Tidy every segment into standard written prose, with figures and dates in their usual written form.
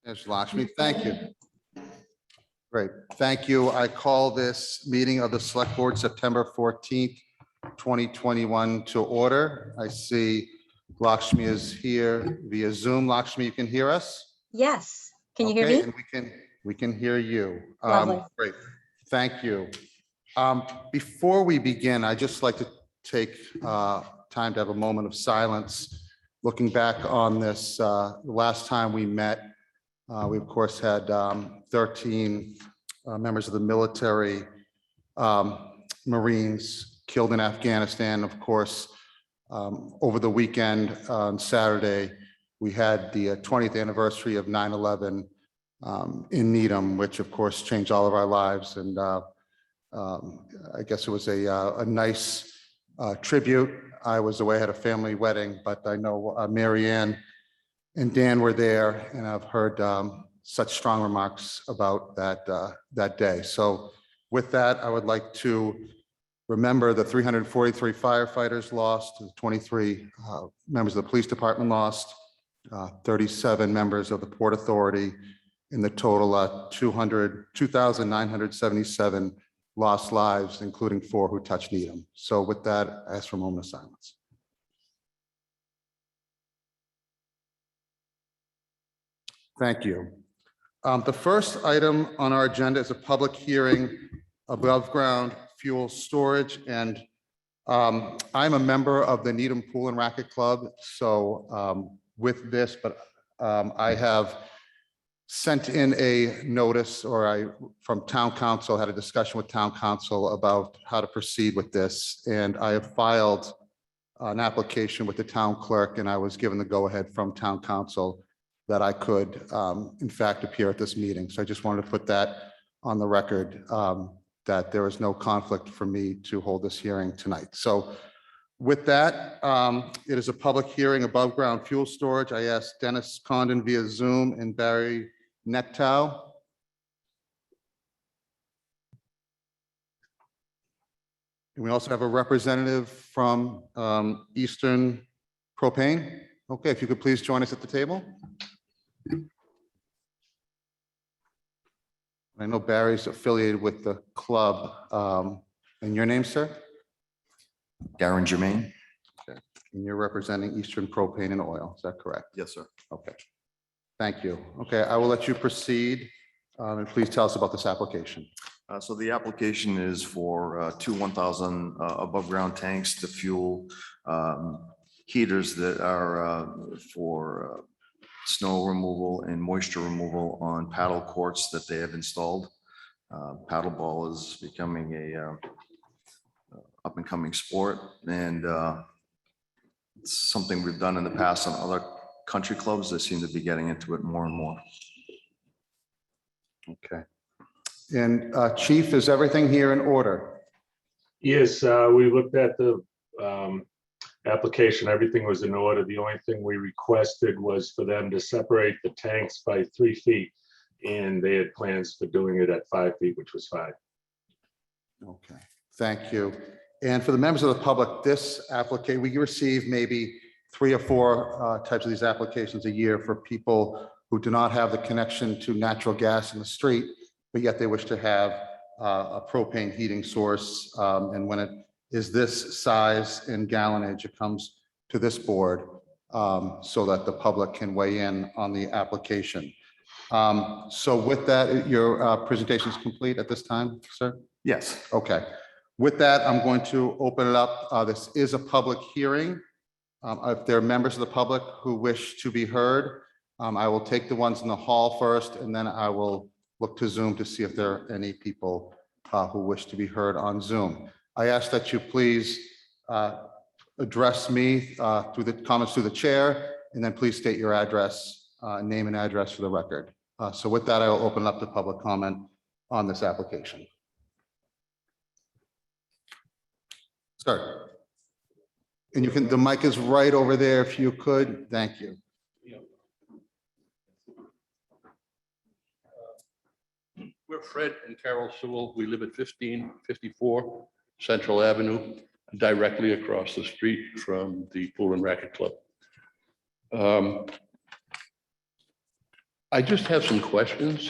Ms. Lakshmi, thank you. Great, thank you. I call this meeting of the Select Board September 14th, 2021 to order. I see Lakshmi is here via Zoom. Lakshmi, you can hear us? Yes. Can you hear Okay, me? and we can hear you. Lovely. Great, thank you. Before we begin, I'd just like to take time to have a moment of silence. Looking back on this, last time we met, we of course had 13 members of the military, Marines killed in Afghanistan. Of course, over the weekend on Saturday, we had the 20th anniversary of 9/11 in Needham, which of course changed all of our lives. And I guess it was a nice tribute. I was away, had a family wedding, but I know Mary Ann and Dan were there, and I've heard such strong remarks about that day. So with that, I would like to remember the 343 firefighters lost, the 23 members of the police department lost, 37 members of the Port Authority, in the total 2,977 lost lives, including 4 who touched Needham. So with that, I ask for a moment of silence. Thank you. The first item on our agenda is a public hearing above ground fuel storage. And I'm a member of the Needham Pool and Racket Club. So with this, but I have sent in a notice, or from town council, had a discussion with town council about how to proceed with this. And I have filed an application with the town clerk, and I was given the go-ahead from town council that I could, in fact, appear at this meeting. So I just wanted to put that on the record, that there is no conflict for me to hold this hearing tonight. So with that, it is a public hearing above ground fuel storage. I asked Dennis Condon via Zoom and Barry Nectow. And we also have a representative from Eastern Propane. Okay, if you could please join us at the table. I know Barry's affiliated with the club. And your name, sir? Darren Jermaine. Okay. And you're representing Eastern Propane and Oil, is that correct? Yes, sir. Okay. Thank you. Okay, I will let you proceed. And please tell us about this application. So the application is for 2 1,000 above ground tanks to fuel heaters that are for snow removal and moisture removal on paddle courts that they have installed. Paddleball is becoming a up and coming sport, and it's something we've done in the past on other country clubs that seem to be getting into it more and more. Okay. And Chief, is everything here in order? Yes, we looked at the application. Everything was in order. The only thing we requested was for them to separate the tanks by 3 feet, and they had plans for doing it at 5 feet, which was fine. Okay, thank you. And for the members of the public, this application, we receive maybe 3 or 4 types of these applications a year for people who do not have the connection to natural gas in the street, but yet they wish to have a propane heating source. And when it is this size and gallonage, it comes to this board so that the public can weigh in on the application. So with that, your presentation is complete at this time, sir? Yes. Okay. With that, I'm going to open it up. This is a public hearing. If there are members of the public who wish to be heard, I will take the ones in the hall first, and then I will look to Zoom to see if there are any people who wish to be heard on Zoom. I ask that you please address me through the comments through the chair, and then please state your address, name and address for the record. So with that, I will open up the public comment on this application. Sir. And you can, the mic is right over there if you could. Thank you. We're Fred and Carol Sewell. We live at 1554 Central Avenue, directly across the street from the Pool and Racket Club. I just have some questions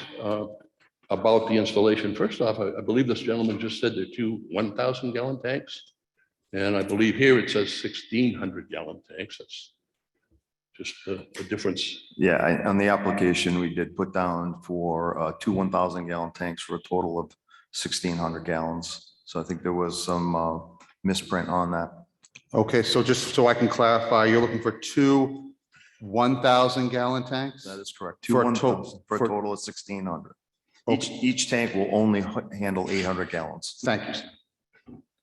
about the installation. First off, I believe this gentleman just said they're two 1,000 gallon tanks. And I believe here it says 1,600 gallon tanks. That's just a difference. Yeah, on the application, we did put down for two 1,000 gallon tanks for a total of 1,600 gallons. So I think there was some misprint on that. Okay, so just so I can clarify, you're looking for two 1,000 gallon tanks? That is correct. For Two a to- 1,000 for a for- total of 1,600. Okay. Each tank will only handle 800 gallons. Thank you. Sir.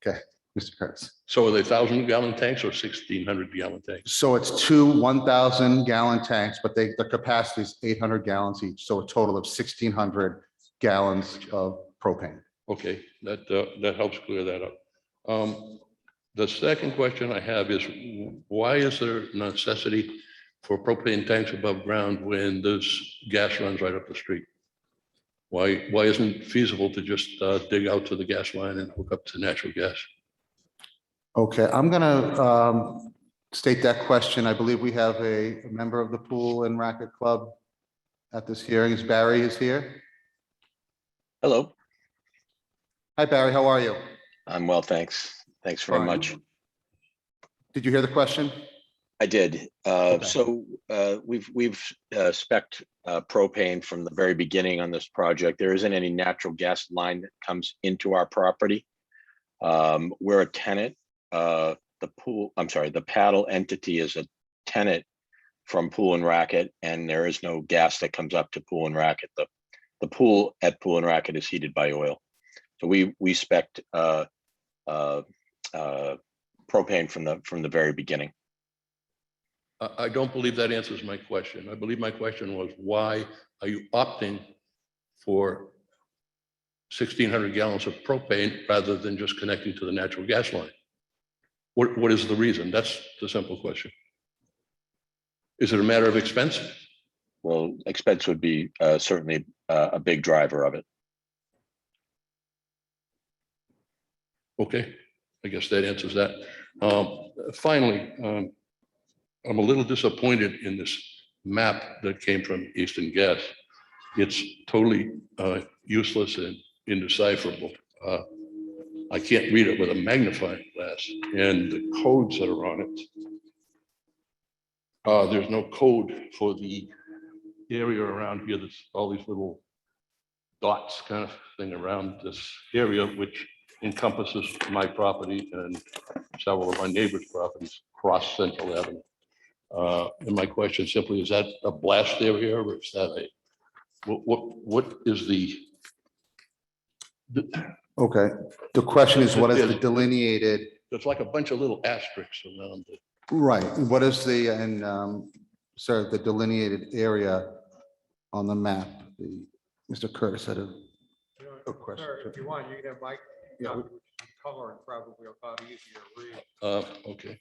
Okay, Mr. Curtis. So are they 1,000 gallon tanks or 1,600 gallon tanks? So it's two 1,000 gallon tanks, but the capacity is 800 gallons each. So a total of 1,600 gallons of propane. Okay, that helps clear that up. The second question I have is, why is there necessity for propane tanks above ground when this gas runs right up the street? Why isn't it feasible to just dig out to the gas line and hook up to natural gas? Okay, I'm gonna state that question. I believe we have a member of the Pool and Racket Club at this hearing. Is Barry is here? Hello, Hi, Barry, how are you? I'm well, thanks. Thanks very Fine. much. Did you hear the question? I did. Okay. So we've spec'd propane from the very beginning on this project. There isn't any natural gas line that comes into our property. We're a tenant. The paddle entity is a tenant from Pool and Racket, and there is no gas that comes up to Pool and Racket. The pool at Pool and Racket is heated by oil. So we spec'd propane from the very beginning. I don't believe that answers my question. I believe my question was, why are you opting for 1,600 gallons of propane rather than just connecting to the natural gas line? What is the reason? That's the simple question. Is it a matter of expense? Well, expense would be certainly a big driver of it. Okay, I guess that answers that. Finally, I'm a little disappointed in this map that came from Eastern Gas. It's totally useless and indecipherable. I can't read it with a magnifying glass, and the codes that are on it. There's no code for the area around here. There's all these little dots kind of thing around this area, which encompasses my property and several of my neighbors' properties across Central Avenue. And my question simply, is that a blast area, or is that a, what is the Okay, the question is, what is the delineated, there's like a bunch of little asterisks around it. right, what is the, and sir, the delineated area on the map? Mr. Curtis had a question. Sir, if you want, you can have my Yeah. copy, which is in color and probably about easier to read. Okay.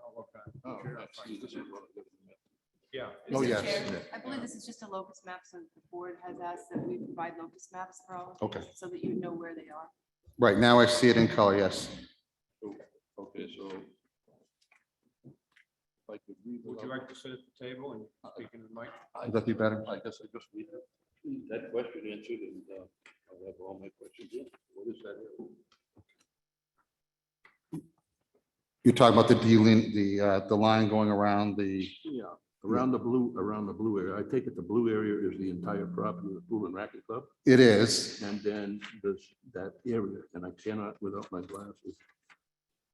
I'll look at it. Oh, Sure. I see. This is what it is. Yeah. Oh, Mr. yes. Chair, I believe this is just a locus map, so the board has asked that we provide locus maps for all, Okay, so that you know where they are. right, now I see it in color, yes. Okay, so. if I could read Would you aloud. like to sit at the table and speak into the mic? Would that be better? I guess I just need that question answered, and I'll have all my questions in. What is that? You're talking about the line going around the, Yeah, around the blue area. I take it the blue area is the entire property of the Pool and Racket Club. it is, And then there's that area, and I cannot without my glasses.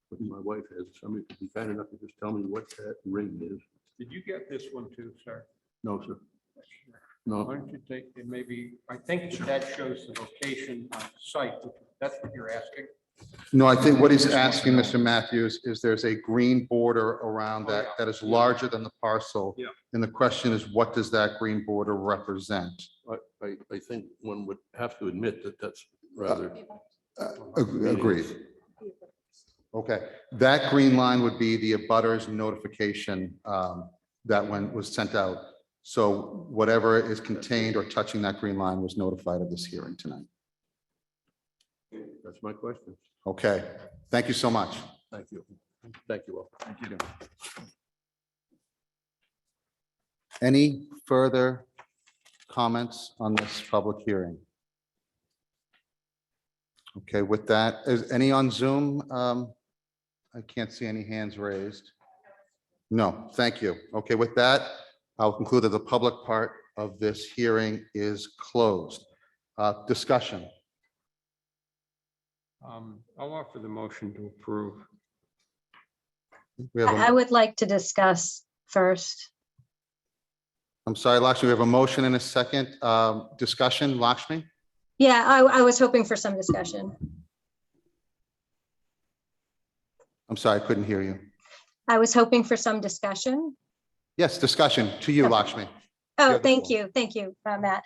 But my wife has, somebody could be kind enough to just tell me what that ring is. Did you get this one too, sir? No, sir. Why No, don't you take, it maybe, I think that shows the location on site. That's what you're asking. no, I think what he's asking, Mr. Matthews, is there's a green border around that, that is larger than the parcel. Yeah. And the question is, what does that green border represent? I think one would have to admit that that's rather. Agreed. Okay, that green line would be the abutters notification that was sent out. So whatever is contained or touching that green line was notified of this hearing tonight. That's my question. Okay, thank you so much. Thank you. Thank you all. Any further comments on this public hearing? Okay, with that, is any on Zoom? I can't see any hands raised. No, thank you. Okay, with that, I'll conclude that the public part of this hearing is closed. Discussion. I'll offer the motion to approve. We have I would like to discuss first. I'm sorry, Lakshmi, we have a motion and a second. Discussion, Lakshmi? Yeah, I was hoping for some discussion. I'm sorry, I couldn't hear you. I was hoping for some discussion. Yes, discussion to you, Okay. Lakshmi. Oh, have the thank floor. you. Thank you, Matt.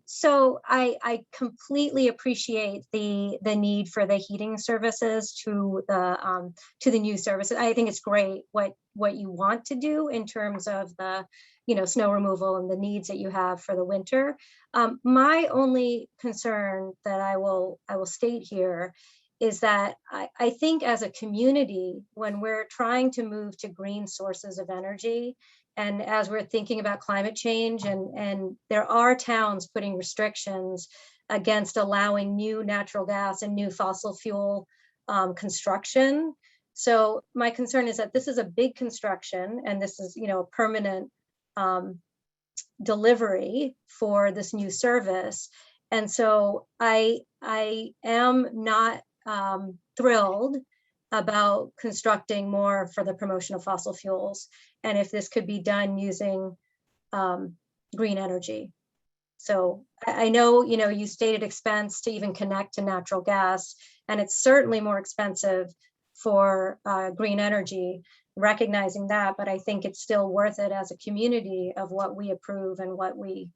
So I completely appreciate the need for the heating services to the new services. I think it's great what you want to do in terms of the, snow removal and the needs that you have for the winter. My only concern that I will state here is that I think as a community, when we're trying to move to green sources of energy, and as we're thinking about climate change, and there are towns putting restrictions against allowing new natural gas and new fossil fuel construction. So my concern is that this is a big construction, and this is, a permanent delivery for this new service. And so I am not thrilled about constructing more for the promotion of fossil fuels, and if this could be done using green energy. So I know, you stated expense to even connect to natural gas, and it's certainly more expensive for green energy, recognizing that, but I think it's still worth it as a community of what we approve and what we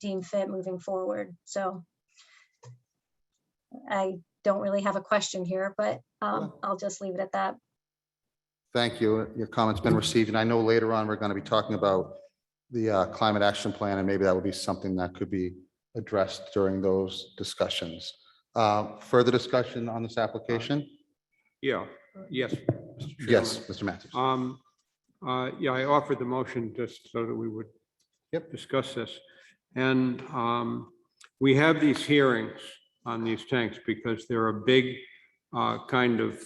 deem fit moving forward. So I don't really have a question here, but I'll just leave it at that. Thank you. Your comment's been received, and I know later on we're going to be talking about the climate action plan, and maybe that would be something that could be addressed during those discussions. Further discussion on this application? Yeah, yes. Mr. Yes, Chairman. Mr. Matthews. Yeah, I offered the motion just so that we would discuss this. And we have these hearings on these tanks because they're a big kind of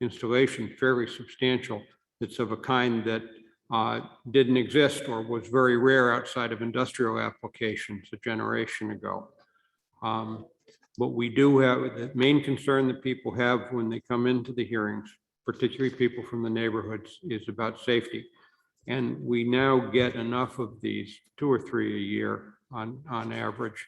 installation, fairly substantial. It's of a kind that didn't exist or was very rare outside of industrial applications a generation ago. But we do have, the main concern that people have when they come into the hearings, particularly people from the neighborhoods, is about safety. And we now get enough of these, 2 or 3 a year on average.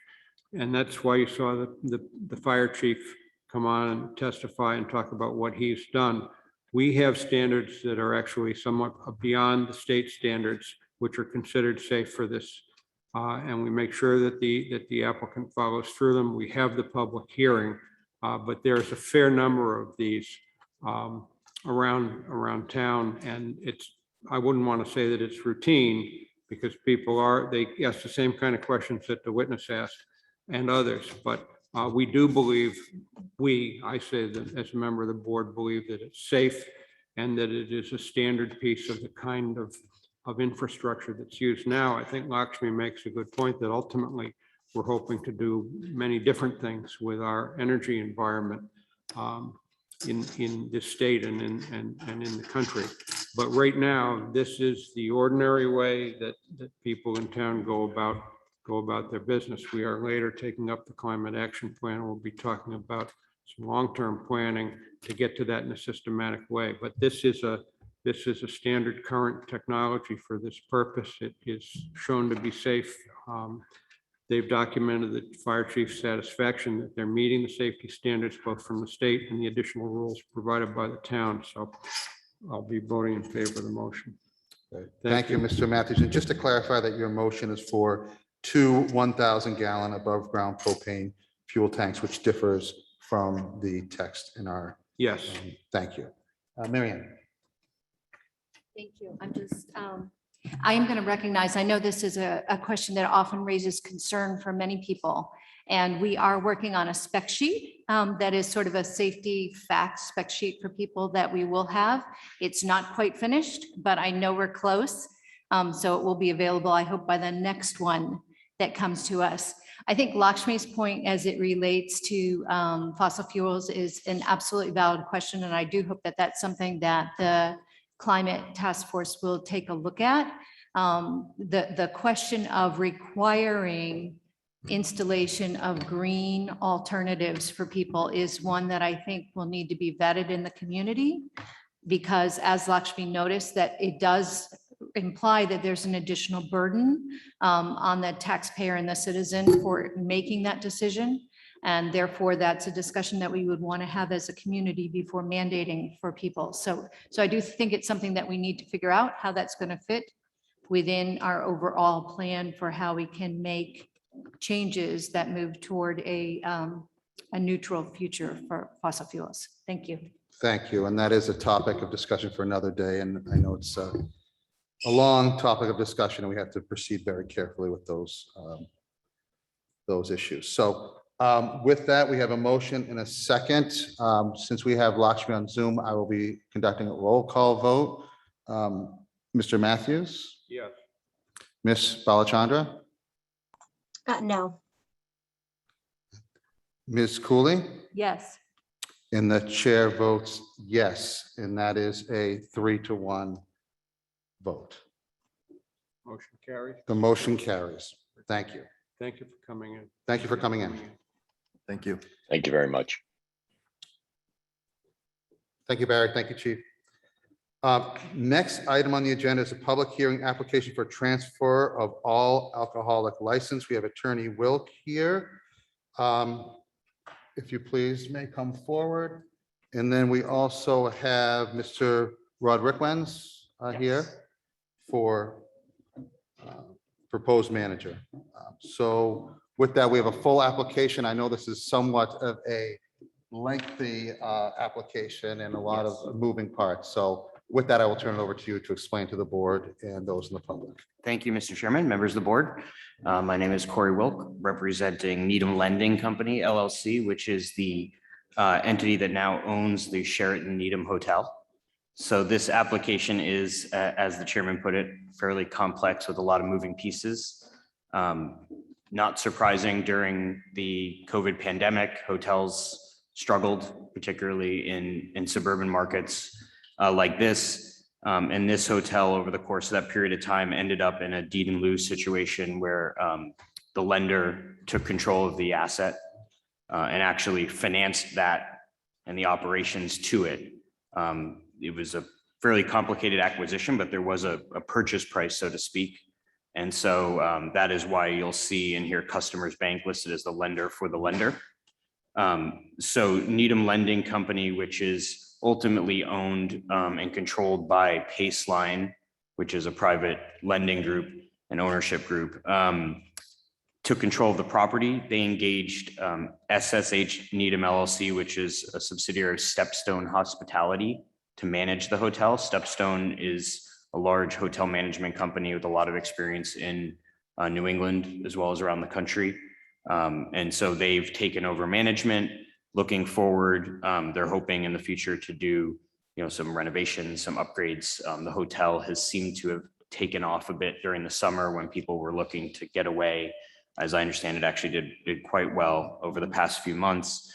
And that's why you saw the fire chief come on and testify and talk about what he's done. We have standards that are actually somewhat beyond the state standards, which are considered safe for this. And we make sure that the applicant follows through them. We have the public hearing, but there's a fair number of these around town, and I wouldn't want to say that it's routine, because they ask the same kind of questions that the witness asked and others, but we do believe, I say that as a member of the board, believe that it's safe and that it is a standard piece of the kind of infrastructure that's used now. I think Lakshmi makes a good point that ultimately we're hoping to do many different things with our energy environment in this state and in the country. But right now, this is the ordinary way that people in town go about their business. We are later taking up the climate action plan. We'll be talking about some long-term planning to get to that in a systematic way. But this is a standard current technology for this purpose. It is shown to be safe. They've documented the fire chief's satisfaction that they're meeting the safety standards, both from the state and the additional rules provided by the town. So I'll be voting in favor of the motion. Thank you, Mr. Matthews. And just to clarify that your motion is for 2 1,000-gallon above ground propane fuel tanks, which differs from the text in our. Yes. Thank you. Mary Ann. Thank you. I am going to recognize, I know this is a question that often raises concern for many people. And we are working on a spec sheet that is sort of a safety facts spec sheet for people that we will have. It's not quite finished, but I know we're close. So it will be available, I hope, by the next one that comes to us. I think Lakshmi's point as it relates to fossil fuels is an absolutely valid question. And I do hope that that's something that the Climate Task Force will take a look at. The question of requiring installation of green alternatives for people is one that I think will need to be vetted in the community. Because as Lakshmi noticed, that it does imply that there's an additional burden on the taxpayer and the citizen for making that decision. And therefore, that's a discussion that we would want to have as a community before mandating for people. So I do think it's something that we need to figure out how that's going to fit within our overall plan for how we can make changes that move toward a neutral future for fossil fuels. Thank you. Thank you. And that is a topic of discussion for another day. And I know it's a long topic of discussion, and we have to proceed very carefully with those issues. So with that, we have a motion and a second. Since we have Lakshmi on Zoom, I will be conducting a roll call vote. Mr. Matthews, Yes. Ms. Balachandra, No. Ms. Cooley, Yes. and the chair votes yes, and that is a 3-1 vote. Motion carries. The motion carries. Thank you. Thank you for coming in. Thank you for coming in. Thank you. Thank you very much. Thank you, Barry. Thank you, Chief. Next item on the agenda is a public hearing application for transfer of all alcoholic license. We have Attorney Wilk here. If you please may come forward. And then we also have Mr. Rodriquez here for proposed manager. So with that, we have a full application. I know this is somewhat of a lengthy application and a lot of moving parts. So with that, I will turn it over to you to explain to the board and those in the public. Thank you, Mr. Chairman, members of the board. My name is Corey Wilk, representing Needham Lending Company, LLC, which is the entity that now owns the Sheraton Needham Hotel. So this application is, as the chairman put it, fairly complex with a lot of moving pieces. Not surprising, during the COVID pandemic, hotels struggled, particularly in suburban markets like this. And this hotel, over the course of that period of time, ended up in a deed in lieu situation where the lender took control of the asset and actually financed that and the operations to it. It was a fairly complicated acquisition, but there was a purchase price, so to speak. And so that is why you'll see in here Customers Bank listed as the lender for the lender. So Needham Lending Company, which is ultimately owned and controlled by Paceline, which is a private lending group and ownership group, took control of the property. They engaged SSH Needham LLC, which is a subsidiary of Stepstone Hospitality, to manage the hotel. Stepstone is a large hotel management company with a lot of experience in New England as well as around the country. And so they've taken over management. Looking forward, they're hoping in the future to do, some renovations, some upgrades. The hotel has seemed to have taken off a bit during the summer when people were looking to get away. As I understand, it actually did quite well over the past few months.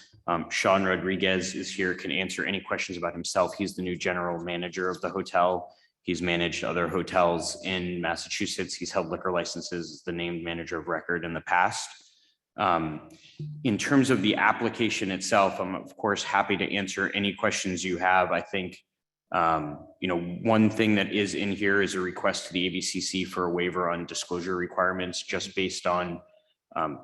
Sean Rodriguez is here, can answer any questions about himself. He's the new general manager of the hotel. He's managed other hotels in Massachusetts. He's held liquor licenses as the named manager of record in the past. In terms of the application itself, I'm of course happy to answer any questions you have. I think, one thing that is in here is a request to the ABCC for a waiver on disclosure requirements, just based on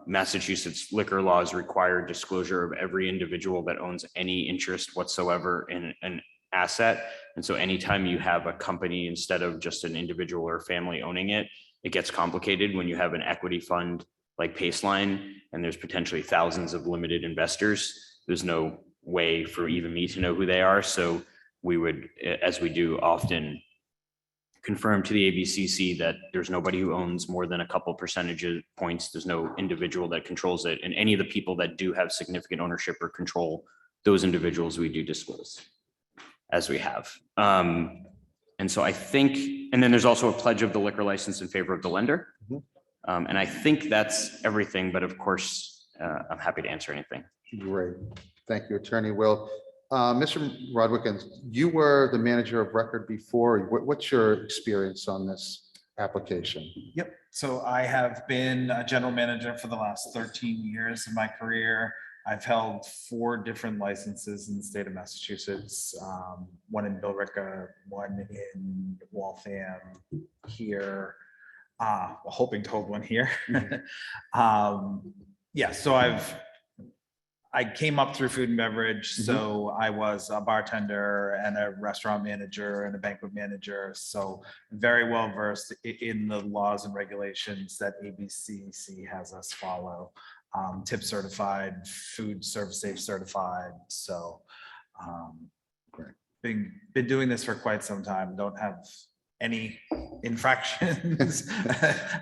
Massachusetts liquor laws require disclosure of every individual that owns any interest whatsoever in an asset. And so anytime you have a company instead of just an individual or family owning it, it gets complicated when you have an equity fund like Paceline, and there's potentially thousands of limited investors. There's no way for even me to know who they are. So we would, as we do often, confirm to the ABCC that there's nobody who owns more than a couple percentage points. There's no individual that controls it. And any of the people that do have significant ownership or control, those individuals we do disclose, as we have. And so I think, and then there's also a pledge of the liquor license in favor of the lender. Mhm. And I think that's everything, but of course, I'm happy to answer anything. Great. Thank you, Attorney Will. Mr. Rodwick, you were the manager of record before. What's your experience on this application? Yep. So I have been a general manager for the last 13 years of my career. I've held 4 different licenses in the state of Massachusetts, one in Billerica, one in Waltham here, hoping to hold one here. Yeah, so I came up through food and beverage, so I was a bartender and a restaurant manager and a banquet manager. So very well versed in the laws and regulations that ABCC has us follow. Tip certified, food service safe certified. So been doing this for quite some time. Don't have any infractions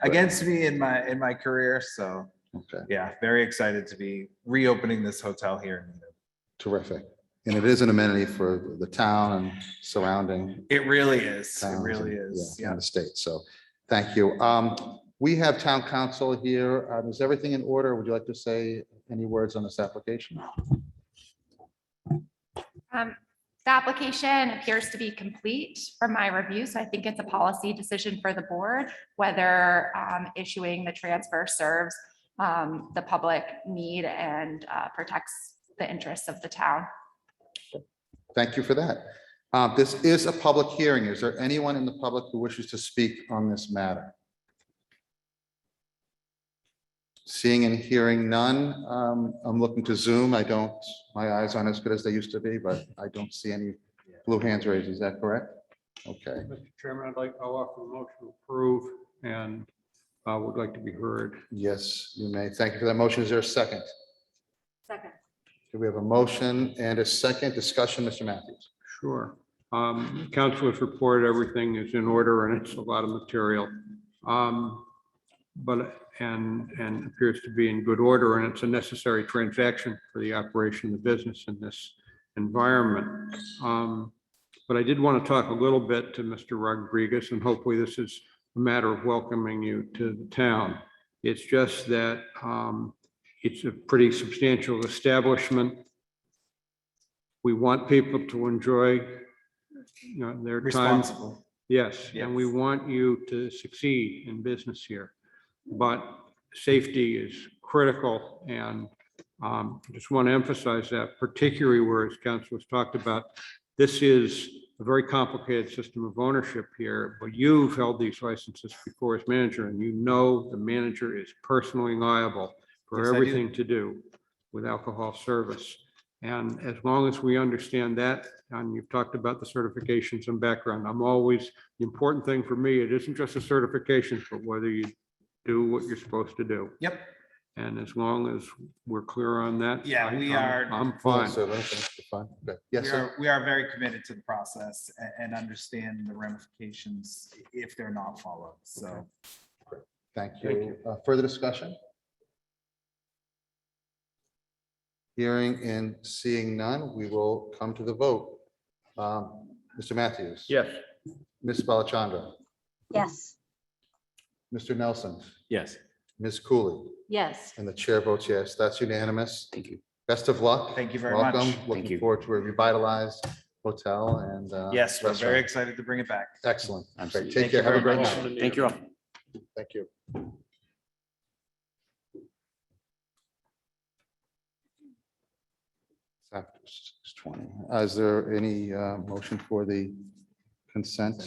against me in my career. So. Okay, Yeah, very excited to be reopening this hotel here in Needham. terrific. And it is an amenity for the town and surrounding It really is. It towns really and- is. in Yeah. the state. So thank you. We have town council here. Is everything in order? Would you like to say any words on this application? The application appears to be complete from my review, so I think it's a policy decision for the board, whether issuing the transfer serves the public need and protects the interests of the town. Thank you for that. This is a public hearing. Is there anyone in the public who wishes to speak on this matter? Seeing and hearing none, I'm looking to Zoom. My eyes aren't as good as they used to be, but I don't see any blue hands raised. Is that correct? Okay, Mr. Chairman, I'll offer a motion to approve and would like to be heard. yes, you may. Thank you for that motion. Is there a second? Second. Do we have a motion and a second discussion, Mr. Matthews? Sure. Council has reported everything is in order and it's a lot of material. But and appears to be in good order, and it's a necessary transaction for the operation of the business in this environment. But I did want to talk a little bit to Mr. Rodriguez, and hopefully this is a matter of welcoming you to the town. It's just that it's a pretty substantial establishment. We want people to enjoy, their time. Responsible. Yes, and we want you to succeed in business here. But safety is critical, and I just want to emphasize that, particularly where, as council has talked about, this is a very complicated system of ownership here, but you've held these licenses before as manager, and the manager is personally liable for Yes, I do. everything to do with alcohol service. And as long as we understand that, and you've talked about the certifications and background, the important thing for me, it isn't just a certification, but whether you do what you're supposed to do. Yep. And as long as we're clear on that. Yeah, I'm fine. So, okay, fine. Okay. Yes, sir. We are very committed to the process and understand the ramifications if they're not followed. So. Thank you. Further discussion? Hearing and seeing none, we will come to the vote. Mr. Matthews? Yes. Ms. Balachandra? Yes. Mr. Nelson? Yes. Ms. Cooley? Yes. And the chair votes yes. That's unanimous. Thank you. Best of luck. Thank you very much. Welcome. Thank Looking you. forward to a revitalized hotel and. Yes, we're very restaurant. excited to bring it back. Excellent. Great. Absolutely. Take Thank you care. Have a very great much. night. Thank you all. Thank you. It's after 6:20. Is there any motion for the consent?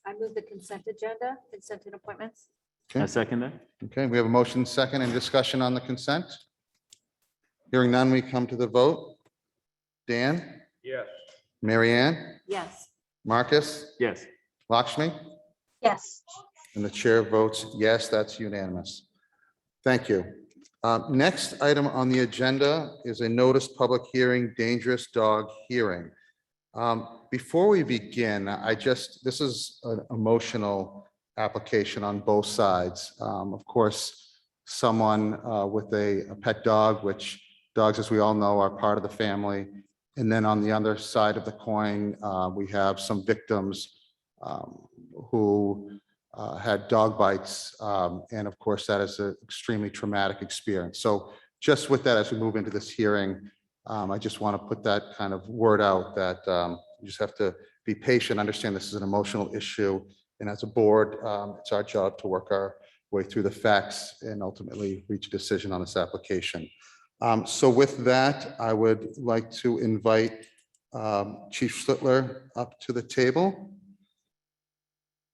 I move the consent agenda, consent and appointments. I second that. Okay, we have a motion second and discussion on the consent. Hearing none, we come to the vote. Dan, Yes. Mary Ann, Yes. Marcus, Yes. Lakshmi, Yes. and the chair votes yes, that's unanimous. Thank you. Next item on the agenda is a notice public hearing, dangerous dog hearing. Before we begin, this is an emotional application on both sides. Of course, someone with a pet dog, which dogs, as we all know, are part of the family. And then on the other side of the coin, we have some victims who had dog bites. And of course, that is an extremely traumatic experience. So just with that, as we move into this hearing, I just want to put that kind of word out that you just have to be patient, understand this is an emotional issue. And as a board, it's our job to work our way through the facts and ultimately reach a decision on this application. So with that, I would like to invite Chief Schlittler up to the table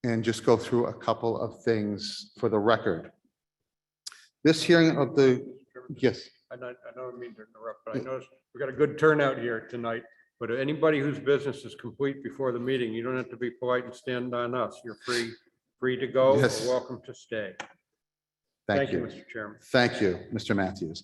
and just go through a couple of things for the record. This hearing of the, yes. I don't mean to interrupt, but I noticed we got a good turnout here tonight. But anybody whose business is complete before the meeting, you don't have to be polite and stand on us. You're free to go or Yes. welcome to stay. Thank you, Mr. Chairman. Thank you, Mr. Matthews.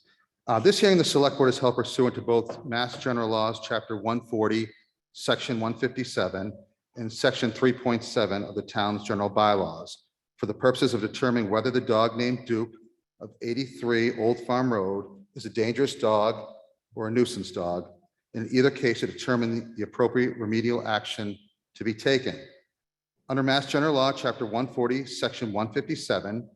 This hearing, the select board is held pursuant to both Mass General Laws, Chapter 140, Section 157, and Section 3.7 of the town's general bylaws for the purposes of determining whether the dog named Duke of 83 Old Farm Road is a dangerous dog or a nuisance dog. In either case, to determine the appropriate remedial action to be taken. Under Mass General Law, Chapter 140, Section 157,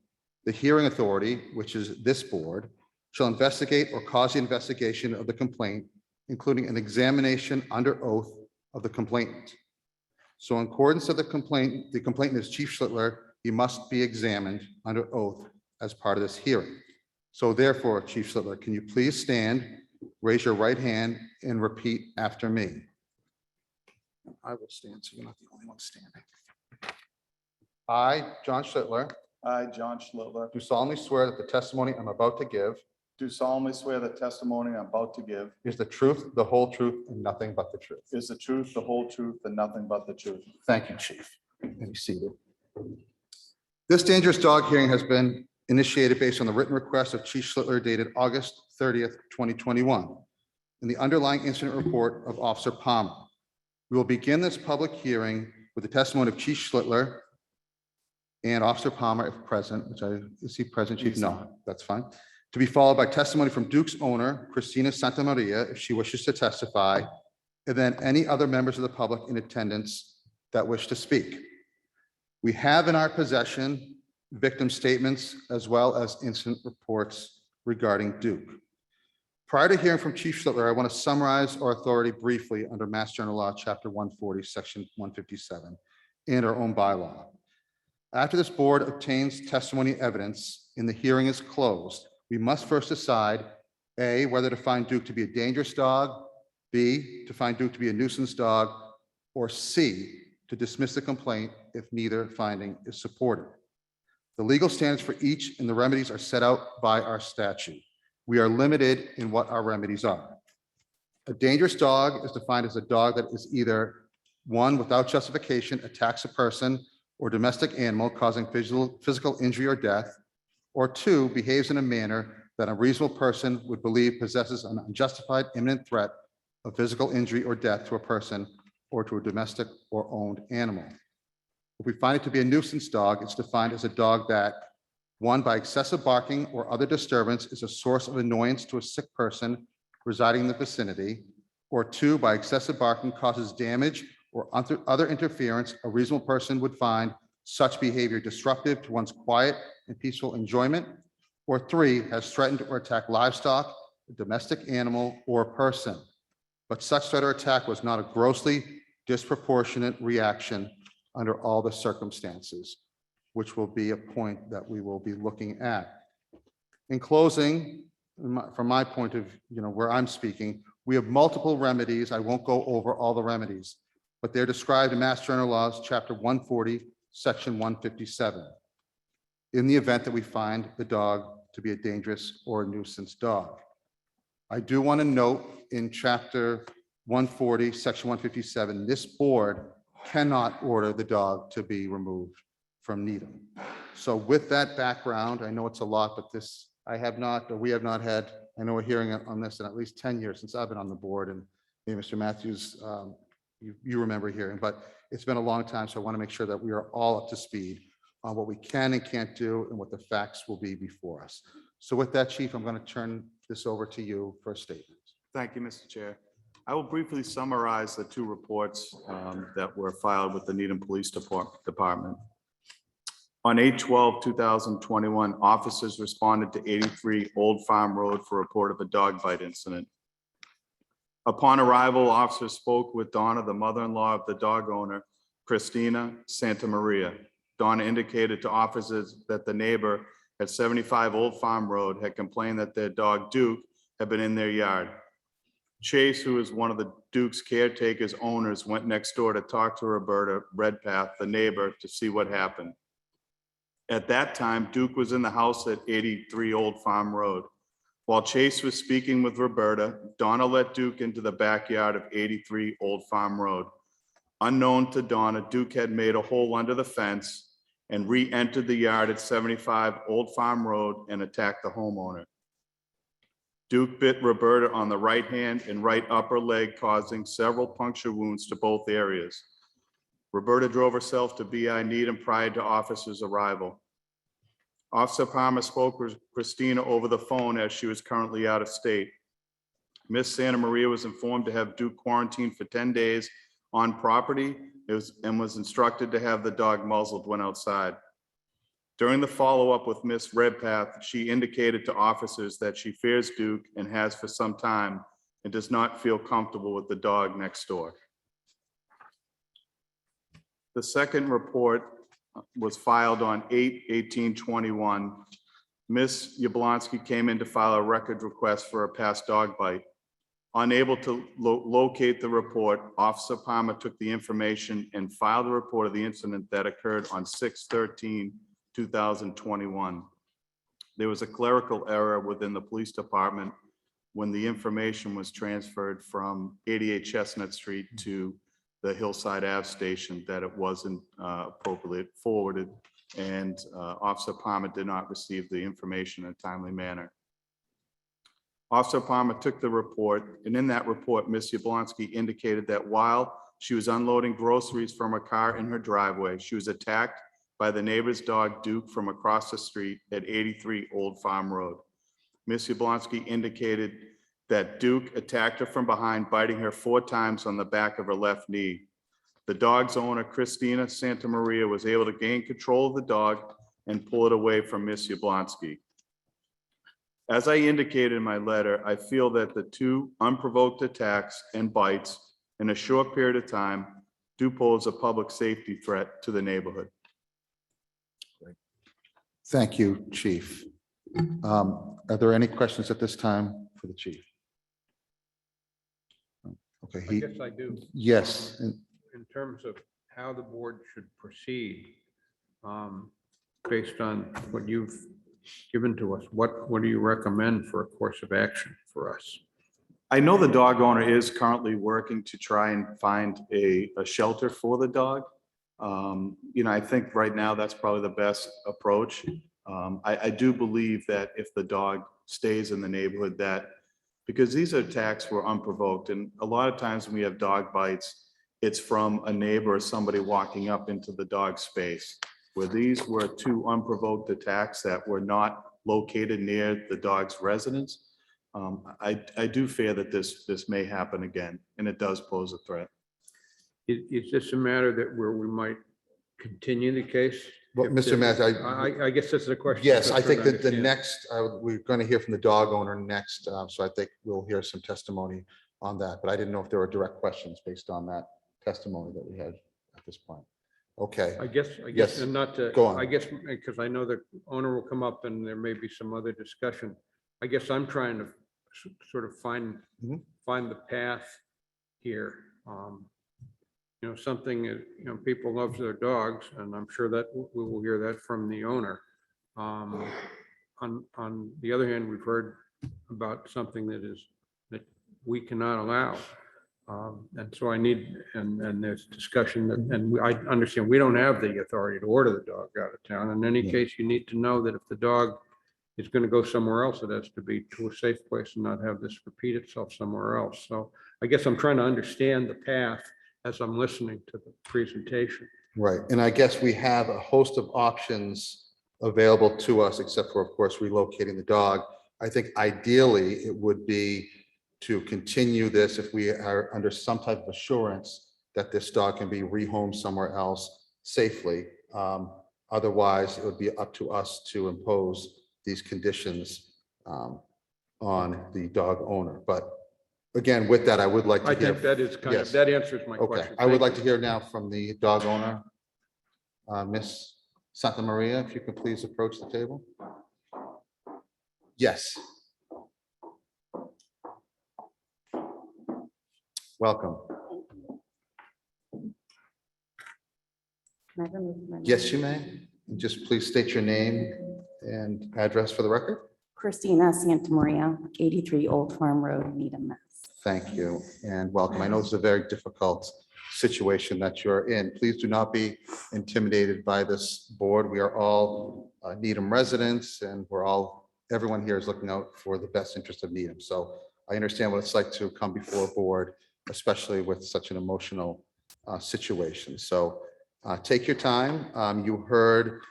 the hearing authority, which is this board, shall investigate or cause the investigation of the complaint, including an examination under oath of the complainant. So in accordance with the complainant is Chief Schlittler, he must be examined under oath as part of this hearing. So therefore, Chief Schlittler, can you please stand, raise your right hand and repeat after me? I will stand, so you're not the only one standing. I, John Schlittler, I, John Schlittler, do solemnly swear that the testimony I'm about to give do solemnly swear the testimony I'm about to give is the truth, the whole truth, and nothing but the truth. is the truth, the whole truth, and nothing but the truth. Thank you, Chief. Be seated. This dangerous dog hearing has been initiated based on the written request of Chief Schlittler dated August 30th, 2021, and the underlying incident report of Officer Palmer. We will begin this public hearing with the testimony of Chief Schlittler and Officer Palmer, if present, is he present, Chief? No, that's fine. To be followed by testimony from Duke's owner, Christina Santamaria, if she wishes to testify, and then any other members of the public in attendance that wish to speak. We have in our possession victim statements as well as incident reports regarding Duke. Prior to hearing from Chief Schlittler, I want to summarize our authority briefly under Mass General Law, Chapter 140, Section 157, and our own bylaw. After this board obtains testimony evidence and the hearing is closed, we must first decide A, whether to find Duke to be a dangerous dog, B, to find Duke to be a nuisance dog, or C, to dismiss the complaint if neither finding is supported. The legal standards for each and the remedies are set out by our statute. We are limited in what our remedies are. A dangerous dog is defined as a dog that is either one, without justification, attacks a person or domestic animal causing physical injury or death, or two, behaves in a manner that a reasonable person would believe possesses an unjustified imminent threat of physical injury or death to a person or to a domestic or owned animal. If we find it to be a nuisance dog, it's defined as a dog that, one, by excessive barking or other disturbance is a source of annoyance to a sick person residing in the vicinity, or two, by excessive barking causes damage or other interference, a reasonable person would find such behavior disruptive to one's quiet and peaceful enjoyment, or three, has threatened or attacked livestock, a domestic animal, or a person. But such threat or attack was not a grossly disproportionate reaction under all the circumstances, which will be a point that we will be looking at. In closing, from my point of where I'm speaking, we have multiple remedies. I won't go over all the remedies, but they're described in Mass General Laws, Chapter 140, Section 157, in the event that we find the dog to be a dangerous or a nuisance dog. I do want to note in Chapter 140, Section 157, this board cannot order the dog to be removed from Needham. So with that background, I know it's a lot, but we have not had, I know, a hearing on this in at least 10 years since I've been on the board, and maybe Mr. Matthews, you remember hearing, but it's been a long time, so I want to make sure that we are all up to speed on what we can and can't do and what the facts will be before us. So with that, Chief, I'm going to turn this over to you for a statement. Thank you, Mr. Chair. I will briefly summarize the two reports that were filed with the Needham Police Department. On 8/12/2021, officers responded to 83 Old Farm Road for a report of a dog bite incident. Upon arrival, officers spoke with Donna, the mother-in-law of the dog owner, Christina Santa Maria. Donna indicated to officers that the neighbor at 75 Old Farm Road had complained that their dog Duke had been in their yard. Chase, who is one of the Duke's caretakers owners, went next door to talk to Roberta Redpath, the neighbor, to see what happened. At that time, Duke was in the house at 83 Old Farm Road. While Chase was speaking with Roberta, Donna let Duke into the backyard of 83 Old Farm Road. Unknown to Donna, Duke had made a hole under the fence and re-entered the yard at 75 Old Farm Road and attacked the homeowner. Duke bit Roberta on the right hand and right upper leg, causing several puncture wounds to both areas. Roberta drove herself to BI Needham prior to officers' arrival. Officer Palmer spoke with Christina over the phone as she was currently out of state. Miss Santa Maria was informed to have Duke quarantined for 10 days on property and was instructed to have the dog muzzled when outside. During the follow-up with Miss Redpath, she indicated to officers that she fears Duke and has for some time and does not feel comfortable with the dog next door. The second report was filed on 8/18/21. Miss Yablonsky came in to file a record request for a past dog bite. Unable to locate the report, Officer Palmer took the information and filed a report of the incident that occurred on 6/13/2021. There was a clerical error within the police department when the information was transferred from 88 Chestnut Street to the Hillside Ave station, that it wasn't appropriately forwarded, and Officer Palmer did not receive the information in a timely manner. Officer Palmer took the report, and in that report, Ms. Yablonsky indicated that while she was unloading groceries from her car in her driveway, she was attacked by the neighbor's dog Duke from across the street at 83 Old Farm Road. Ms. Yablonsky indicated that Duke attacked her from behind, biting her 4 times on the back of her left knee. The dog's owner, Christina Santa Maria, was able to gain control of the dog and pull it away from Ms. Yablonsky. As I indicated in my letter, I feel that the 2 unprovoked attacks and bites in a short period of time do pose a public safety threat to the neighborhood. Thank you, Chief. Are there any questions at this time for the chief? Okay, I guess I do. yes, In terms of how the board should proceed, based on what you've given to us, what do you recommend for a course of action for us? I know the dog owner is currently working to try and find a shelter for the dog. I think right now that's probably the best approach. I do believe that if the dog stays in the neighborhood, that because these attacks were unprovoked, and a lot of times when we have dog bites, it's from a neighbor or somebody walking up into the dog space, where these were 2 unprovoked attacks that were not located near the dog's residence. I do fear that this may happen again, and it does pose a threat. Is this a matter that where we might continue the case? Well, If Mr. there- Matt, I guess that's the question. yes, I Just think trying that to the understand. next, we're going to hear from the dog owner next, so I think we'll hear some testimony on that, but I didn't know if there were direct questions based on that testimony that we had at this point. Okay, I guess, Yes, and not to, go on. I guess, because I know the owner will come up and there may be some other discussion. I guess I'm trying to sort of find the path here. Something, people love their dogs, and I'm sure that we will hear that from the owner. On the other hand, we've heard about something that we cannot allow. And so I need, and there's discussion that, and I understand we don't have the authority to order the dog out of town. In any case, you need to know that if the dog is going to go somewhere else, it has to be to a safe place and not have this repeat itself somewhere else. So I guess I'm trying to understand the path as I'm listening to the presentation. right, and I guess we have a host of options available to us, except for, of course, relocating the dog. I think ideally it would be to continue this if we are under some type of assurance that this dog can be rehomed somewhere else safely. Otherwise, it would be up to us to impose these conditions on the dog owner. But again, with that, I would like to I hear. think that is kind of, Yes. that answers my Okay, question. I would Thank like you. to hear now from the dog owner. Miss Santa Maria, if you could please approach the table. Yes. Welcome. Can I remove my Yes, name? you may. And just please state your name and address for the record. Christina Santa Maria, 83 Old Farm Road, Needham, Mass. Thank you and welcome. I know it's a very difficult situation that you're in. Please do not be intimidated by this board. We are all Needham residents and everyone here is looking out for the best interest of Needham. So I understand what it's like to come before a board, especially with such an emotional situation. So take your time. You heard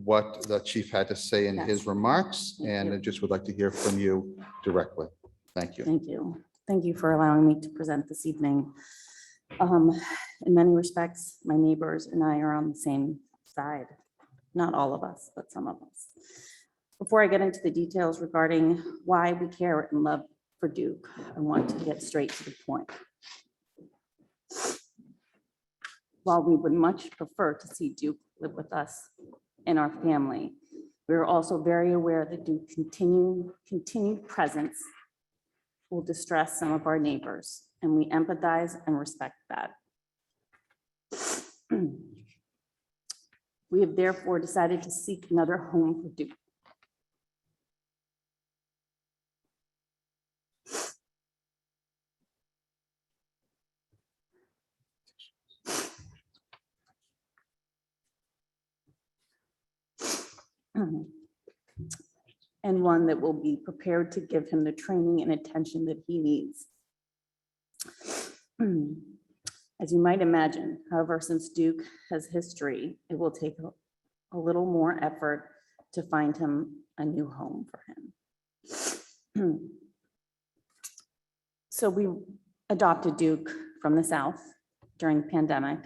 what the chief had to say in his remarks, and I just would like to hear from you directly. Thank you. Thank you. Thank you for allowing me to present this evening. In many respects, my neighbors and I are on the same side. Not all of us, but some of us. Before I get into the details regarding why we care and love for Duke, I want to get straight to the point. While we would much prefer to see Duke live with us and our family, we are also very aware that Duke's continued presence will distress some of our neighbors, and we empathize and respect that. We have therefore decided to seek another home for Duke. And one that will be prepared to give him the training and attention that he needs. As you might imagine, however, since Duke has history, it will take a little more effort to find him a new home for him. So we adopted Duke from the South during the pandemic.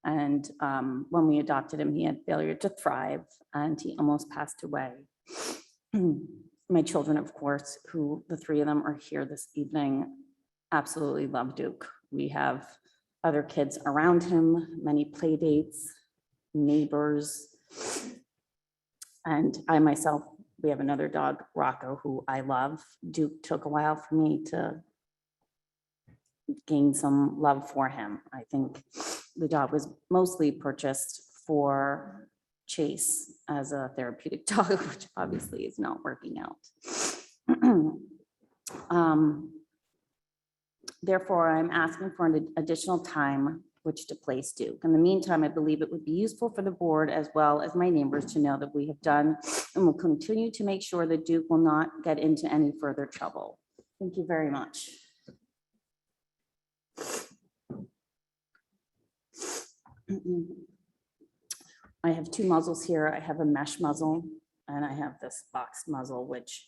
And when we adopted him, he had failure to thrive and he almost passed away. My children, of course, who the three of them are here this evening, absolutely love Duke. We have other kids around him, many play dates, neighbors. And I myself, we have another dog, Rocco, who I love. Duke took a while for me to gain some love for him. I think the dog was mostly purchased for Chase as a therapeutic dog, which obviously is not working out. Therefore, I'm asking for an additional time which to place Duke. In the meantime, I believe it would be useful for the board as well as my neighbors to know that we have done and will continue to make sure that Duke will not get into any further trouble. Thank you very much. I have two muzzles here. I have a mesh muzzle and I have this box muzzle, which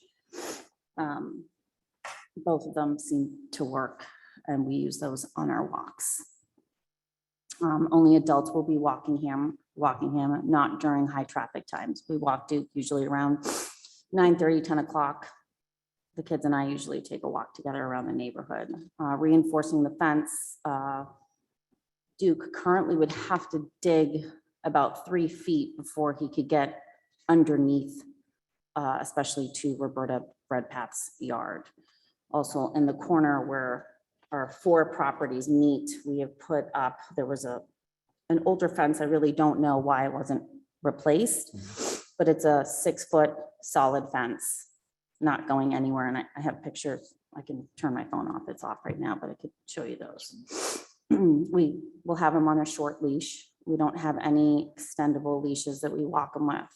both of them seem to work, and we use those on our walks. Only adults will be walking him, not during high traffic times. We walk Duke usually around 9:30, 10 o'clock. The kids and I usually take a walk together around the neighborhood. Reinforcing the fence, Duke currently would have to dig about 3 feet before he could get underneath, especially to Roberta Redpath's yard. Also in the corner where our 4 properties meet, we have put up, there was an older fence. I really don't know why it wasn't replaced, but it's a 6-foot solid fence, not going anywhere. And I have pictures. I can turn my phone off. It's off right now, but I could show you those. We will have him on a short leash. We don't have any extendable leashes that we walk him with.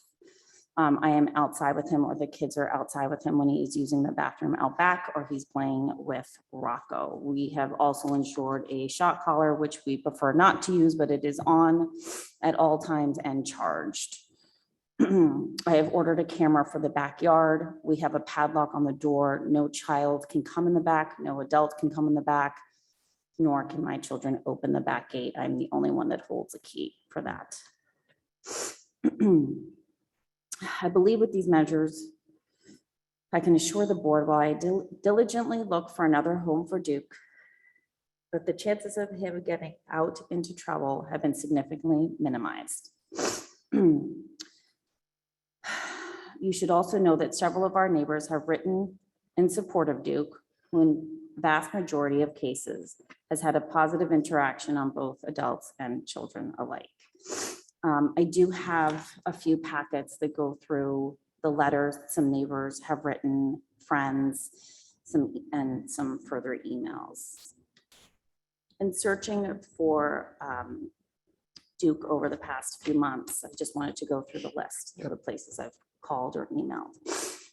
I am outside with him, or the kids are outside with him when he's using the bathroom out back or he's playing with Rocco. We have also ensured a shock collar, which we prefer not to use, but it is on at all times and charged. I have ordered a camera for the backyard. We have a padlock on the door. No child can come in the back. No adult can come in the back, nor can my children open the back gate. I'm the only one that holds a key for that. I believe with these measures, I can assure the board while I diligently look for another home for Duke, but the chances of him getting out into trouble have been significantly minimized. You should also know that several of our neighbors have written in support of Duke, who in vast majority of cases has had a positive interaction on both adults and children alike. I do have a few packets that go through the letters some neighbors have written, friends, and some further emails. In searching for Duke over the past few months, I just wanted to go through the list of the places I've called or emailed.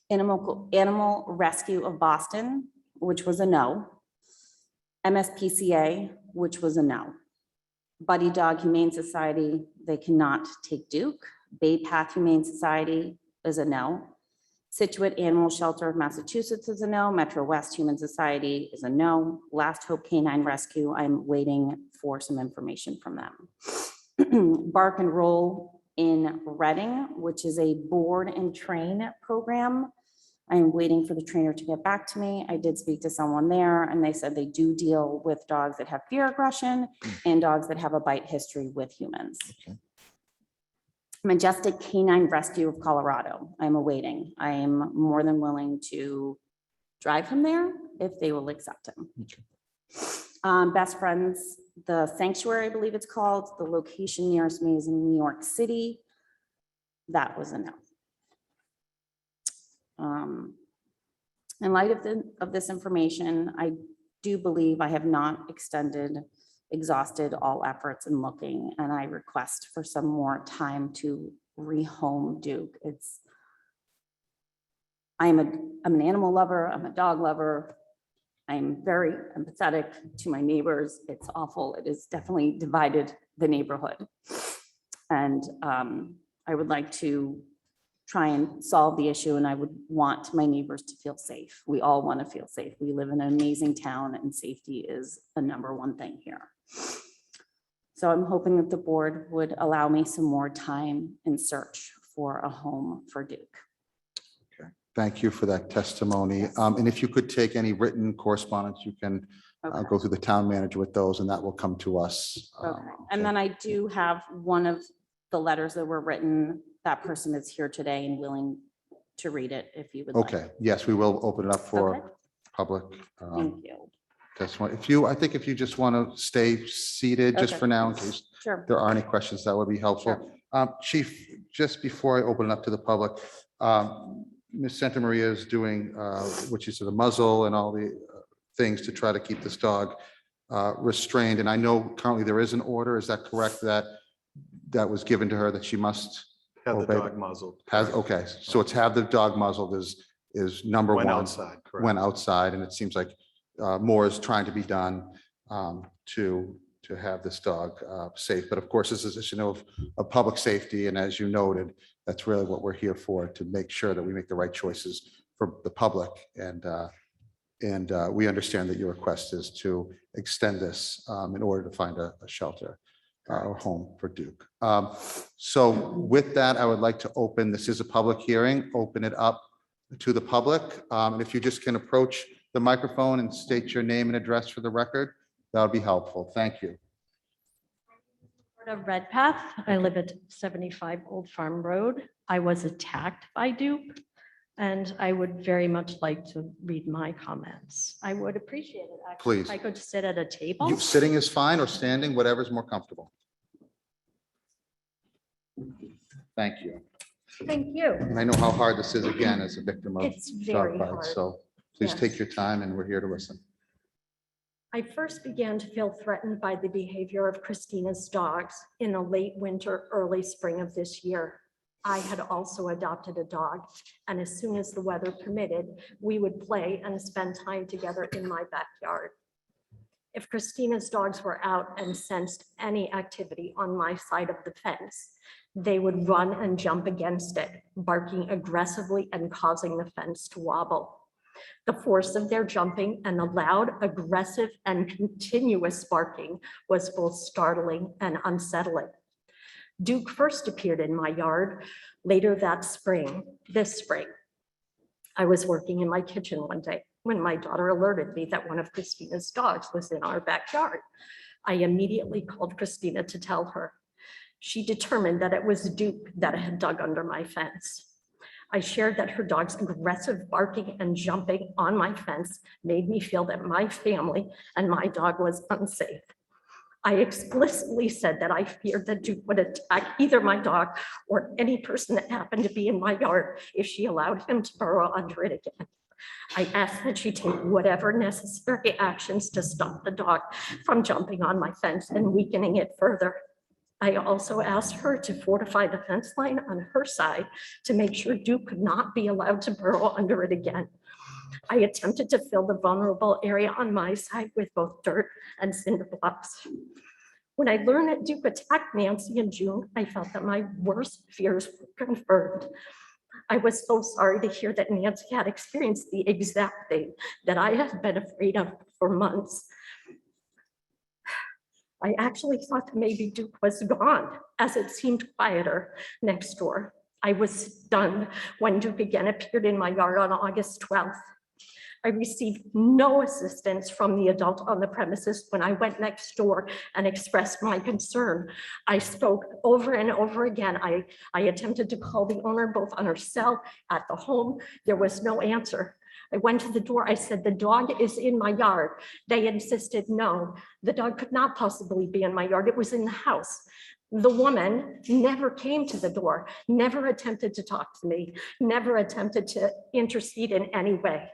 Animal Rescue of Boston, which was a no. MSPCA, which was a no. Buddy Dog Humane Society, they cannot take Duke. Bay Path Humane Society is a no. Situate Animal Shelter of Massachusetts is a no. Metro West Human Society is a no. Last Hope Canine Rescue, I'm waiting for some information from them. Bark and Roll in Reading, which is a board and train program. I'm waiting for the trainer to get back to me. I did speak to someone there and they said they do deal with dogs that have fear aggression and dogs that have a bite history with humans. Okay. Majestic Canine Rescue of Colorado. I'm awaiting. I am more than willing to drive him there if they will accept him. Okay. Best Friends, the Sanctuary, I believe it's called. The location nearest me is in New York City. That was a no. In light of this information, I do believe I have not exhausted all efforts in looking, and I request for some more time to rehome Duke. I'm an animal lover, I'm a dog lover. I'm very empathetic to my neighbors. It's awful. It has definitely divided the neighborhood. And I would like to try and solve the issue, and I would want my neighbors to feel safe. We all want to feel safe. We live in an amazing town and safety is the #1 thing here. So I'm hoping that the board would allow me some more time in search for a home for Duke. Okay. Thank you for that testimony. And if you could take any written correspondence, you can Okay. go through the town manager with those and that will come to us. Okay. And then I do have one of the letters that were written. That person is here today and willing to read it if you would like. Okay, yes, we will open it up for Okay. public Thank you. testimony. I think if you just want to stay seated just Okay. for now, in case Sure. there are any questions, that would be helpful. Chief, just before I open it up to the public, Ms. Santa Maria is doing what you said, the muzzle and all the things to try to keep this dog restrained. And I know currently there is an order, is that correct, that was given to her that she must Have the obey? dog muzzled. Okay, so it's have the dog muzzled is number When one. outside, correct. When outside, and it seems like more is trying to be done to have this dog safe. But of course, this is an issue of public safety, and as you noted, that's really what we're here for, to make sure that we make the right choices for the public. And we understand that your request is to extend this in order to find a shelter or home for Duke. So with that, I would like to open, this is a public hearing, open it up to the public. And if you just can approach the microphone and state your name and address for the record, that would be helpful. Thank you. Redpath. I live at 75 Old Farm Road. I was attacked by Duke, and I would very much like to read my comments. I would appreciate it. Actually, Please. if I could sit at a table. Sitting is fine, or standing, whatever's more comfortable. Thank you. Thank you. And I know how hard this is, again, as a victim of It's dog very bites. hard. So please Yes. take your time, and we're here to listen. I first began to feel threatened by the behavior of Christina's dogs in the late winter, early spring of this year. I had also adopted a dog, and as soon as the weather permitted, we would play and spend time together in my backyard. If Christina's dogs were out and sensed any activity on my side of the fence, they would run and jump against it, barking aggressively and causing the fence to wobble. The force of their jumping and the loud, aggressive, and continuous barking was both startling and unsettling. Duke first appeared in my yard later that spring, this spring. I was working in my kitchen one day when my daughter alerted me that one of Christina's dogs was in our backyard. I immediately called Christina to tell her. She determined that it was Duke that had dug under my fence. I shared that her dog's aggressive barking and jumping on my fence made me feel that my family and my dog was unsafe. I explicitly said that I feared that Duke would attack either my dog or any person that happened to be in my yard if she allowed him to burrow under it again. I asked that she take whatever necessary actions to stop the dog from jumping on my fence and weakening it further. I also asked her to fortify the fence line on her side to make sure Duke could not be allowed to burrow under it again. I attempted to fill the vulnerable area on my side with both dirt and cinder blocks. When I learned that Duke attacked Nancy in June, I felt that my worst fears were confirmed. I was so sorry to hear that Nancy had experienced the exact thing that I had been afraid of for months. I actually thought that maybe Duke was gone, as it seemed quieter next door. I was stunned when Duke again appeared in my yard on August 12th. I received no assistance from the adult on the premises when I went next door and expressed my concern. I spoke over and over again. I attempted to call the owner both on her cell, at the home. There was no answer. I went to the door. I said, the dog is in my yard. They insisted, no, the dog could not possibly be in my yard. It was in the house. The woman never came to the door, never attempted to talk to me, never attempted to intercede in any way.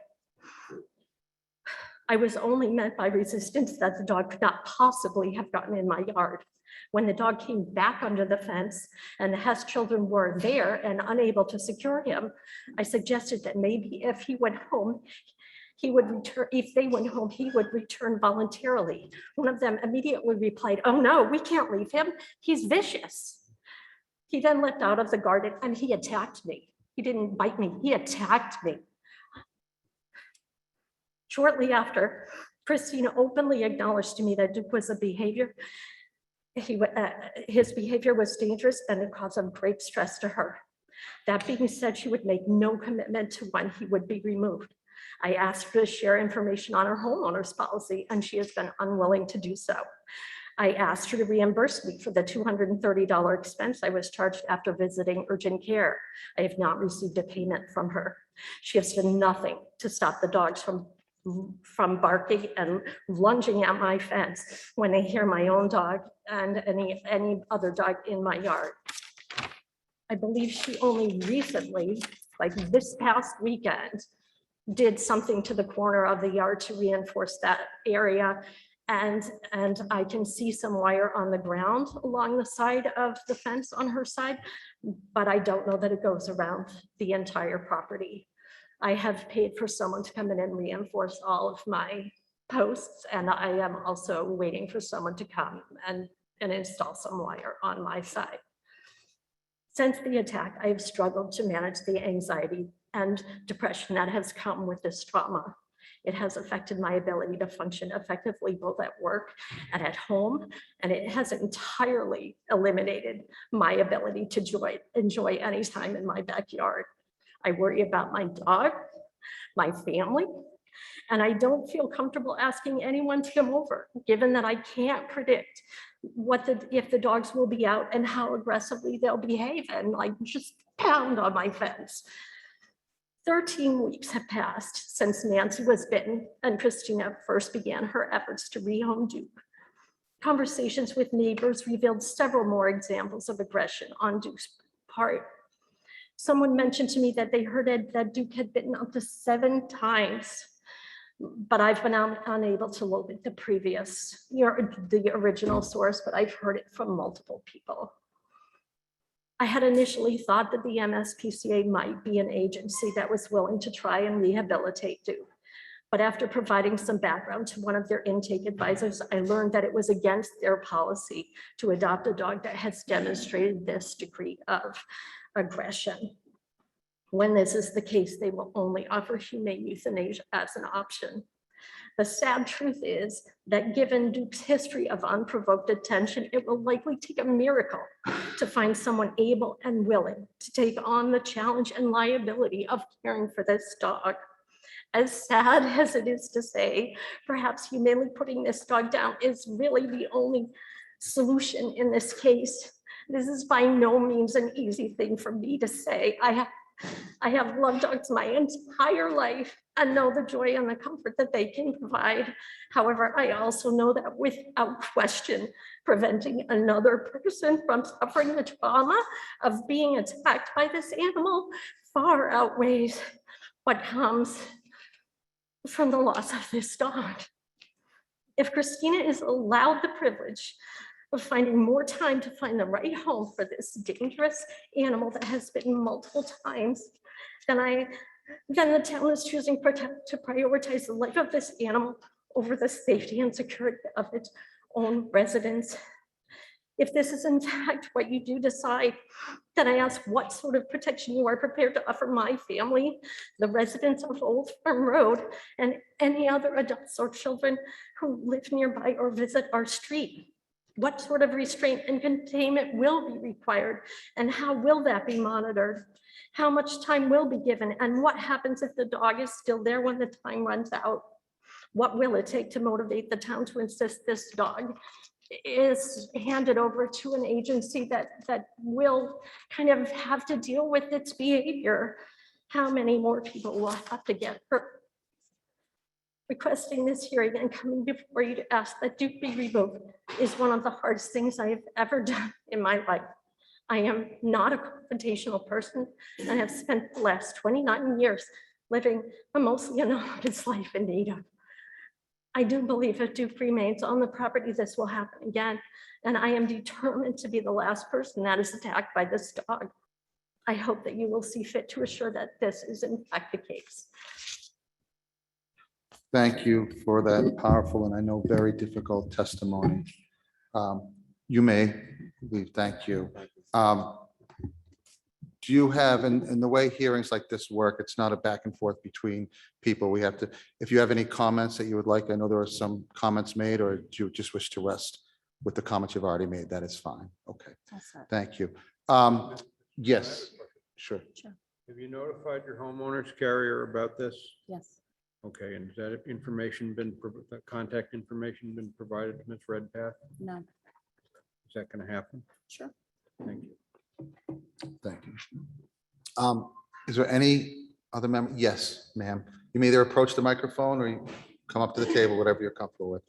I was only met by resistance that the dog could not possibly have gotten in my yard. When the dog came back under the fence and the Hess children were there and unable to secure him, I suggested that maybe if he went home, he would return. If they went home, he would return voluntarily. One of them immediately replied, "Oh no, we can't leave him. He's vicious." He then leapt out of the garden and he attacked me. He didn't bite me, he attacked me. Shortly after, Christina openly acknowledged to me that Duke was a behavior. His behavior was dangerous and a cause of great stress to her. That being said, she would make no commitment to when he would be removed. I asked her to share information on her homeowner's policy, and she has been unwilling to do so. I asked her to reimburse me for the $230 expense I was charged after visiting urgent care. I have not received a payment from her. She has done nothing to stop the dogs from barking and lunging at my fence when they hear my own dog and any other dog in my yard. I believe she only recently, like this past weekend, did something to the corner of the yard to reinforce that area. And I can see some wire on the ground along the side of the fence on her side, but I don't know that it goes around the entire property. I have paid for someone to come in and reinforce all of my posts, and I am also waiting for someone to come and install some wire on my side. Since the attack, I have struggled to manage the anxiety and depression that has come with this trauma. It has affected my ability to function effectively both at work and at home, and it has entirely eliminated my ability to enjoy any time in my backyard. I worry about my dog, my family, and I don't feel comfortable asking anyone to come over, given that I can't predict if the dogs will be out and how aggressively they'll behave and like just pound on my fence. 13 weeks have passed since Nancy was bitten and Christina first began her efforts to rehome Duke. Conversations with neighbors revealed several more examples of aggression on Duke's part. Someone mentioned to me that they heard that Duke had bitten up to 7 times, but I've been unable to locate the original source, but I've heard it from multiple people. I had initially thought that the MSPCA might be an agency that was willing to try and rehabilitate Duke, But after providing some background to one of their intake advisors, I learned that it was against their policy to adopt a dog that has demonstrated this degree of aggression. When this is the case, they will only offer humane euthanasia as an option. The sad truth is that given Duke's history of unprovoked attention, it will likely take a miracle to find someone able and willing to take on the challenge and liability of caring for this dog. As sad as it is to say, perhaps humanely putting this dog down is really the only solution in this case. This is by no means an easy thing for me to say. I have loved dogs my entire life and know the joy and the comfort that they can provide. However, I also know that without question, preventing another person from suffering the trauma of being attacked by this animal far outweighs what comes from the loss of this dog. If Christina is allowed the privilege of finding more time to find the right home for this dangerous animal that has been multiple times, then the town is choosing to prioritize the life of this animal over the safety and security of its own residents. If this is in fact what you do decide, then I ask what sort of protection you are prepared to offer my family, the residents of Old Farm Road, and any other adults or children who live nearby or visit our street. What sort of restraint and containment will be required, and how will that be monitored? How much time will be given, and what happens if the dog is still there when the time runs out? What will it take to motivate the town to insist this dog is handed over to an agency that will kind of have to deal with its behavior? How many more people will have to get hurt? Requesting this hearing and coming before you to ask that Duke be removed is one of the hardest things I have ever done in my life. I am not a confrontational person and have spent the last 29 years living a mostly anonymous life in Needham. I do believe if Duke remains on the property, this will happen again, and I am determined to be the last person that is attacked by this dog. I hope that you will see fit to assure that this is in fact the case. Thank you for that powerful and I know very difficult testimony. You may leave. Thank you. Do you have, in the way hearings like this work, it's not a back and forth between people. We have to, if you have any comments that you would like, I know there are some comments made, or do you just wish to rest with the comments you've already made? That is fine. Okay. Thank you. Yes, sure. Have you notified your homeowner's carrier about this? Yes. Okay, and has that information been, that contact information been provided to Ms. Redpath? No. Is that going to happen? Sure. Thank you. Thank you. Is there any other member? Yes, ma'am. You may either approach the microphone or you come up to the table, whatever you're comfortable with.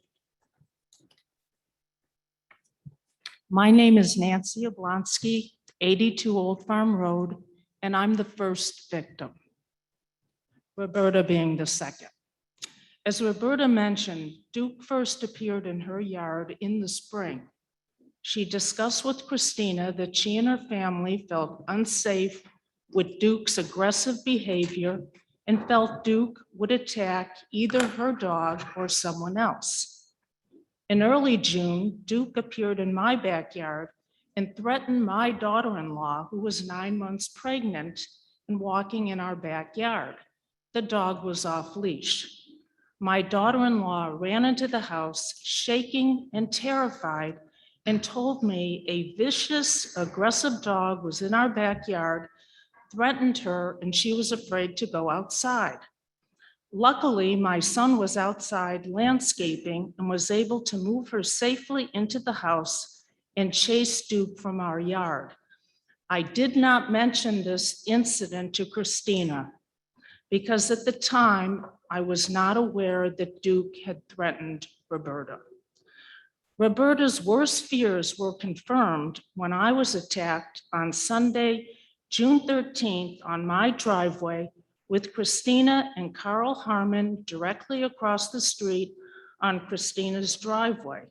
My name is Nancy Oblonsky, 82 Old Farm Road, and I'm the first victim, Roberta being the second. As Roberta mentioned, Duke first appeared in her yard in the spring. She discussed with Christina that she and her family felt unsafe with Duke's aggressive behavior and felt Duke would attack either her dog or someone else. In early June, Duke appeared in my backyard and threatened my daughter-in-law, who was 9 months pregnant and walking in our backyard. The dog was off leash. My daughter-in-law ran into the house shaking and terrified and told me a vicious, aggressive dog was in our backyard, threatened her, and she was afraid to go outside. Luckily, my son was outside landscaping and was able to move her safely into the house and chase Duke from our yard. I did not mention this incident to Christina because at the time, I was not aware that Duke had threatened Roberta. Roberta's worst fears were confirmed when I was attacked on Sunday, June 13th on my driveway with Christina and Carl Harmon directly across the street on Christina's driveway.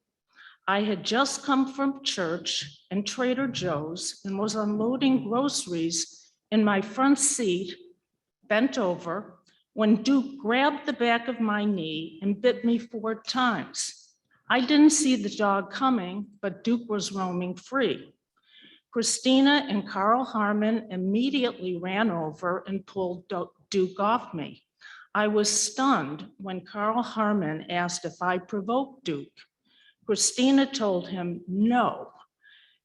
I had just come from church and Trader Joe's and was unloading groceries in my front seat, bent over, when Duke grabbed the back of my knee and bit me 4 times. I didn't see the dog coming, but Duke was roaming free. Christina and Carl Harmon immediately ran over and pulled Duke off me. I was stunned when Carl Harmon asked if I provoked Duke. Christina told him no,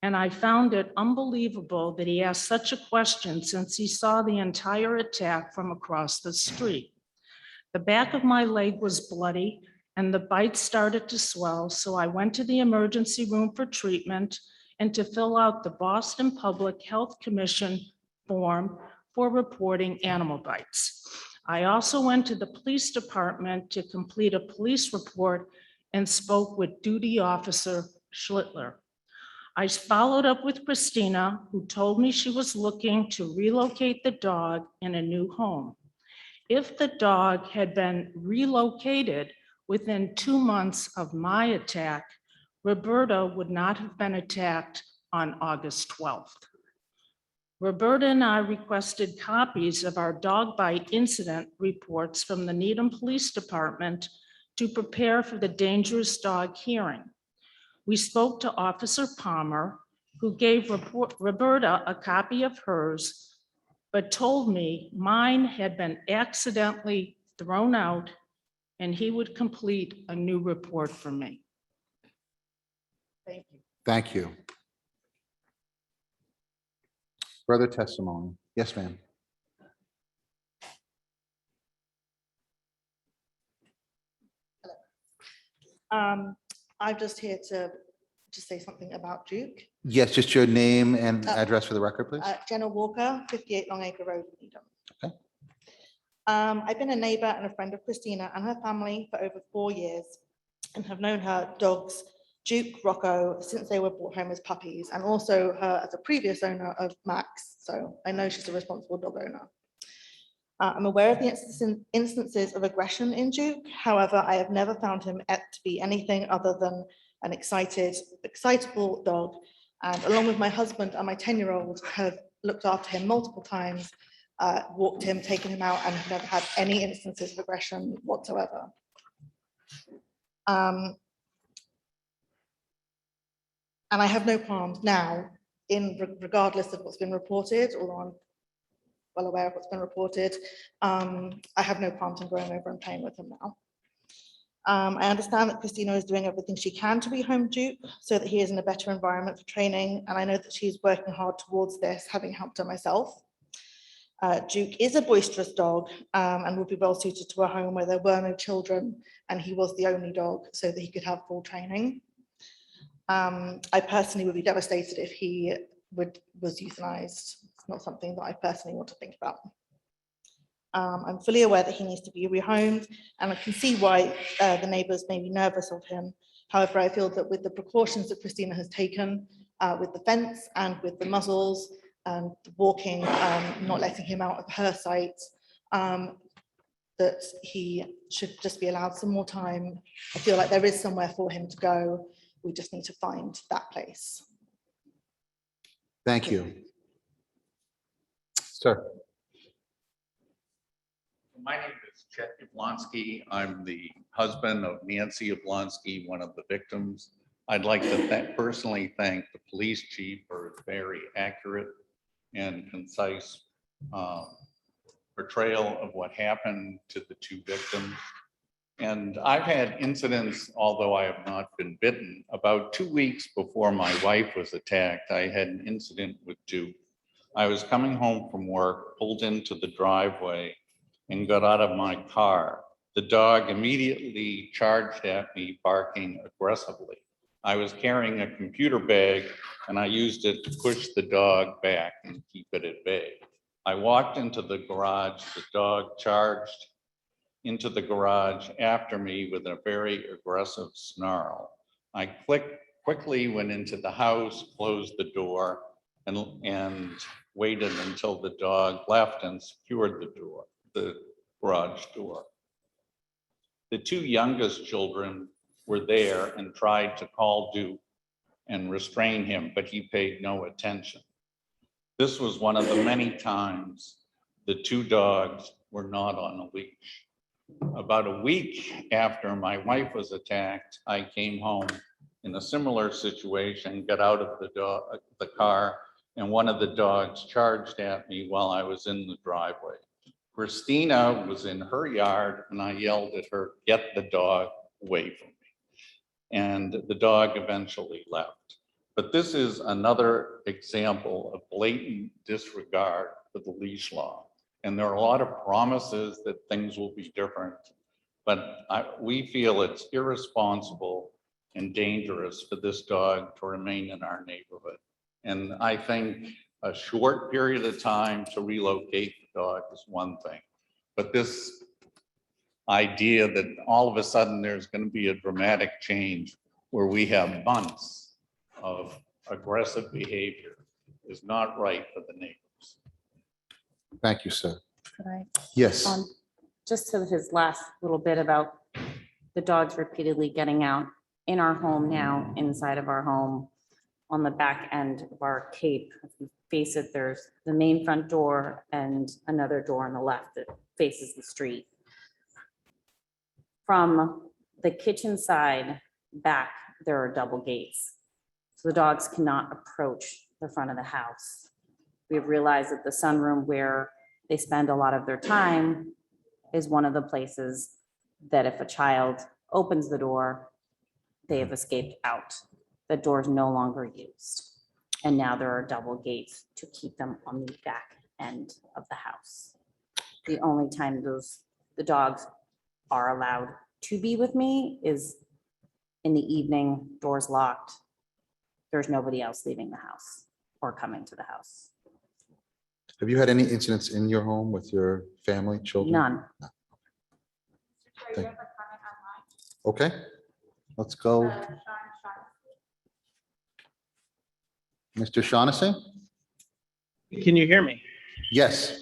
and I found it unbelievable that he asked such a question since he saw the entire attack from across the street. The back of my leg was bloody and the bite started to swell, so I went to the emergency room for treatment and to fill out the Boston Public Health Commission form for reporting animal bites. I also went to the police department to complete a police report and spoke with Duty Officer Schlittler. I followed up with Christina, who told me she was looking to relocate the dog in a new home. If the dog had been relocated within 2 months of my attack, Roberta would not have been attacked on August 12th. Roberta and I requested copies of our dog bite incident reports from the Needham Police Department to prepare for the dangerous dog hearing. We spoke to Officer Palmer, who gave Roberta a copy of hers, but told me mine had been accidentally thrown out and he would complete a new report for me. Thank you. Thank you. Further testimony? Yes, ma'am. I'm just here to say something about Duke. Yes, just your name and address for the record, please. Jenna Walker, 58 Longacre Road, Needham. Okay. I've been a neighbor and a friend of Christina and her family for over 4 years and have known her dogs, Duke, Rocco, since they were brought home as puppies, and also her as a previous owner of Max. So I know she's a responsible dog owner. I'm aware of the instances of aggression in Duke. However, I have never found him to be anything other than an excitable dog. And along with my husband and my 10-year-old have looked after him multiple times, walked him, taken him out, and have never had any instances of aggression whatsoever. And I have no qualms now, regardless of what's been reported, although I'm well aware of what's been reported. I have no qualms in going over and playing with him now. I understand that Christina is doing everything she can to rehome Duke so that he is in a better environment for training, and I know that she's working hard towards this, having helped her myself. Duke is a boisterous dog and would be well suited to a home where there were no children and he was the only dog so that he could have full training. I personally would be devastated if he was euthanized. It's not something that I personally want to think about. I'm fully aware that he needs to be rehomed, and I can see why the neighbors may be nervous of him. However, I feel that with the precautions that Christina has taken with the fence and with the muzzles and walking, not letting him out of her sight, that he should just be allowed some more time. I feel like there is somewhere for him to go. We just need to find that place. Thank you. Sir. My name is Chet Yablonsky. I'm the husband of Nancy Yablonsky, one of the victims. I'd like to personally thank the police chief for his very accurate and concise portrayal of what happened to the 2 victims. And I've had incidents, although I have not been bitten. About 2 weeks before my wife was attacked, I had an incident with Duke. I was coming home from work, pulled into the driveway, and got out of my car. The dog immediately charged at me, barking aggressively. I was carrying a computer bag and I used it to push the dog back and keep it at bay. I walked into the garage. The dog charged into the garage after me with a very aggressive snarl. I quickly went into the house, closed the door, and waited until the dog left and secured the garage door. The 2 youngest children were there and tried to call Duke and restrain him, but he paid no attention. This was one of the many times the two dogs were not on a leash. About a week after my wife was attacked, I came home in a similar situation, got out of the car, and one of the dogs charged at me while I was in the driveway. Christina was in her yard and I yelled at her, "Get the dog away from me." And the dog eventually left. But this is another example of blatant disregard for the leash law. And there are a lot of promises that things will be different, but we feel it's irresponsible and dangerous for this dog to remain in our neighborhood. And I think a short period of time to relocate the dog is one thing, but this idea that all of a sudden there's going to be a dramatic change where we have months of aggressive behavior is not right for the neighbors. Thank you, sir. Could I? Yes. Just to his last little bit about the dogs repeatedly getting out in our home now, inside of our home, on the back end of our cape. If you face it, there's the main front door and another door on the left that faces the street. From the kitchen side back, there are double gates. So the dogs cannot approach the front of the house. We have realized that the sunroom, where they spend a lot of their time, is one of the places that if a child opens the door, they have escaped out. The door is no longer used. And now there are double gates to keep them on the back end of the house. The only time the dogs are allowed to be with me is in the evening, doors locked. There's nobody else leaving the house or coming to the house. Have you had any incidents in your home with your family, children? None. Thank- Okay, let's go. Mr. Shaughnessy? Can you hear me? Yes.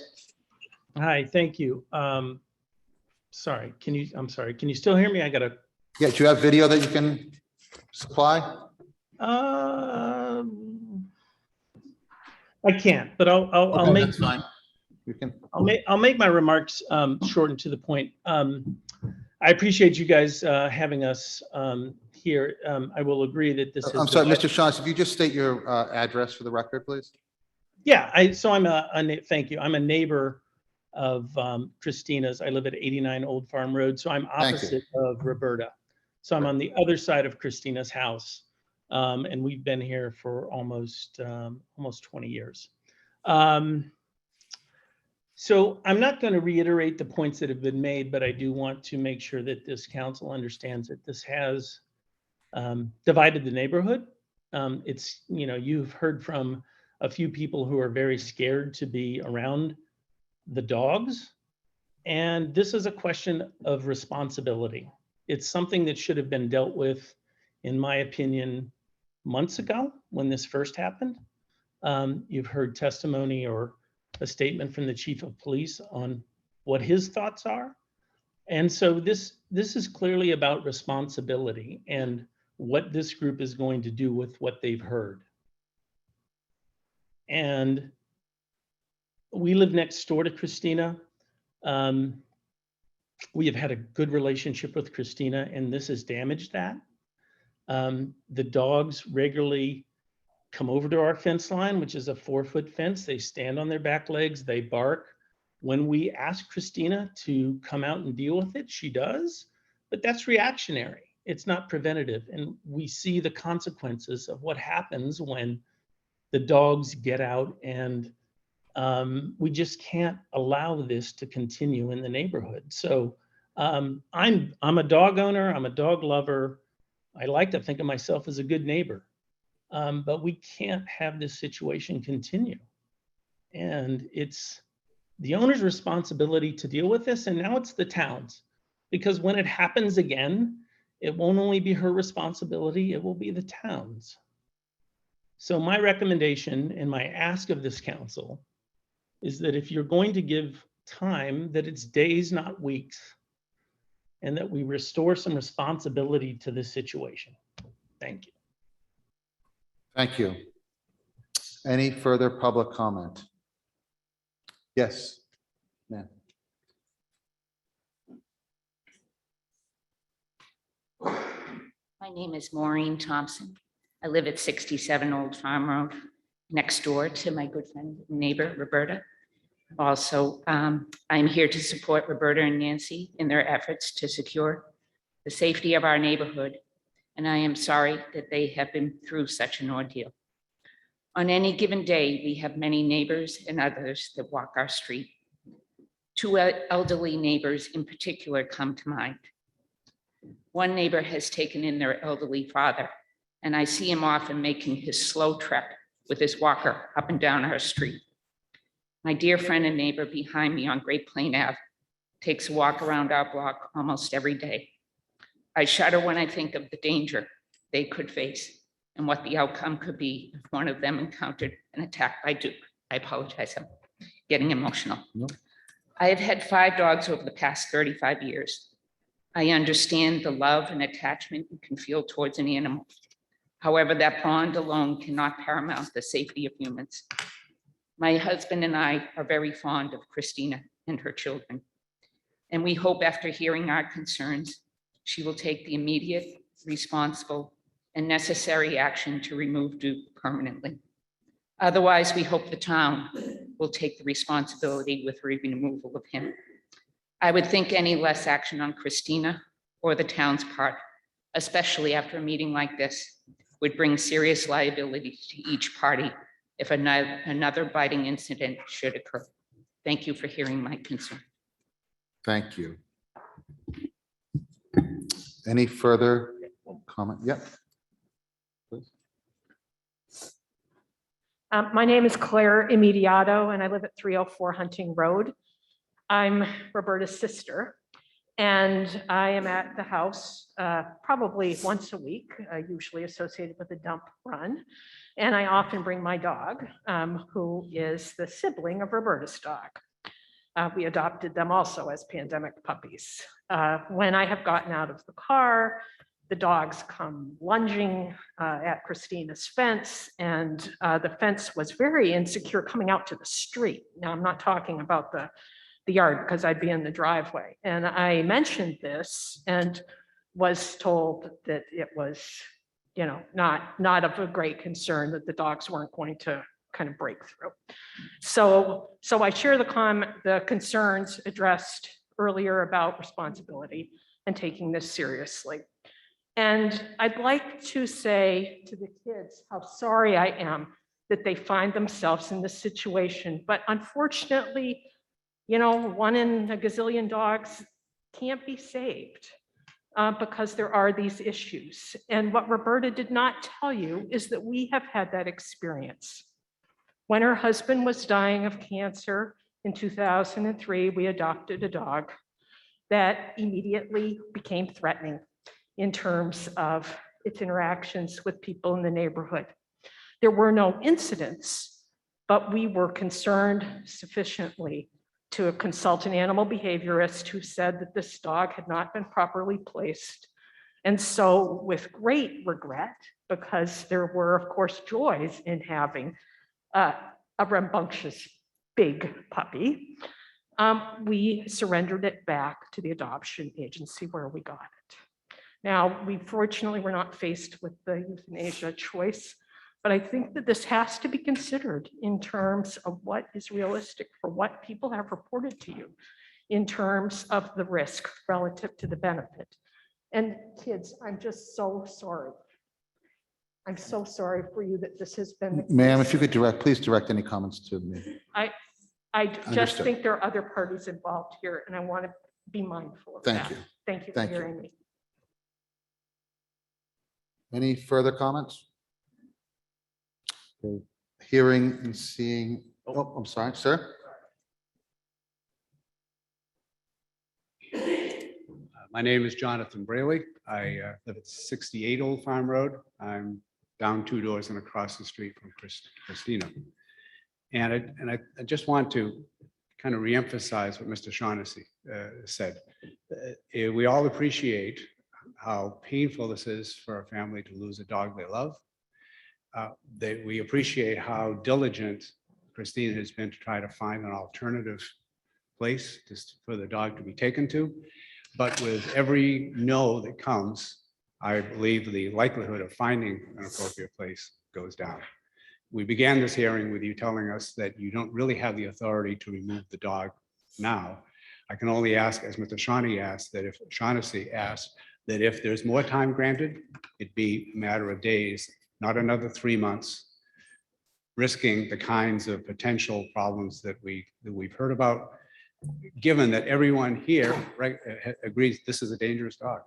Hi, thank you. Sorry, I'm sorry, can you still hear me? I gotta. Yeah, do you have video that you can supply? I can't, but I'll Okay, make. that's fine. You can. I'll make my remarks short and to the point. I appreciate you guys having us here. I will agree that this is. I'm sorry, Mr. Shaughnessy, if you just state your address for the record, please. Yeah, thank you. I'm a neighbor of Christina's. I live at 89 Old Farm Road, so I'm opposite of Roberta. So I'm on the other side of Christina's house. And we've been here for almost 20 years. So I'm not going to reiterate the points that have been made, but I do want to make sure that this council understands that this has divided the neighborhood. You've heard from a few people who are very scared to be around the dogs. And this is a question of responsibility. It's something that should have been dealt with, in my opinion, months ago when this first happened. You've heard testimony or a statement from the chief of police on what his thoughts are. And so this is clearly about responsibility and what this group is going to do with what they've heard. And we live next door to Christina. We have had a good relationship with Christina, and this has damaged that. The dogs regularly come over to our fence line, which is a 4-foot fence. They stand on their back legs, they bark. When we ask Christina to come out and deal with it, she does, but that's reactionary. It's not preventative. And we see the consequences of what happens when the dogs get out, and we just can't allow this to continue in the neighborhood. So I'm a dog owner, I'm a dog lover. I like to think of myself as a good neighbor, but we can't have this situation continue. And it's the owner's responsibility to deal with this, and now it's the town's, because when it happens again, it won't only be her responsibility, it will be the town's. So my recommendation and my ask of this council is that if you're going to give time, that it's days, not weeks, and that we restore some responsibility to this situation. Thank you. Thank you. Any further public comment? Yes. Ma'am. My name is Maureen Thompson. I live at 67 Old Farm Road, next door to my good friend and neighbor, Roberta. Also, I'm here to support Roberta and Nancy in their efforts to secure the safety of our neighborhood, and I am sorry that they have been through such an ordeal. On any given day, we have many neighbors and others that walk our street. Two elderly neighbors in particular come to mind. One neighbor has taken in their elderly father, and I see him often making his slow trek with his walker up and down our street. My dear friend and neighbor behind me on Great Plain Ave takes a walk around our block almost every day. I shudder when I think of the danger they could face and what the outcome could be if one of them encountered an attack by Duke. I apologize, I'm getting emotional. No. I have had 5 dogs over the past 35 years. I understand the love and attachment you can feel towards an animal. However, that bond alone cannot paramount the safety of humans. My husband and I are very fond of Christina and her children, and we hope after hearing our concerns, she will take the immediate, responsible, and necessary action to remove Duke permanently. Otherwise, we hope the town will take the responsibility with removal of him. I would think any less action on Christina or the town's part, especially after a meeting like this, would bring serious liability to each party if another biting incident should occur. Thank you for hearing my concern. Thank you. Any further comment? Yep. Please. My name is Claire Immediato, and I live at 304 Hunting Road. I'm Roberta's sister, and I am at the house probably once a week, usually associated with a dump run. And I often bring my dog, who is the sibling of Roberta's dog. We adopted them also as pandemic puppies. When I have gotten out of the car, the dogs come lunging at Christina's fence, and the fence was very insecure coming out to the street. Now, I'm not talking about the yard because I'd be in the driveway. And I mentioned this and was told that it was, you know, not of a great concern, that the dogs weren't going to kind of break through. So I share the concerns addressed earlier about responsibility and taking this seriously. And I'd like to say to the kids how sorry I am that they find themselves in this situation. But unfortunately, you know, 1 in a gazillion dogs can't be saved because there are these issues. And what Roberta did not tell you is that we have had that experience. When her husband was dying of cancer in 2003, we adopted a dog that immediately became threatening in terms of its interactions with people in the neighborhood. There were no incidents, but we were concerned sufficiently to consult an animal behaviorist who said that this dog had not been properly placed. And so with great regret, because there were of course joys in having a rambunctious big puppy, we surrendered it back to the adoption agency where we got it. Now, we fortunately were not faced with the euthanasia choice, but I think that this has to be considered in terms of what is realistic for what people have reported to you in terms of the risk relative to the benefit. And kids, I'm just so sorry. I'm so sorry for you that this has been. Ma'am, if you could please direct any comments to me. I just Understood. think there are other parties involved here, and I want to be mindful of that. Thank you. Thank you for Thank you. hearing me. Any further comments? Okay. Hearing and seeing, oh, I'm sorry, sir. My name is Jonathan Braley. I live at 68 Old Farm Road. I'm down 2 doors and across the street from Christina. And I just want to kind of reemphasize what Mr. Shaughnessy said. We all appreciate how painful this is for a family to lose a dog they love. We appreciate how diligent Christina has been to try to find an alternative place just for the dog to be taken to. But with every no that comes, I believe the likelihood of finding an appropriate place goes down. We began this hearing with you telling us that you don't really have the authority to remove the dog now. I can only ask, as Mr. Shaughnessy asked, that if there's more time granted, it'd be a matter of days, not another 3 months, risking the kinds of potential problems that we've heard about, given that everyone here agrees this is a dangerous dog.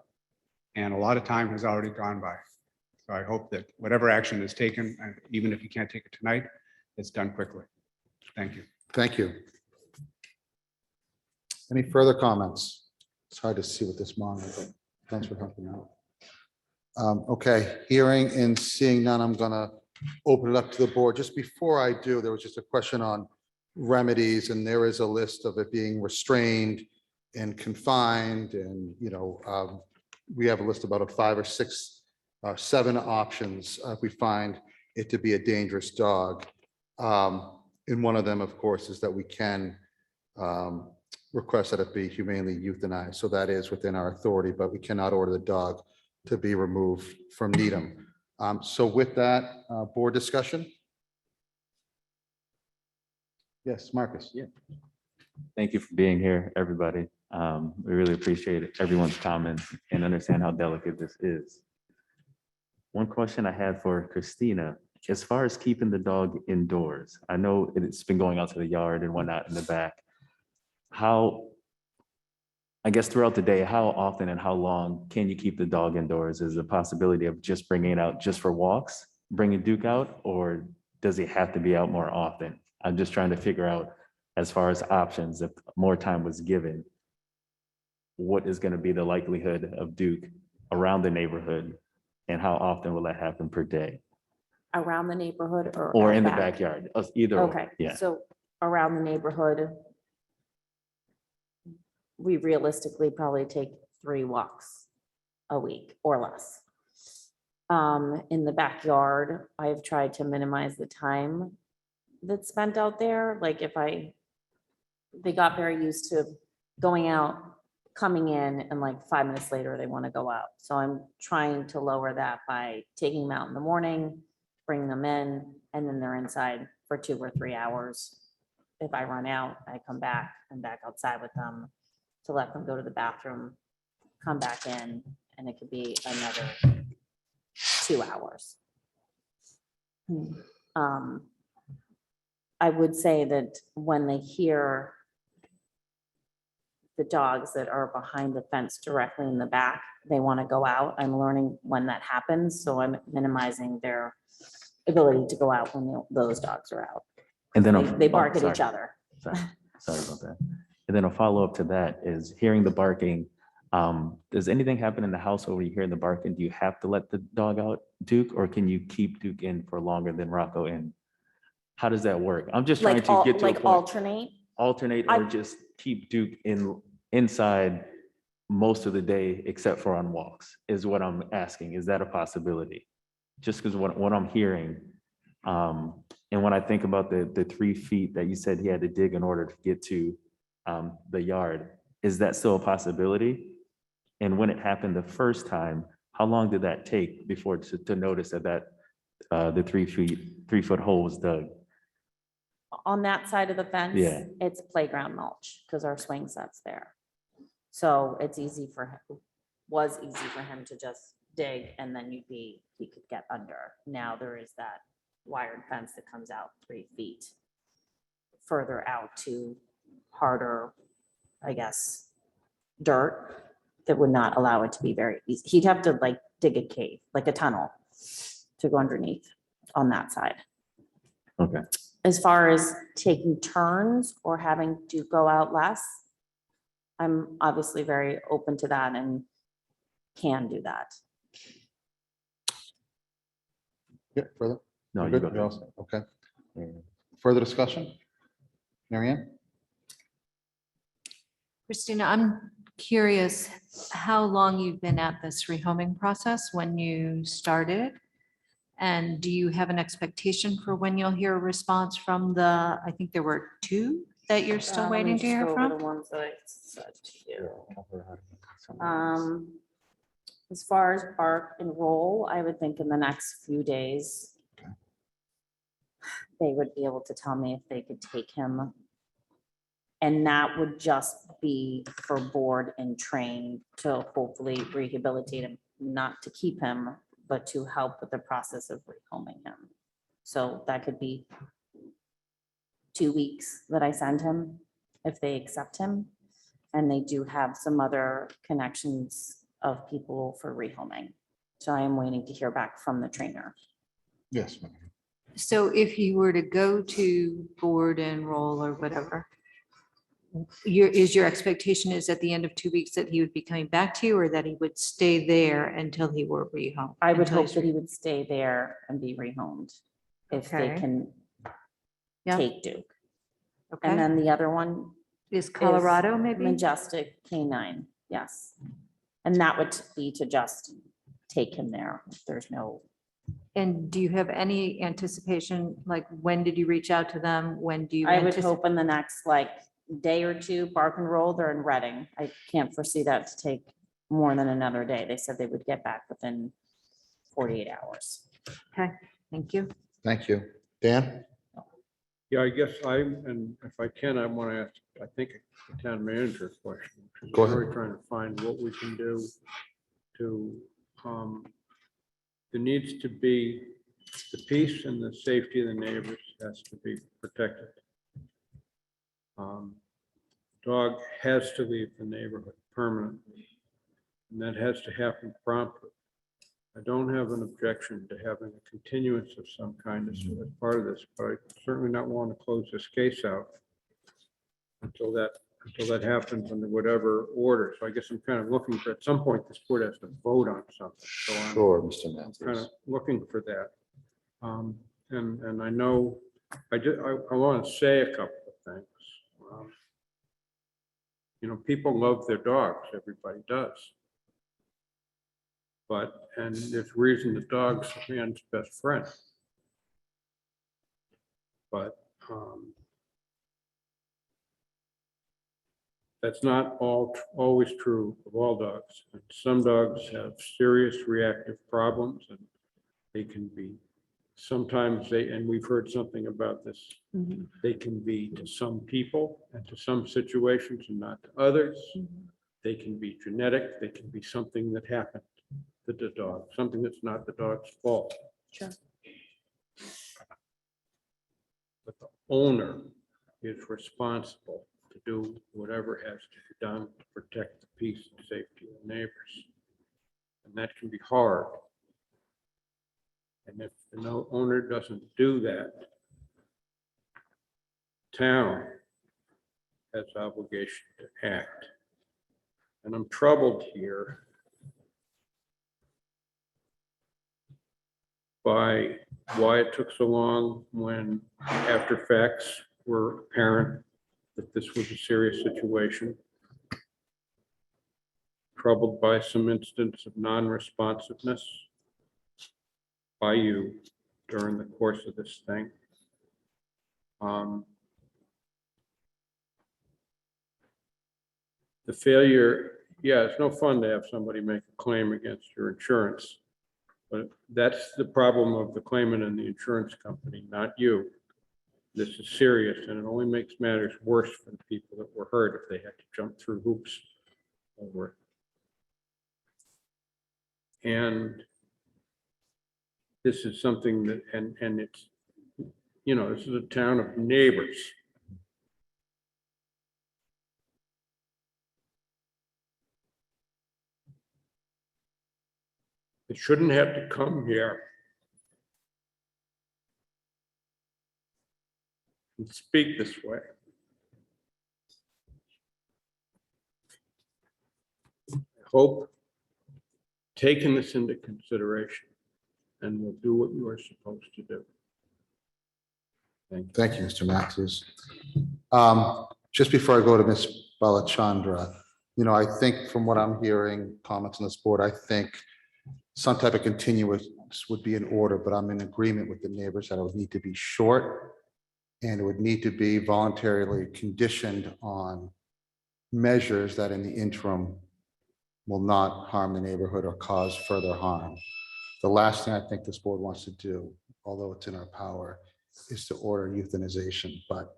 And a lot of time has already gone by. So I hope that whatever action is taken, even if you can't take it tonight, it's done quickly. Thank you. Thank you. Any further comments? It's hard to see with this monitor, but thanks for helping out. Okay, hearing and seeing none, I'm gonna open it up to the board. Just before I do, there was just a question on remedies, and there is a list of it being restrained and confined, and we have a list about 5 or 6 7 options if we find it to be a dangerous dog. And one of them, of course, is that we can request that it be humanely euthanized. So that is within our authority, but we cannot order the dog to be removed from Needham. So with that, board discussion. Yes, Marcus. Yeah. Thank you for being here, everybody. We really appreciate everyone's comments and understand how delicate this is. One question I had for Christina, as far as keeping the dog indoors, I know it's been going out to the yard and whatnot in the back. How, I guess throughout the day, how often and how long can you keep the dog indoors? Is the possibility of just bringing it out just for walks, bringing Duke out, or does he have to be out more often? I'm just trying to figure out, as far as options, if more time was given, what is going to be the likelihood of Duke around the neighborhood, and how often will that happen per day? Around the neighborhood or? Or out in the back? backyard, either. or, Okay, Yeah. so around the neighborhood, we realistically probably take 3 walks a week or less. In the backyard, I've tried to minimize the time that's spent out there. Like they got very used to going out, coming in, and like 5 minutes later, they want to go out. So I'm trying to lower that by taking them out in the morning, bring them in, and then they're inside for 2 or 3 hours. If I run out, I come back, I'm back outside with them to let them go to the bathroom, come back in, and it could be another 2 hours. I would say that when they hear the dogs that are behind the fence directly in the back, they want to go out. I'm learning when that happens, so I'm minimizing their ability to go out when those dogs are out. And then They bark at each other. Sorry about that. And then a follow-up to that is hearing the barking. Does anything happen in the household when you hear the barking? Do you have to let the dog out, Duke, or can you keep Duke in for longer than Rocco in? How does that work? I'm just trying to get to a point. Alternate or just keep Duke inside most of the day except for on walks is what I'm asking. Is that a possibility? Just because what I'm hearing, and when I think about the 3 feet that you said he had to dig in order to get to the yard, is that still a possibility? And when it happened the first time, how long did that take before to notice that the 3 foot hole was dug? On that side of the fence, Yeah. it's playground mulch because our swing set's there. So it's was easy for him to just dig, and then he could get under. Now there is that wired fence that comes out 3 feet further out to harder, I guess, dirt that would not allow it to be very easy. He'd have to like dig a cave, like a tunnel, to go underneath on that side. Okay. As far as taking turns or having to go out less, I'm obviously very open to that and can do that. Yeah, further? No, You're you good? go You're all set? Okay. Further discussion? Mary Ann? Christina, I'm curious how long you've been at this rehoming process, when you started? And do you have an expectation for when you'll hear a response from I think there were 2 that you're still Let me waiting to just hear go over from? The ones that I said to you. As far as bark and roll, I would think in the next few days, they would be able to tell me if they could take him. And that would just be for board and train to hopefully rehabilitate him, not to keep him, but to help with the process of rehoming him. So that could be 2 weeks that I send him if they accept him. And they do have some other connections of people for rehoming. So I am waiting to hear back from the trainer. Yes. So if you were to go to board and roll or whatever, your expectation is at the end of 2 weeks that he would be coming back to you, or that he would stay there until he were rehomed? I would Until hope he's that he would stay there and be rehomed if they Okay. can Yeah. take Duke. Okay. And then the other one Is Colorado is maybe? Majestic Canine, yes. And that would be to just take him there. There's no, And do you have any anticipation, like when did you reach out to them? When do you? I would anticipate? hope in the next like day or two, bark and roll, they're in Reading. I can't foresee that to take more than another day. They said they would get back within 48 hours. Okay, thank you. Thank you. Dan? Yeah, I guess and if I can, I want to ask, I think, a town manager question. because Go I'm ahead. really trying to find what we can do to, there needs to be, the peace and the safety of the neighbors has to be protected. Dog has to leave the neighborhood permanently, and that has to happen promptly. I don't have an objection to having a continuance of some kind as part of this, but I certainly not want to close this case out until that happens under whatever order. So I guess I'm kind of looking for, at some point, this board has to vote on something. So I'm Sure, Mr. kind Matthews. of looking for that. And I know, I want to say a couple of things. You know, people love their dogs, everybody does. And there's reason the dog's man's best friend. But that's not always true of all dogs. And some dogs have serious reactive problems, and they can be, sometimes and we've heard something about this, they can be to some people and to some situations and not to others. They can be genetic, they can be something that happened to the dog, something that's not the dog's fault. Sure. But the owner is responsible to do whatever has to be done to protect the peace and safety of the neighbors. And that can be hard. And if the owner doesn't do that, town has obligation to act. And I'm troubled here by why it took so long when, after facts were apparent that this was a serious situation. Troubled by some instance of non-responsiveness by you during the course of this thing. The failure, yeah, it's no fun to have somebody make a claim against your insurance. But that's the problem of the claimant and the insurance company, not you. This is serious, and it only makes matters worse for the people that were hurt if they had to jump through hoops over it. And this is something that, and it's, you know, this is a town of neighbors. It shouldn't have to come here and speak this way. I hope taking this into consideration, and we'll do what you are supposed to do. Thank you, Mr. Matthews. Just before I go to Ms. Balachandra, you know, I think from what I'm hearing, comments on this board, I think some type of continuance would be in order, but I'm in agreement with the neighbors that it would need to be short And it would need to be voluntarily conditioned on measures that in the interim will not harm the neighborhood or cause further harm. The last thing I think this board wants to do, although it's in our power, is to order euthanization. But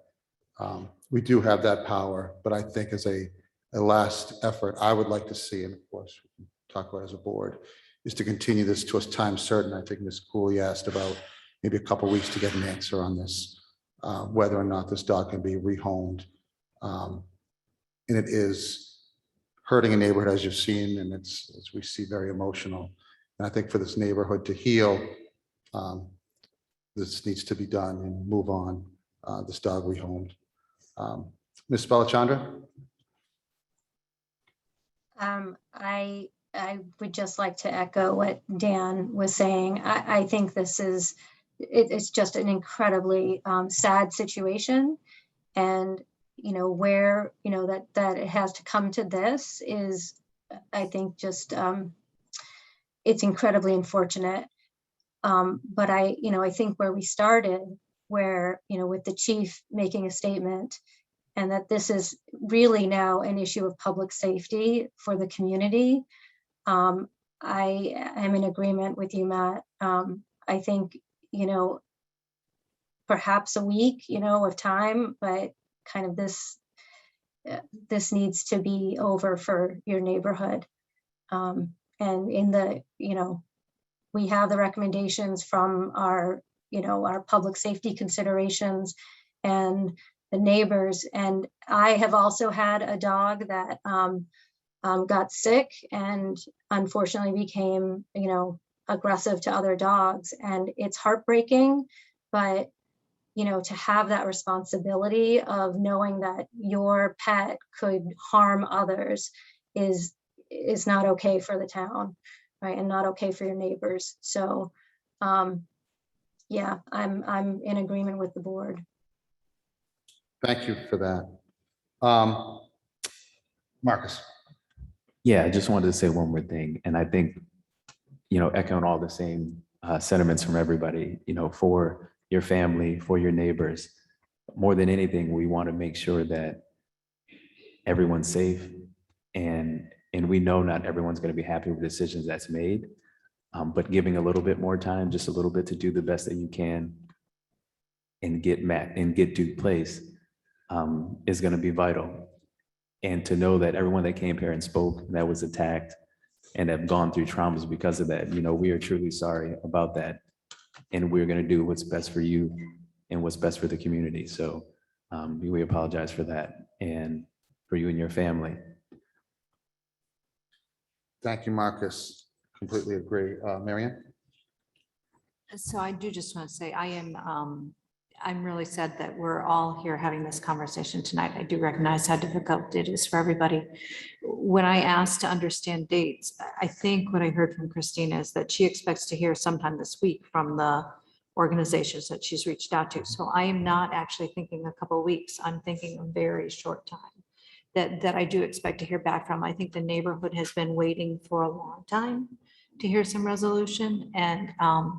we do have that power. But I think as a last effort, I would like to see, and of course, we can talk about it as a board, is to continue this to a time certain. I think Ms. Cooley asked about maybe a couple weeks to get an answer on this, whether or not this dog can be rehomed. And it is hurting a neighborhood, as you've seen, and it's, as we see, very emotional. And I think for this neighborhood to heal, this needs to be done and move on, this dog rehomed. Ms. Bellichandra? I would just like to echo what Dan was saying. I think this is, it's just an incredibly sad situation. And, you know, where, you know, that it has to come to this is, I think, just, it's incredibly unfortunate. But I think where we started, where, you know, with the chief making a statement, and that this is really now an issue of public safety for the community. I am in agreement with you, Matt. I think, you know, perhaps a week, you know, of time, but kind of this needs to be over for your neighborhood. And in the, you know, we have the recommendations from our, you know, our public safety considerations and the neighbors. And I have also had a dog that got sick and unfortunately became, you know, aggressive to other dogs. And it's heartbreaking, but, you know, to have that responsibility of knowing that your pet could harm others is not okay for the town, right? And not okay for your neighbors. So yeah, I'm in agreement with the board. Thank you for that. Marcus. Yeah, I just wanted to say one more thing. And I think, you know, echoing all the same sentiments from everybody, you know, for your family, for your neighbors, more than anything, we want to make sure that everyone's safe. And we know not everyone's going to be happy with decisions that's made, but giving a little bit more time, just a little bit to do the best that you can and get to place is going to be vital. And to know that everyone that came here and spoke that was attacked and have gone through traumas because of that, you know, we are truly sorry about that. And we're going to do what's best for you and what's best for the community. So we apologize for that and for you and your family. Thank you, Marcus. Completely agree. Marianne? So I do just want to say I'm really sad that we're all here having this conversation tonight. I do recognize how difficult it is for everybody. When I asked to understand dates, I think what I heard from Christina is that she expects to hear sometime this week from the organizations that she's reached out to. So I am not actually thinking a couple of weeks. I'm thinking a very short time that I do expect to hear back from. I think the neighborhood has been waiting for a long time to hear some resolution, and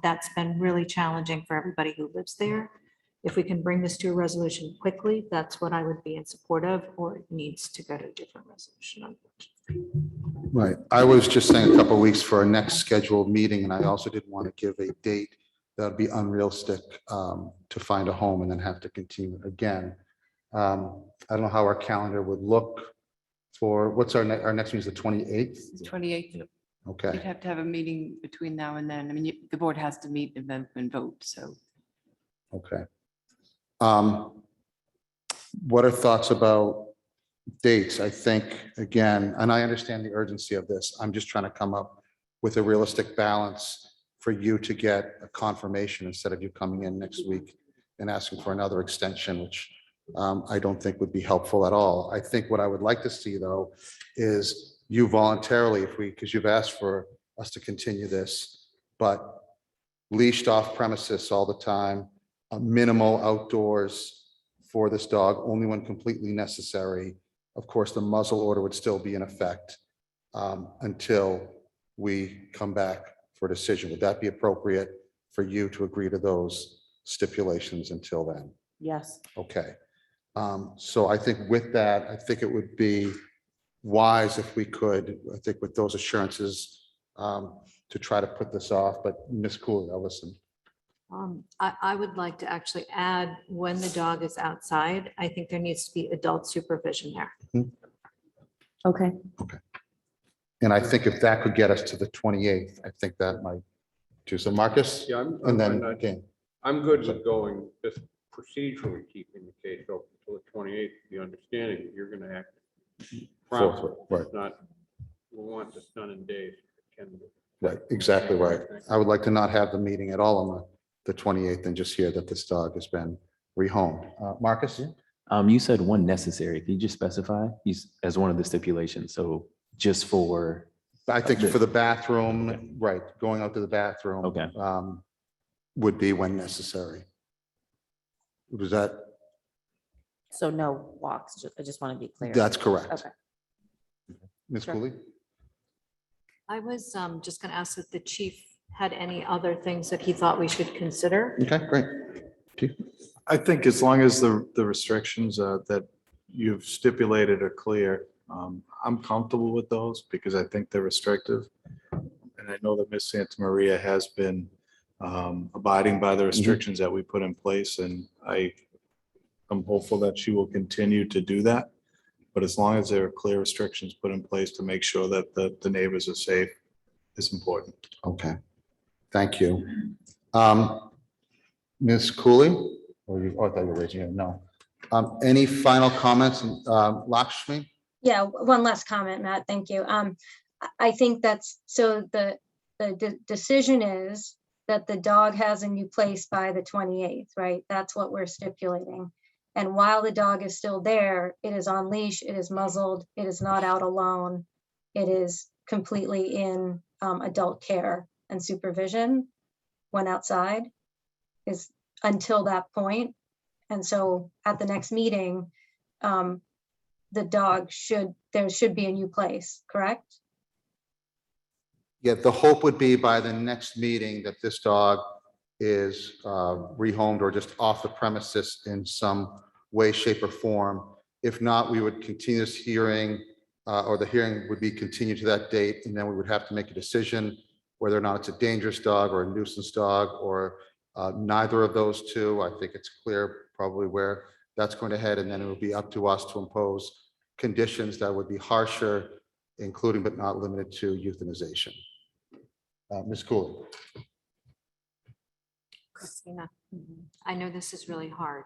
that's been really challenging for everybody who lives there. If we can bring this to a resolution quickly, that's what I would be in support of, or it needs to go to a different resolution, unfortunately. Right. I was just saying a couple of weeks for our next scheduled meeting, and I also didn't want to give a date that would be unrealistic to find a home and then have to continue again. I don't know how our calendar would look for, what's our next meeting is the 28th? 28th. Okay. You'd have to have a meeting between now and then. I mean, the board has to meet and vote, so. Okay. What are thoughts about dates? I think, again, and I understand the urgency of this. I'm just trying to come up with a realistic balance for you to get a confirmation instead of you coming in next week and asking for another extension, which I don't think would be helpful at all. I think what I would like to see, though, is you voluntarily, because you've asked for us to continue this, but leashed off premises all the time, minimal outdoors for this dog, only when completely necessary. Of course, the muzzle order would still be in effect until we come back for a decision. Would that be appropriate for you to agree to those stipulations until then? Yes. Okay. So I think with that, I think it would be wise if we could, I think with those assurances, to try to put this off, but Ms. Cooley, I'll listen. I would like to actually add, when the dog is outside, I think there needs to be adult supervision there. Okay. And I think if that could get us to the 28th, I think that might do. So Marcus? Yeah, And then again. I'm good with going, just procedurally keeping the case open until the 28th, the understanding that you're gonna act promptly. Forthwith, right. It's not, we want this done in days. Can be. Right, exactly right. I would like to not have the meeting at all on the 28th and just hear that this dog has been rehomed. Marcus? You said one necessary. Can you just specify? As one of the stipulations, so just for. I think for the bathroom, right, going out to the bathroom. Okay. Would be when necessary. Was that, So no walks, I just want to be clear. that's correct. Okay. Ms. Sure. Cooley? I was just going to ask if the chief had any other things that he thought we should consider. Okay, great. Chief? I think as long as the restrictions that you've stipulated are clear, I'm comfortable with those because I think they're restrictive. And I know that Ms. Santa Maria has been abiding by the restrictions that we put in place, and I'm hopeful that she will continue to do that. But as long as there are clear restrictions put in place to make sure that the neighbors are safe, is important. Okay, thank you. Ms. Cooley? Or you, oh, I thought you were raising your hand. No. Any final comments, Lakshmi? Yeah, one last comment, Matt. Thank you. I think that's, so the decision is that the dog has a new place by the 28th, right? That's what we're stipulating. And while the dog is still there, it is on leash, it is muzzled, it is not out alone. It is completely in adult care and supervision when outside, is until that point. And so at the next meeting, the dog there should be a new place, correct? Yeah, the hope would be by the next meeting that this dog is rehomed or just off the premises in some way, shape, or form. If not, we would continue this hearing, or the hearing would be continued to that date, and then we would have to make a decision whether or not it's a dangerous dog or a nuisance dog, or neither of those two. I think it's clear probably where that's going to head, and then it will be up to us to impose conditions that would be harsher, including but not limited to euthanization. Ms. Cooley? Christina, I know this is really hard,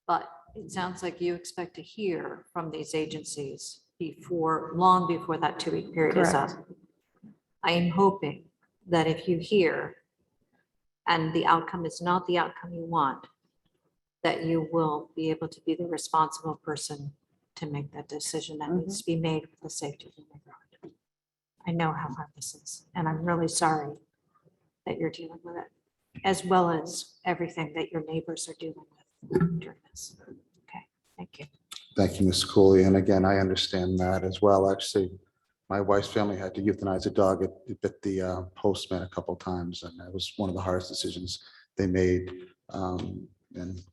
but it sounds like you expect to hear from these agencies long before that 2-week period is up. I am hoping that if you hear and the outcome is not the outcome you want, that you will be able to be the responsible person to make that decision that needs to be made for the safety of the neighborhood. I know how hard this is, and I'm really sorry that you're dealing with it, as well as everything that your neighbors are dealing with during this. Okay, thank you. Thank you, Ms. Cooley. And again, I understand that as well. Actually, my wife's family had to euthanize a dog. It bit the postman a couple of times, and that was one of the hardest decisions they made, and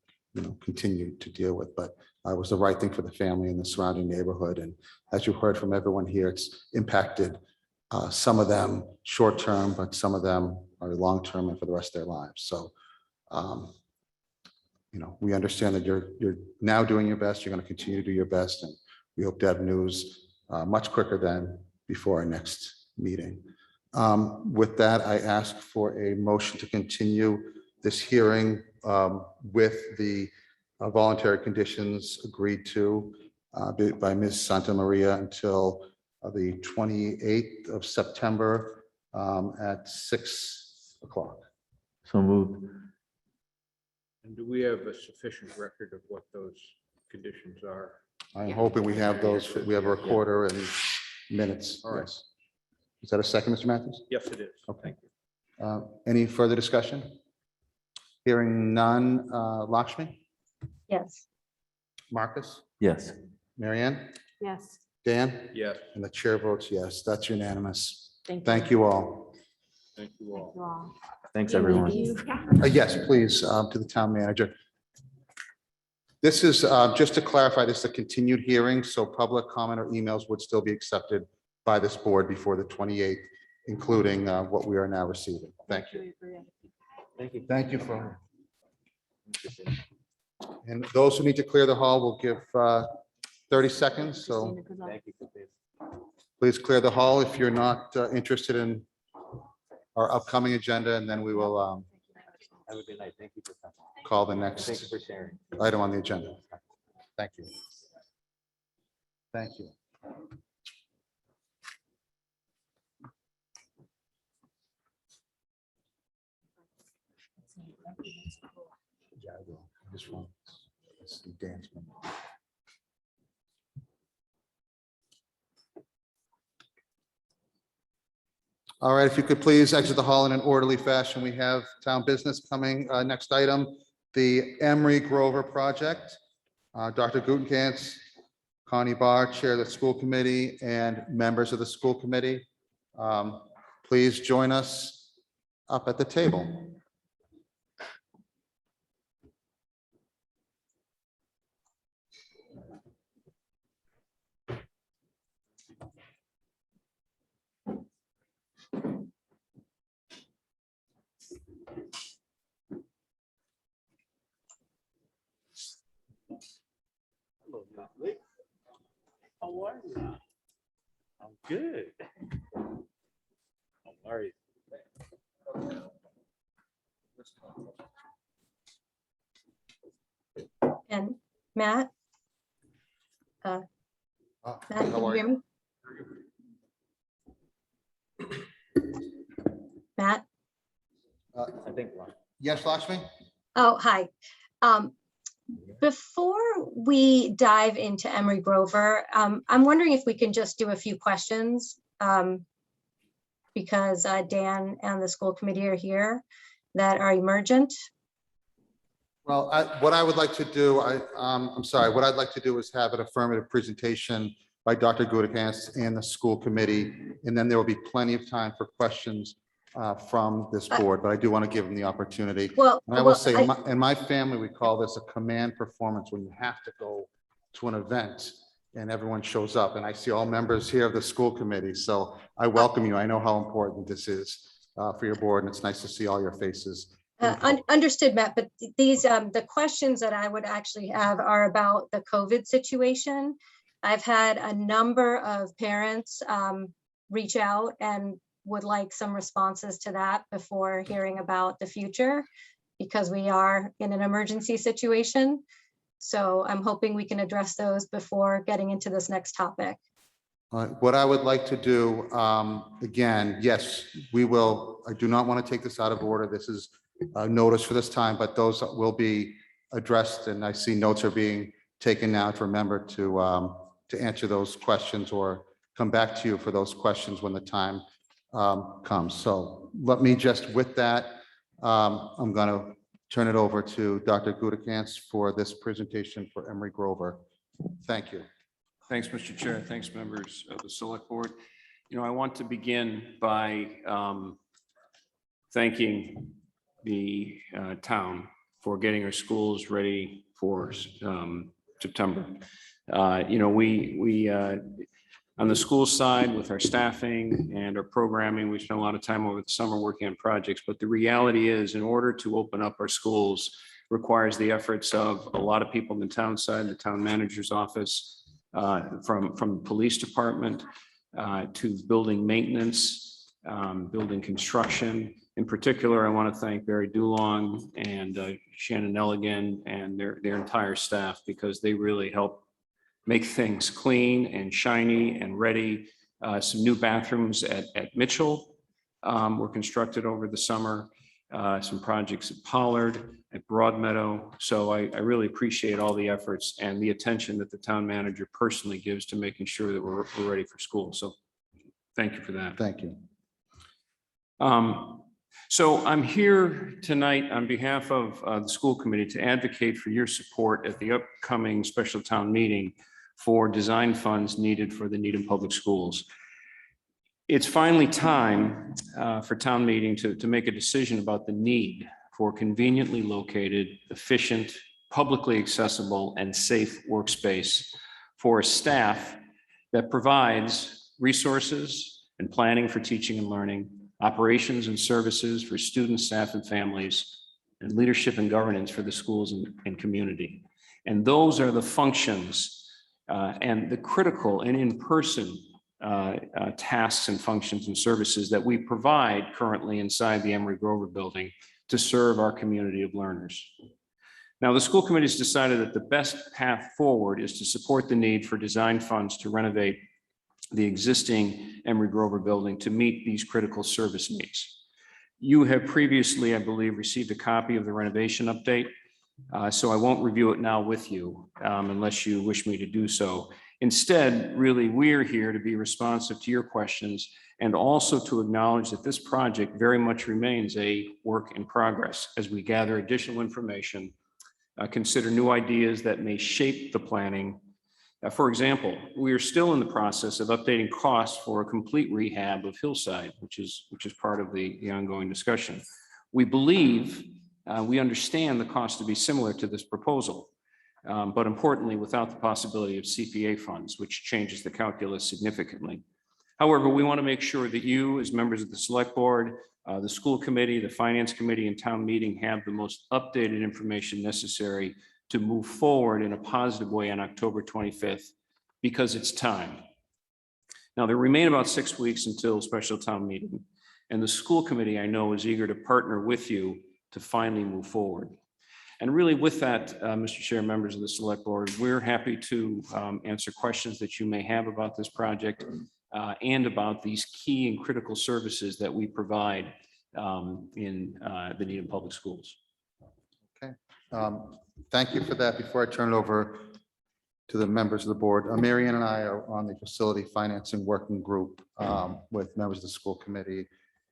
continued to deal with. But it was the right thing for the family and the surrounding neighborhood. And as you heard from everyone here, it's impacted some of them short-term, but some of them are long-term and for the rest of their lives. So, we understand that you're now doing your best. You're going to continue to do your best, and we hope to have news much quicker than before our next meeting. With that, I ask for a motion to continue this hearing with the voluntary conditions agreed to by Ms. Santa Maria until the 28th of September at 6 o'clock. So moved. And do we have a sufficient record of what those conditions are? I'm hoping we have those. We have a recorder and minutes. All right. Yes. Is that a second, Mr. Matthews? Yes, it is. Okay. Any further discussion? Hearing none. Lakshmi? Yes. Marcus? Yes. Marianne? Yes. Dan? Yes. And the chair votes yes. That's unanimous. Thank you. Thank you all. Thank you all. You all. Thanks, everyone. Yes, please, to the town manager. This is, just to clarify, this is a continued hearing, so public comment or emails would still be accepted by this board before the 28th, including what we are now receiving. Thank you. Thank you. Thank you for. And those who need to clear the hall will give 30 seconds, so Thank you, Christine. please clear the hall if you're not interested in our upcoming agenda, and then we will Have a good night. Thank you for coming. call the Thank you next for sharing. item on the agenda. Thank you. Thank you. Yeah, I will. I just want this dance. All right, if you could please exit the hall in an orderly fashion. We have town business coming. Next item, the Emery Grover project. Dr. Gutenkantz, Connie Barr, Chair of the School Committee, and members of the school committee. Please join us up at the table. Hello, lovely. How are you? I'm good. How are you? And Matt? Matt, can How you are hear me? Matt? I think. Yes, Lakshmi? Oh, hi. Before we dive into Emery Grover, I'm wondering if we can just do a few questions because Dan and the school committee are here that are emergent. Well, what I would like to do, I'm sorry, what I'd like to do is have an affirmative presentation by Dr. Gutenkantz and the school committee, and then there will be plenty of time for questions from this board, but I do want to give them the opportunity. Well, And I will say, in my family, we call this a command performance when you have to go to an event and everyone shows up. And I see all members here of the school committee, so I welcome you. I know how important this is for your board, and it's nice to see all your faces. Understood, Matt, but these, the questions that I would actually have are about the COVID situation. I've had a number of parents reach out and would like some responses to that before hearing about the future, because we are in an emergency situation. So I'm hoping we can address those before getting into this next topic. What I would like to do, again, yes, we will, I do not want to take this out of order. This is a notice for this time, but those will be addressed, and I see notes are being taken now to remember to answer those questions or come back to you for those questions when the time comes. So let me just, with that, I'm going to turn it over to Dr. Gutenkantz for this presentation for Emery Grover. Thank you. Thanks, Mr. Chair. Thanks, members of the Select Board. I want to begin by thanking the town for getting our schools ready for September. We on the school side with our staffing and our programming, we spent a lot of time over the summer working on projects, but the reality is, in order to open up our schools requires the efforts of a lot of people in the town side, the town manager's office, from the police department to building maintenance, building construction. In particular, I want to thank Barry Dulong and Shannon Elligan and their entire staff, because they really help make things clean and shiny and ready. Some new bathrooms at Mitchell were constructed over the summer. Some projects at Pollard, at Broadmeadow. So I really appreciate all the efforts and the attention that the town manager personally gives to making sure that we're ready for school. So thank you for that. Thank you. So I'm here tonight on behalf of the school committee to advocate for your support at the upcoming special town meeting for design funds needed for the Needham Public Schools. It's finally time for town meeting to make a decision about the need for conveniently located, efficient, publicly accessible, and safe workspace for staff that provides resources and planning for teaching and learning, operations and services for students, staff, and families, and leadership and governance for the schools and community. And those are the functions and the critical and in-person tasks and functions and services that we provide currently inside the Emery Grover building to serve our community of learners. Now, the school committee has decided that the best path forward is to support the need for design funds to renovate the existing Emery Grover building to meet these critical service needs. You have previously, I believe, received a copy of the renovation update, so I won't review it now with you unless you wish me to do so. Instead, really, we're here to be responsive to your questions and also to acknowledge that this project very much remains a work in progress as we gather additional information, consider new ideas that may shape the planning. For example, we are still in the process of updating costs for a complete rehab of Hillside, which is part of the ongoing discussion. We believe, we understand the cost to be similar to this proposal, but importantly, without the possibility of CPA funds, which changes the calculus significantly. However, we want to make sure that you, as members of the select board, the school committee, the finance committee, and town meeting have the most updated information necessary to move forward in a positive way on October 25th, because it's time. Now, there remain about 6 weeks until special town meeting, and the school committee, I know, is eager to partner with you to finally move forward. And really with that, Mr. Chair, members of the select board, we're happy to answer questions that you may have about this project and about these key and critical services that we provide in the Needham Public Schools. Okay. Thank you for that. Before I turn it over to the members of the board, Marianne and I are on the facility financing working group with members of the school committee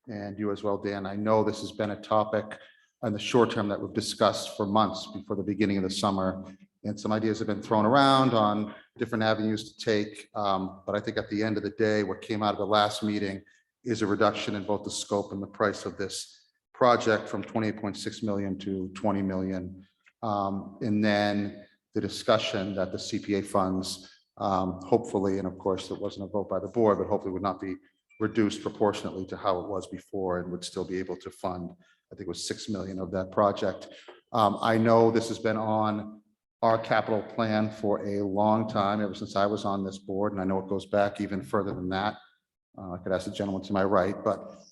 and you as well, Dan. I know this has been a topic in the short term that we've discussed for months before the beginning of the summer. And some ideas have been thrown around on different avenues to take. But I think at the end of the day, what came out of the last meeting is a reduction in both the scope and the price of this project from 28.6 million to 20 million. And then the discussion that the CPA funds, hopefully, and of course, it wasn't a vote by the board, but hopefully would not be reduced proportionately to how it was before and would still be able to fund, I think it was 6 million of that project. I know this has been on our capital plan for a long time, ever since I was on this board, and I know it goes back even further than that. I could ask the gentleman to my right, but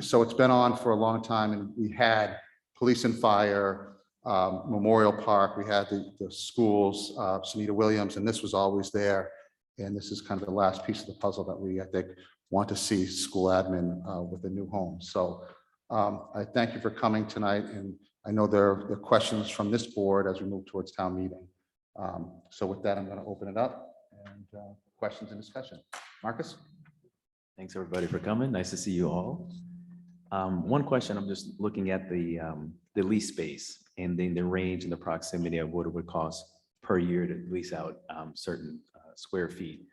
so it's been on for a long time, and we had police and fire, Memorial Park, we had the schools, Sunita Williams, and this was always there. And this is kind of the last piece of the puzzle that we, I think, want to see school admin with a new home. So I thank you for coming tonight, and I know there are questions from this board as we move towards town meeting. So with that, I'm going to open it up and questions and discussion. Marcus? Thanks, everybody, for coming. Nice to see you all. One question, I'm just looking at the lease space and then the range and the proximity of what it would cost per year to lease out certain square feet.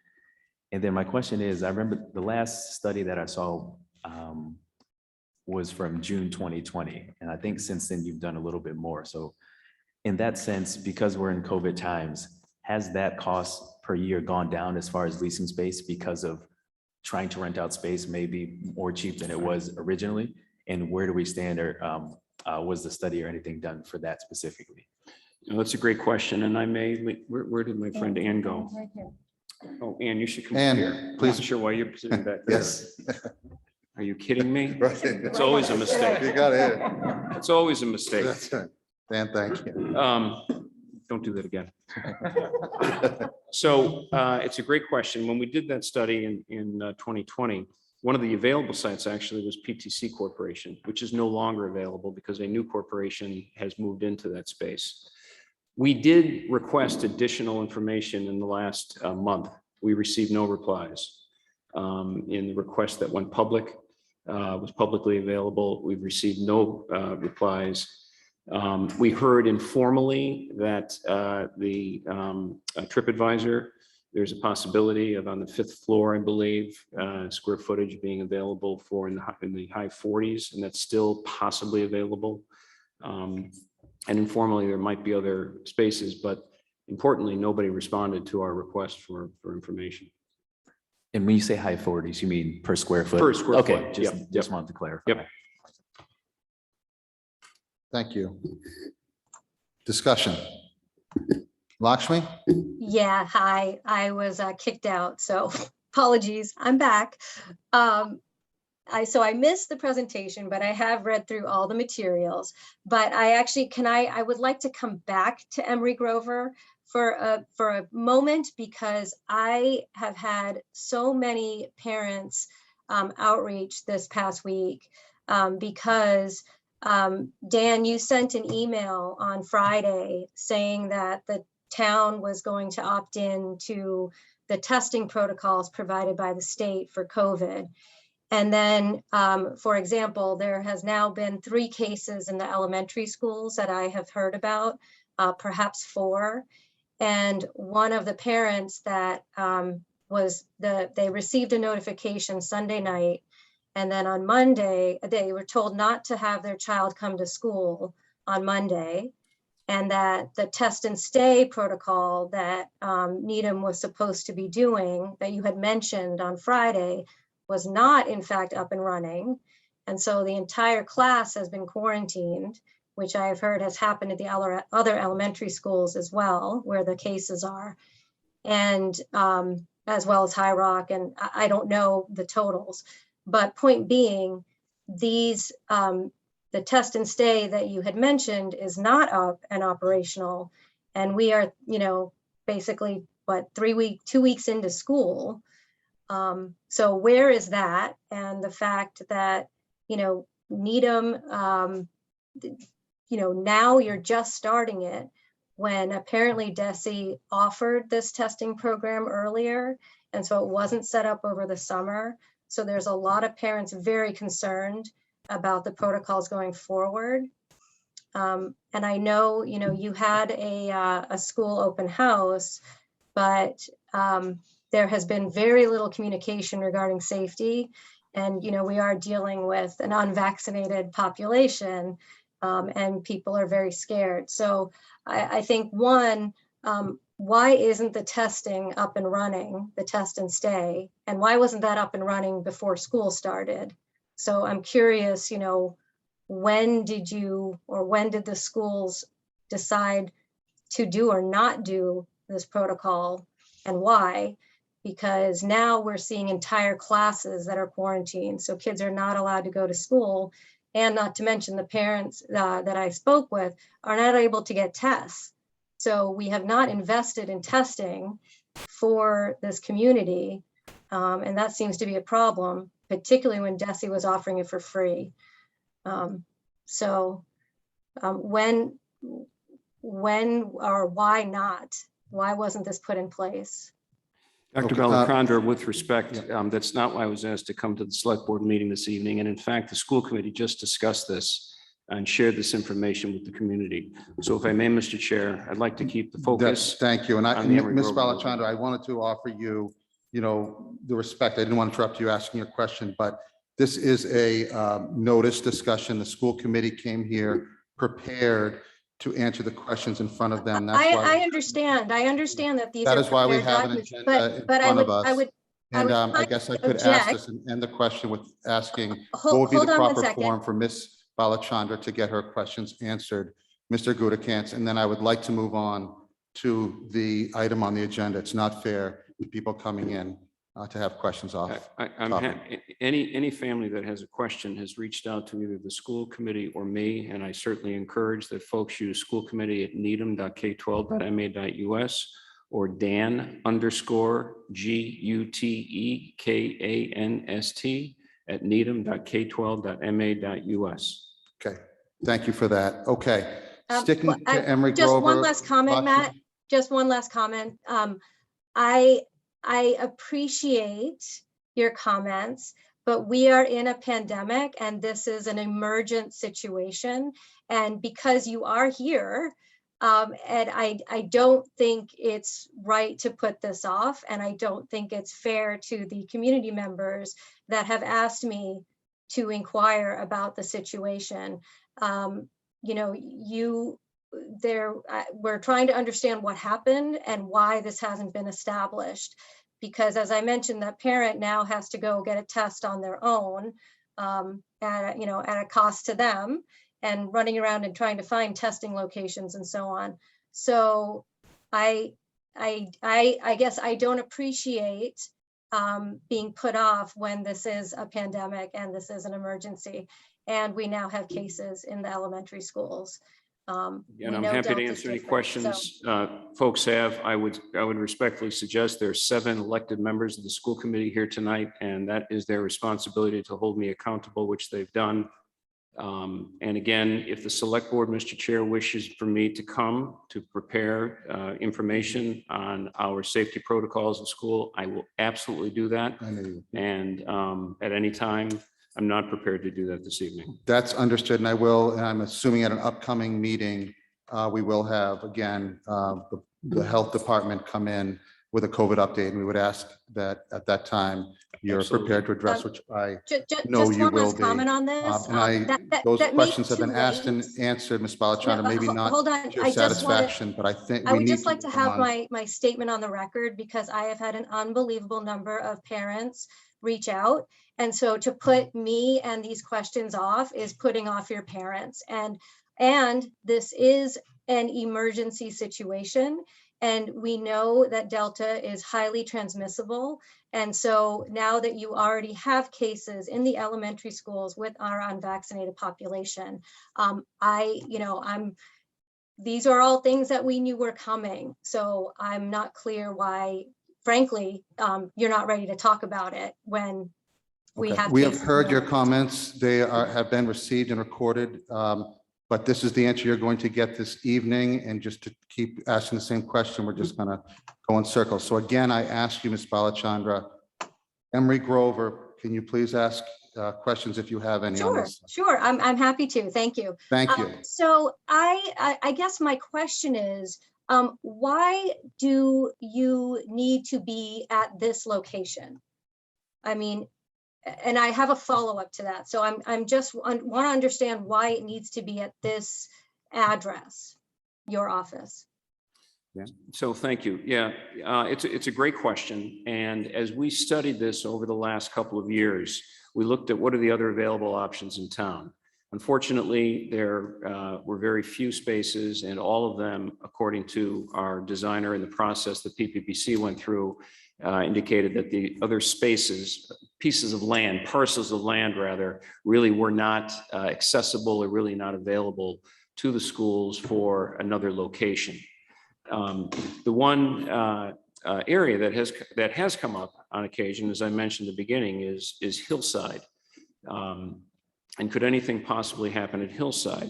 And then my question is, I remember the last study that I saw was from June 2020. And I think since then you've done a little bit more. So in that sense, because we're in COVID times, has that cost per year gone down as far as leasing space because of trying to rent out space maybe more cheap than it was originally? And where do we stand, or was the study or anything done for that specifically? Well, that's a great question. And I may, where did my friend Ann go? Oh, Ann, you should come Ann, here. please. I'm not sure why you're sitting back there. Yes. Are you kidding me? Right. It's always a mistake. You got it. It's always a mistake. That's right. Dan, thank you. Don't do that again. So it's a great question. When we did that study in 2020, one of the available sites actually was PTC Corporation, which is no longer available because a new corporation has moved into that space. We did request additional information in the last month. We received no replies. In the request that went public, was publicly available, we've received no replies. We heard informally that the TripAdvisor, there's a possibility of on the 5th floor, I believe, square footage being available for in the high 40s, and that's still possibly available. And informally, there might be other spaces, but importantly, nobody responded to our request for information. And when you say high 40s, you mean per square foot? Per square Okay, foot, just, yep, just yep. wanted to clarify. Yep. Thank you. Discussion. Lakshmi? Yeah, hi, I was kicked out, so apologies, I'm back. So I missed the presentation, but I have read through all the materials. But I actually, I would like to come back to Emery Grover for a moment, because I have had so many parents outreach this past week, because Dan, you sent an email on Friday saying that the town was going to opt in to the testing protocols provided by the state for COVID. And then, for example, there has now been 3 cases in the elementary schools that I have heard about, perhaps 4. And one of the parents that they received a notification Sunday night, and then on Monday, they were told not to have their child come to school on Monday, and that the test and stay protocol that Needham was supposed to be doing, that you had mentioned on Friday, was not in fact up and running. And so the entire class has been quarantined, which I have heard has happened at the other elementary schools as well, where the cases are, and as well as High Rock, and I don't know the totals. But point being, these the test and stay that you had mentioned is not up and operational. And we are, basically, 2 weeks into school. So where is that? And the fact that, Needham, now you're just starting it, when apparently DESE offered this testing program earlier. And so it wasn't set up over the summer. So there's a lot of parents very concerned about the protocols going forward. And I know, you had a school open house, but there has been very little communication regarding safety. And, we are dealing with an unvaccinated population, and people are very scared. So I think, one, why isn't the testing up and running, the test and stay? And why wasn't that up and running before school started? So I'm curious, when did the schools decide to do or not do this protocol, and why? Because now we're seeing entire classes that are quarantined. So kids are not allowed to go to school, and not to mention the parents that I spoke with are not able to get tests. So we have not invested in testing for this community. And that seems to be a problem, particularly when DESE was offering it for free. When or why not? Why wasn't this put in place? Dr. Okay, Bellicandra, with respect, that's not why I was asked to come to the select board meeting this evening. And in fact, the school committee just discussed this and shared this information with the community. So if I may, Mr. Chair, I'd like to keep the focus. Thank you. And on the Emery Ms. Grover Balachandra, I wanted to offer you, the respect. I didn't want to interrupt you asking your question, but this is a notice discussion. The school committee came here prepared to answer the questions in front of them. That's why I understand that these that are is why we prepared have an documents, agenda in but front of I us. would And I kind guess I of could ask object. this and end the question with asking, Hold- what would be hold the on one proper second. form for Ms. Balachandra to get her questions answered, Mr. Gudikants? And then I would like to move on to the item on the agenda. It's not fair to people coming in to have questions off. Any family that has a question has reached out to either the school committee or me, and I certainly encourage that folks use school committee at needham.k12.ma.us or Dan_GUTEKANST at needham.k12.ma.us. Okay, thank you for that. Okay, sticking Well, to Emery just Grover. one last comment, Lakshmi? Matt. Just one last comment. I appreciate your comments, but we are in a pandemic and this is an emergent situation. And because you are here, and I don't think it's right to put this off, and I don't think it's fair to the community members that have asked me to inquire about the situation. we're trying to understand what happened and why this hasn't been established. Because as I mentioned, that parent now has to go get a test on their own at a cost to them, and running around and trying to find testing locations and so on. So I guess I don't appreciate being put off when this is a pandemic and this is an emergency. And we now have cases in the elementary schools. And I'm happy to answer any questions folks have. I would respectfully suggest there are 7 elected members of the school committee here tonight, and that is their responsibility to hold me accountable, which they've done. And again, if the select board, Mr. Chair, wishes for me to come to prepare information on our safety protocols in school, I will absolutely do that. And at any time, I'm not prepared to do that this evening. That's understood, and I will, and I'm assuming at an upcoming meeting, we will have, again, the health department come in with a COVID update, and we would ask that at that time, you're Absolutely. prepared to address, which I Just know you one will last be. comment on this. Those that may questions be have been too asked and late. answered, Ms. Balachandra, No, maybe not hold on. to your I just wanna- satisfaction, but I think I we would need just like to move have on. my statement on the record, because I have had an unbelievable number of parents reach out. And so to put me and these questions off is putting off your parents. And this is an emergency situation. And we know that Delta is highly transmissible. And so now that you already have cases in the elementary schools with our unvaccinated population, these are all things that we knew were coming. So I'm not clear why, frankly, you're not ready to talk about it when we Okay. have. We have cases heard in your the- comments. They have been received and recorded. But this is the answer you're going to get this evening. And just to keep asking the same question, we're just going to go in circles. So again, I ask you, Ms. Balachandra, Emery Grover, can you please ask questions if you have any on this? Sure. I'm happy to. Thank you. Thank you. So I guess my question is, why do you need to be at this location? I mean, and I have a follow-up to that. So I'm just want to understand why it needs to be at this address, your office. Yeah. So thank you. Yeah, it's a great question. And as we studied this over the last couple of years, we looked at what are the other available options in town. Unfortunately, there were very few spaces, and all of them, according to our designer in the process that PPPC went through, indicated that the other spaces, pieces of land, parcels of land rather, really were not accessible or really not available to the schools for another location. The one area that has come up on occasion, as I mentioned at the beginning, is Hillside. And could anything possibly happen at Hillside?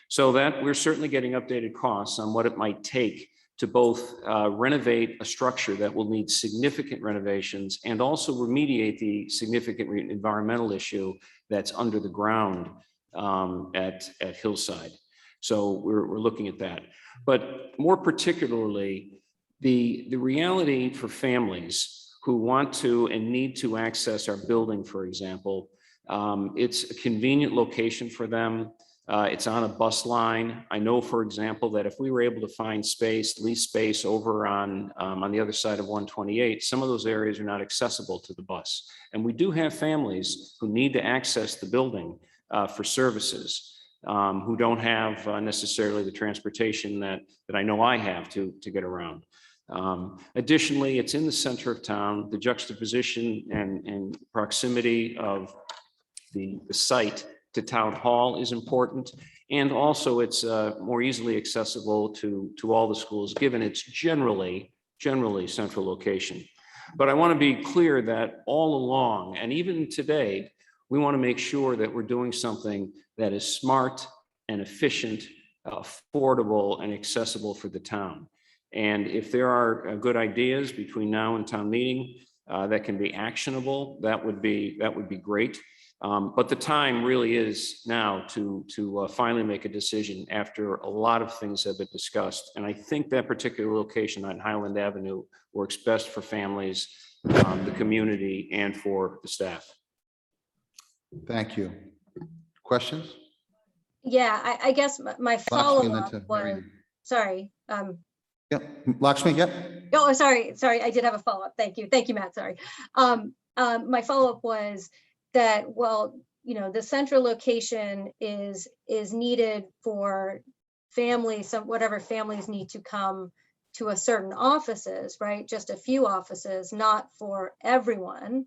So that we're certainly getting updated costs on what it might take to both renovate a structure that will need significant renovations and also remediate the significant environmental issue that's under the ground at Hillside. So we're looking at that. But more particularly, the reality for families who want to and need to access our building, for example, it's a convenient location for them. It's on a bus line. I know, for example, that if we were able to find lease space over on the other side of 128, some of those areas are not accessible to the bus. And we do have families who need to access the building for services, who don't have necessarily the transportation that I know I have to get around. Additionally, it's in the center of town. The juxtaposition and proximity of the site to town hall is important. And also it's more easily accessible to all the schools, given its generally central location. But I want to be clear that all along, and even today, we want to make sure that we're doing something that is smart and efficient, affordable and accessible for the town. And if there are good ideas between now and town meeting that can be actionable, that would be great. But the time really is now to finally make a decision after a lot of things have been discussed. And I think that particular location on Highland Avenue works best for families, the community, and for the staff. Thank you. Questions? Yeah, I guess my Blonsky and then follow-up to was, Mary. sorry. Yep, Lakshmi, yep. Oh, sorry, I did have a follow-up. Thank you, Matt, sorry. My follow-up was that, well, the central location is needed for families, whatever families need to come to a certain offices, right? Just a few offices, not for everyone.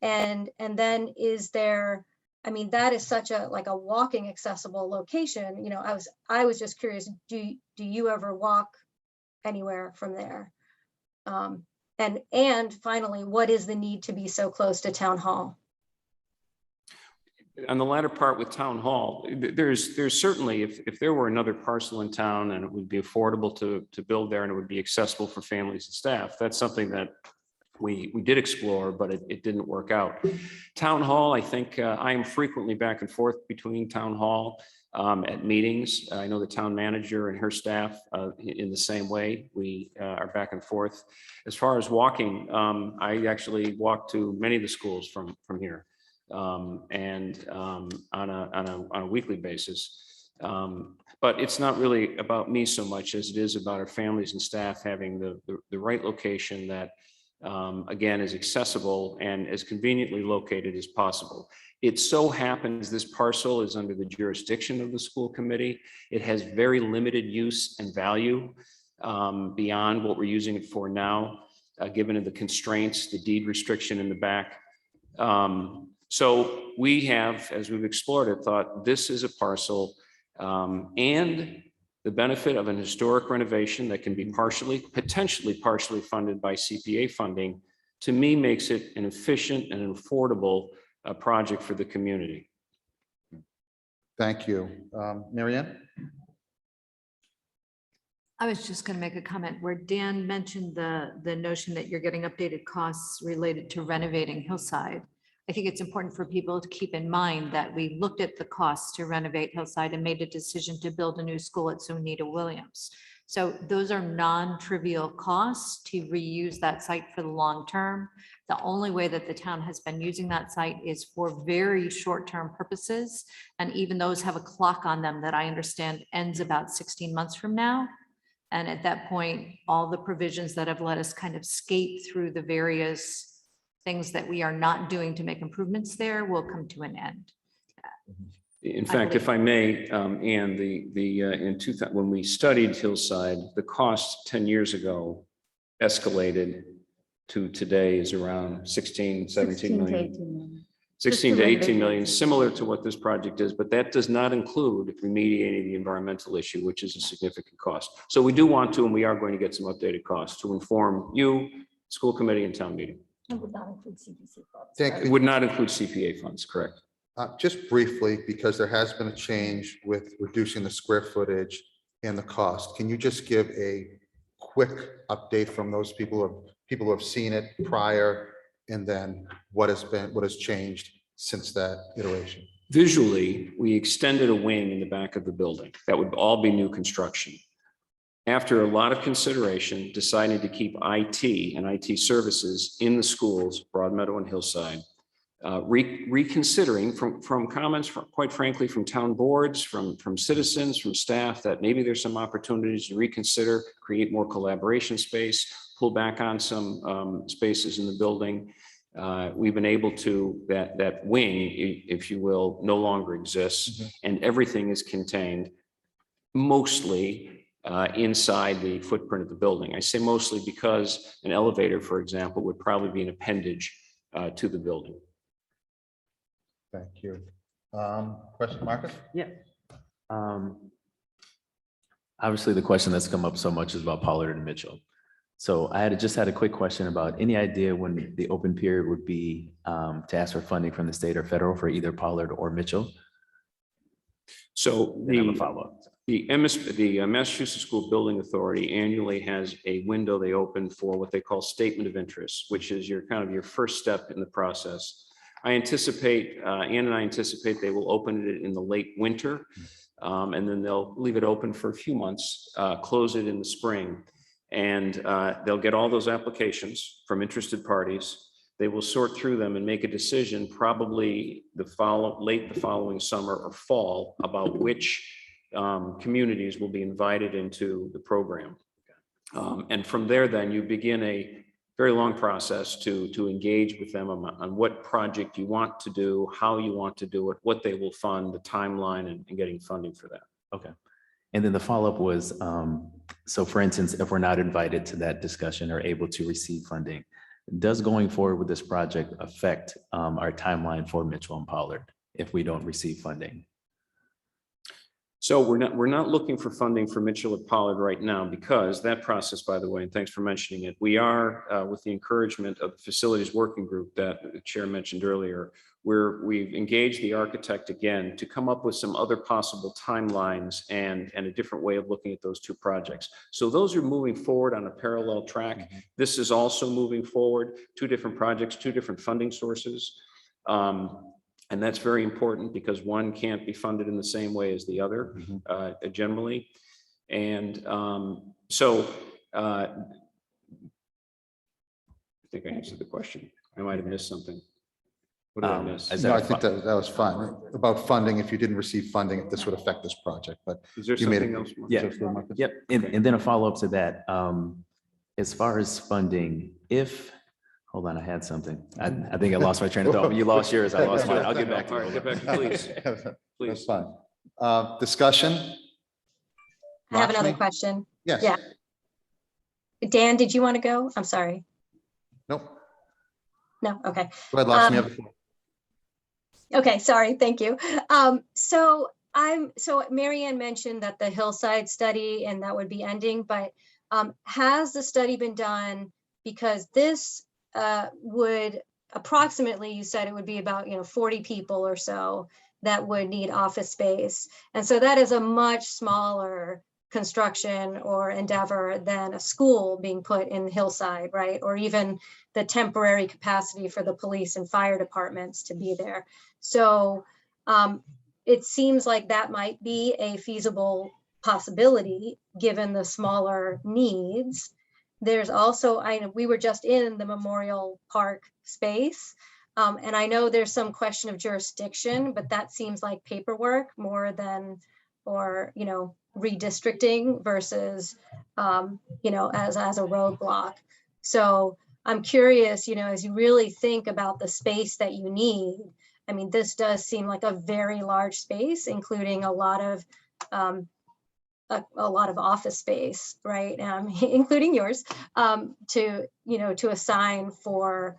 And then is there, I mean, that is such a, like a walking accessible location. I was just curious, do you ever walk anywhere from there? And finally, what is the need to be so close to town hall? On the latter part with town hall, there's certainly, if there were another parcel in town and it would be affordable to build there and it would be accessible for families and staff, that's something that we did explore, but it didn't work out. Town hall, I think I am frequently back and forth between town hall at meetings. I know the town manager and her staff in the same way. We are back and forth. As far as walking, I actually walk to many of the schools from here. And on a weekly basis. But it's not really about me so much as it is about our families and staff having the right location that, again, is accessible and as conveniently located as possible. It so happens this parcel is under the jurisdiction of the school committee. It has very limited use and value beyond what we're using it for now, given the constraints, the deed restriction in the back. So we have, as we've explored it, thought this is a parcel and the benefit of an historic renovation that can be potentially partially funded by CPA funding, to me, makes it an efficient and an affordable project for the community. Thank you. Mary Ann? I was just going to make a comment where Dan mentioned the notion that you're getting updated costs related to renovating Hillside. I think it's important for people to keep in mind that we looked at the costs to renovate Hillside and made a decision to build a new school at Sunita Williams. So those are non-trivial costs to reuse that site for the long term. The only way that the town has been using that site is for very short-term purposes. And even those have a clock on them that I understand ends about 16 months from now. And at that point, all the provisions that have let us kind of skate through the various things that we are not doing to make improvements there will come to an end. In fact, if I may, Ann, in 2000, when we studied Hillside, the cost 10 years ago escalated to today is around 16, 17 million. 16 to 18 million, similar to what this project is, but that does not include remediating the environmental issue, which is a significant cost. So we do want to, and we are going to get some updated costs to inform you, school committee, and town meeting. It would not include CPC funds. It would not include CPA funds, correct? Just briefly, because there has been a change with reducing the square footage and the cost. Can you just give a quick update from those people who have seen it prior, and then what has changed since that iteration? Visually, we extended a wing in the back of the building. That would all be new construction. After a lot of consideration, deciding to keep IT and IT services in the schools, Broadmeadow and Hillside, reconsidering from comments, quite frankly, from town boards, from citizens, from staff, that maybe there's some opportunities to reconsider, create more collaboration space, pull back on some spaces in the building. We've been able to, that wing, if you will, no longer exists, and everything is contained mostly inside the footprint of the building. I say mostly because an elevator, for example, would probably be an appendage to the building. Thank you. Question, Marcus? Yeah. Obviously, the question that's come up so much is about Pollard and Mitchell. So I just had a quick question about any idea when the open period would be to ask for funding from the state or federal for either Pollard or Mitchell? So Then I have a follow-up. the Massachusetts School Building Authority annually has a window they open for what they call statement of interest, which is your kind of your first step in the process. I anticipate, Ann and I anticipate they will open it in the late winter, and then they'll leave it open for a few months, close it in the spring. And they'll get all those applications from interested parties. They will sort through them and make a decision probably late the following summer or fall about which communities will be invited into the program. And from there, then you begin a very long process to engage with them on what project you want to do, how you want to do it, what they will fund, the timeline, and getting funding for that. Okay. And then the follow-up was, so for instance, if we're not invited to that discussion or able to receive funding, does going forward with this project affect our timeline for Mitchell and Pollard if we don't receive funding? So we're not looking for funding for Mitchell at Pollard right now, because that process, by the way, and thanks for mentioning it, we are with the encouragement of the facilities working group that the chair mentioned earlier, where we've engaged the architect again to come up with some other possible timelines and a different way of looking at those two projects. So those are moving forward on a parallel track. This is also moving forward, two different projects, two different funding sources. And that's very important because one can't be funded in the same way as the other generally. And I think I answered the question. I might have missed something. What did I miss? No, I think that was fine. About funding, if you didn't receive funding, if this would affect this project, but. Is there you made something it- else? Mark? Yeah. Yep. And then a follow-up to that. As far as funding, hold on, I had something. I think I lost my train of thought. You lost yours, I lost mine. I'll get back to All you. right, get back, please. That's fine. Discussion? I have another Lakshmi? question. Yes. Yeah. Dan, did you want to go? I'm sorry. Nope. No, okay. Go ahead, Lakshmi. You have the floor. Okay, sorry, thank you. So Mary Ann mentioned that the hillside study and that would be ending, but has the study been done? Because this would approximately, you said it would be about 40 people or so that would need office space. And so that is a much smaller construction or endeavor than a school being put in Hillside, right? Or even the temporary capacity for the police and fire departments to be there. So it seems like that might be a feasible possibility given the smaller needs. There's also, we were just in the Memorial Park space, and I know there's some question of jurisdiction, but that seems like paperwork more than, or, redistricting versus, as a roadblock. So I'm curious, as you really think about the space that you need, I mean, this does seem like a very large space, including a lot of office space, right? Including yours, to assign for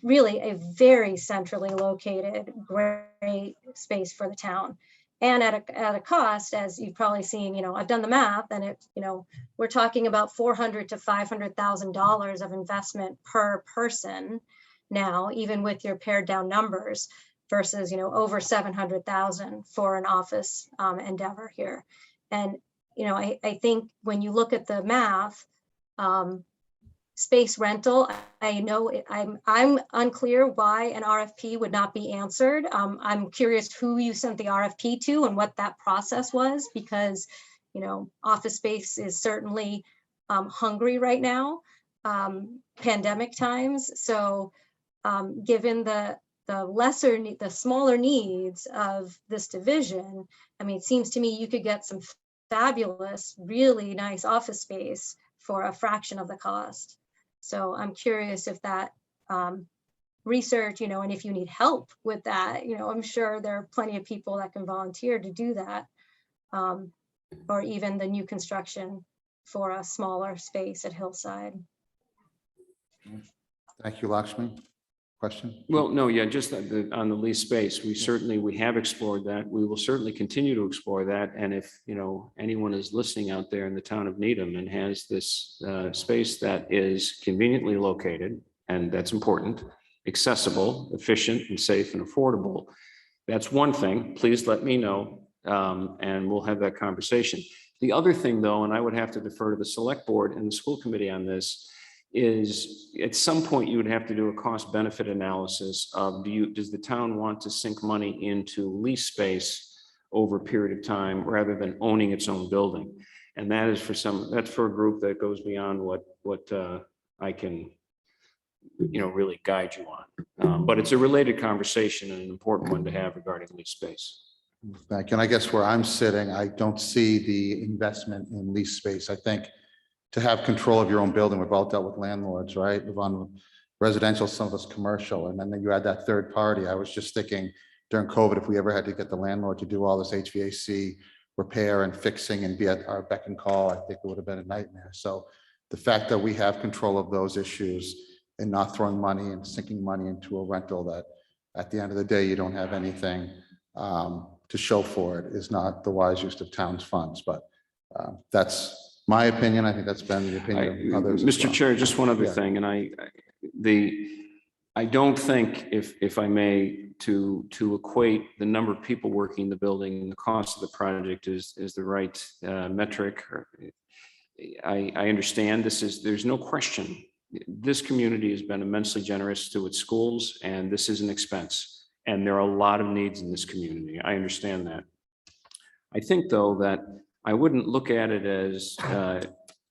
really a very centrally located, great space for the town. And at a cost, as you've probably seen, I've done the math, and we're talking about $400,000 to $500,000 of investment per person now, even with your pared down numbers, versus over 700,000 for an office endeavor here. And I think when you look at the math, space rental, I know I'm unclear why an RFP would not be answered. I'm curious who you sent the RFP to and what that process was, because office space is certainly hungry right now, pandemic times. So given the smaller needs of this division, I mean, it seems to me you could get some fabulous, really nice office space for a fraction of the cost. So I'm curious if that research, and if you need help with that, I'm sure there are plenty of people that can volunteer to do that, or even the new construction for a smaller space at Hillside. Thank you, Lakshmi. Question? Well, no, yeah, just on the lease space, we have explored that. We will certainly continue to explore that. And if, anyone is listening out there in the town of Needham and has this space that is conveniently located, and that's important, accessible, efficient, and safe and affordable, that's one thing. Please let me know, and we'll have that conversation. The other thing, though, and I would have to defer to the select board and the school committee on this, is at some point you would have to do a cost benefit analysis of does the town want to sink money into lease space over a period of time rather than owning its own building. And that is that's for a group that goes beyond what I can really guide you on. But it's a related conversation and an important one to have regarding lease space. Thank you. And I guess where I'm sitting, I don't see the investment in lease space. I think to have control of your own building, we've all dealt with landlords, right? We've on residential, some of us commercial, and then you add that third party. I was just thinking during COVID, if we ever had to get the landlord to do all this HVAC repair and fixing and be at our beck and call, I think it would have been a nightmare. So the fact that we have control of those issues and not throwing money and sinking money into a rental that at the end of the day, you don't have anything to show for it is not the wise use of town's funds, but that's my opinion. I think that's been the opinion of others. as Mr. well. Chair, just one other Yeah. thing, and I don't think, if I may, to equate the number of people working in the building and the cost of the project is the right metric. I understand there's no question. This community has been immensely generous to its schools, and this is an expense. And there are a lot of needs in this community. I understand that. I think, though, that I wouldn't look at it as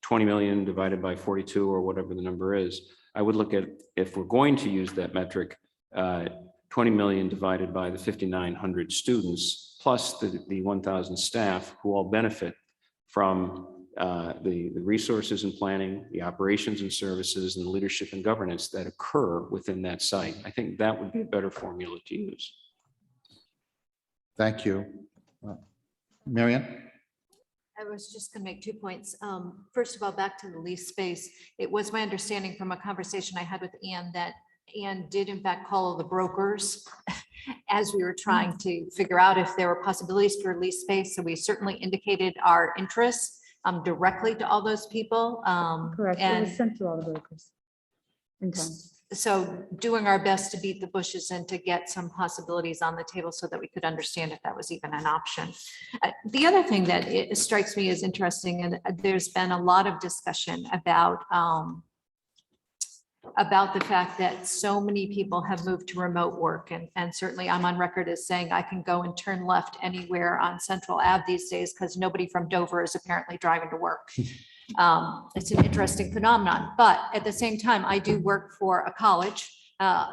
20 million divided by 42 or whatever the number is. I would look at, if we're going to use that metric, 20 million divided by the 5,900 students, plus the 1,000 staff who all benefit from the resources and planning, the operations and services, and the leadership and governance that occur within that site. I think that would be a better formula to use. Thank you. Marianne? I was just going to make 2 points. First of all, back to the lease space. It was my understanding from a conversation I had with Ann that Ann did in fact call the brokers as we were trying to figure out if there were possibilities for lease space. So we certainly indicated our interest directly to all those people. Correct. It And was sent to all the brokers. in time. so doing our best to beat the bushes and to get some possibilities on the table so that we could understand if that was even an option. The other thing that it strikes me as interesting, and there's been a lot of discussion about the fact that so many people have moved to remote work. And certainly I'm on record as saying I can go and turn left anywhere on Central Ave these days because nobody from Dover is apparently driving to work. It's an interesting phenomenon, but at the same time, I do work for a college.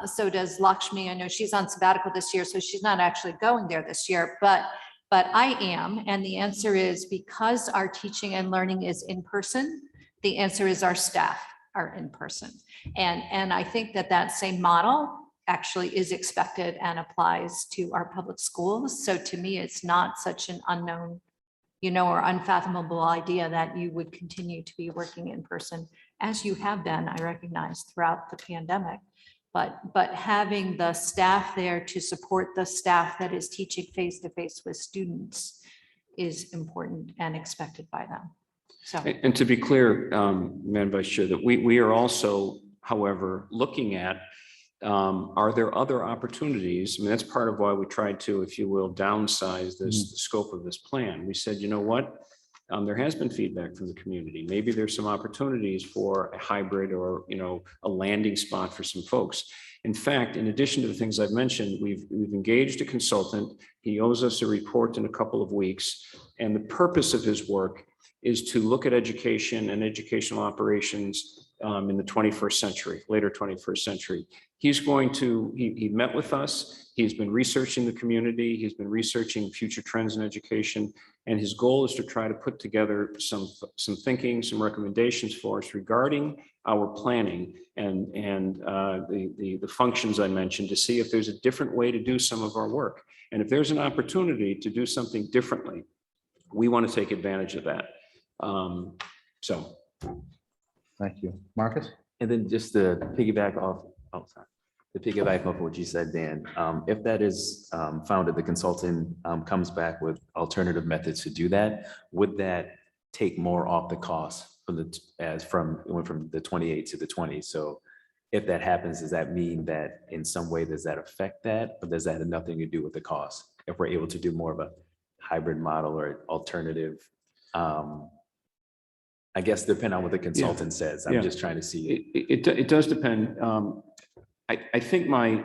So does Lakshmi. I know she's on sabbatical this year, so she's not actually going there this year, but I am. And the answer is because our teaching and learning is in person, the answer is our staff are in person. And I think that same model actually is expected and applies to our public schools. So to me, it's not such an unknown, or unfathomable idea that you would continue to be working in person as you have been, I recognize, throughout the pandemic. But having the staff there to support the staff that is teaching face-to-face with students is important and expected by them. So. And to be clear, Madam Vice Chair, that we are also, however, looking at, are there other opportunities? I mean, that's part of why we tried to, if you will, downsize the scope of this plan. We said, you know what? There has been feedback from the community. Maybe there's some opportunities for a hybrid or, a landing spot for some folks. In fact, in addition to the things I've mentioned, we've engaged a consultant. He owes us a report in a couple of weeks. And the purpose of his work is to look at education and educational operations in the 21st century, later 21st century. He's going to, he met with us. He's been researching the community. He's been researching future trends in education. And his goal is to try to put together some thinking, some recommendations for us regarding our planning and the functions I mentioned to see if there's a different way to do some of our work. And if there's an opportunity to do something differently, we want to take advantage of that. Thank you. Marcus? And then just to piggyback off, what you said, Dan, if that is found that the consultant comes back with alternative methods to do that, would that take more off the cost from it went from the 28 to the 20? So if that happens, does that mean that in some way, does that affect that? Or does that have nothing to do with the cost? If we're able to do more of a hybrid model or alternative, I guess depending on what the consultant says. I'm just trying to see. It does depend. I think my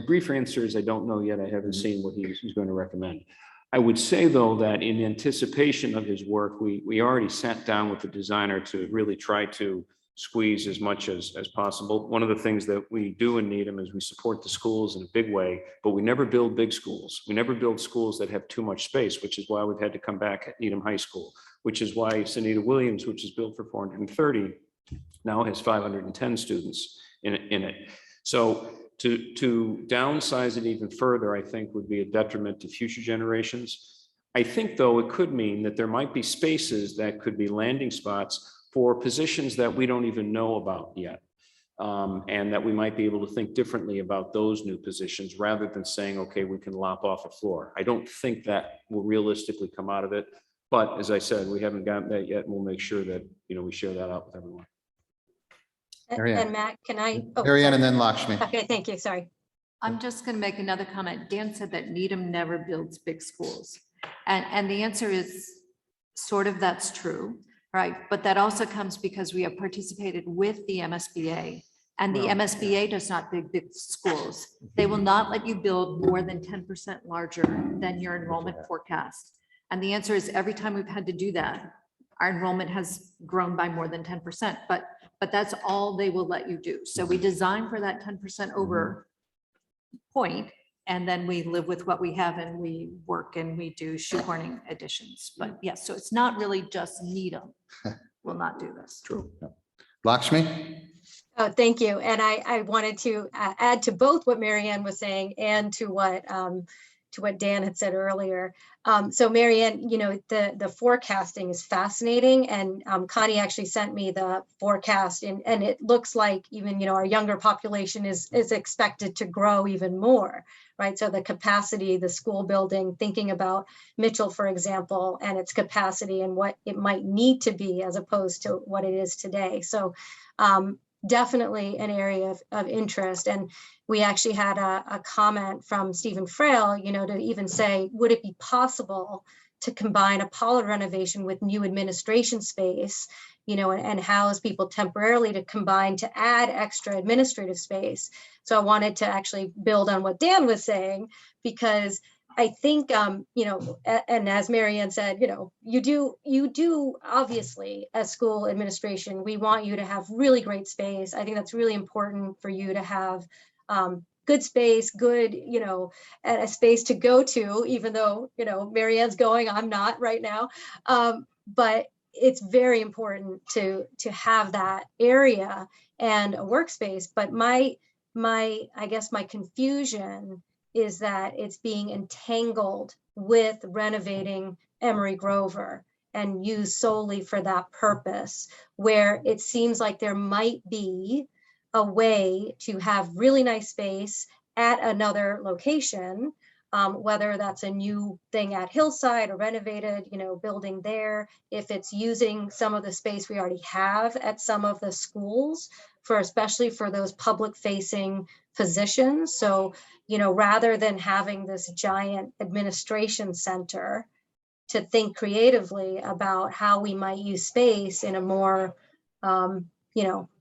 brief answer is I don't know yet. I haven't seen what he's going to recommend. I would say, though, that in anticipation of his work, we already sat down with the designer to really try to squeeze as much as possible. One of the things that we do in Needham is we support the schools in a big way, but we never build big schools. We never build schools that have too much space, which is why we've had to come back at Needham High School, which is why Sunita Williams, which is built for 430, now has 510 students in it. So to downsize it even further, I think would be a detriment to future generations. I think, though, it could mean that there might be spaces that could be landing spots for positions that we don't even know about yet. And that we might be able to think differently about those new positions rather than saying, okay, we can lop off a floor. I don't think that will realistically come out of it. But as I said, we haven't gotten that yet, and we'll make sure that, we share that out with everyone. Mary Ann. And Matt, can I? oh, Mary Ann sorry. and then Lakshmi. Okay, thank you, sorry. I'm just going to make another comment. Dan said that Needham never builds big schools. And the answer is sort of that's true, right? But that also comes because we have participated with the MSBA, and the MSBA does not build big schools. They will not let you build more than 10% larger than your enrollment forecast. And the answer is every time we've had to do that, our enrollment has grown by more than 10%, but that's all they will let you do. So we design for that 10% over point, and then we live with what we have, and we work and we do shoehorning additions. But yes, so it's not really just Needham will not do this. True. Lakshmi? Oh, thank you. And I wanted to add to both what Mary Ann was saying and to what Dan had said earlier. So Mary Ann, the forecasting is fascinating, and Connie actually sent me the forecast, and it looks like even, our younger population is expected to grow even more, right? So the capacity, the school building, thinking about Mitchell, for example, and its capacity and what it might need to be as opposed to what it is today. So definitely an area of interest. And we actually had a comment from Stephen Frail, to even say, would it be possible to combine a Pollard renovation with new administration space, and house people temporarily to combine to add extra administrative space. So I wanted to actually build on what Dan was saying, because I think, and as Mary Ann said, you do obviously, as school administration, we want you to have really great space. I think that's really important for you to have good space, good, a space to go to, even though, Mary Ann's going, I'm not right now. But it's very important to have that area and a workspace. But I guess my confusion is that it's being entangled with renovating Emery Grover and used solely for that purpose, where it seems like there might be a way to have really nice space at another location, whether that's a new thing at Hillside or renovated, building there, if it's using some of the space we already have at some of the schools especially for those public facing positions. So, rather than having this giant administration center, to think creatively about how we might use space in a more,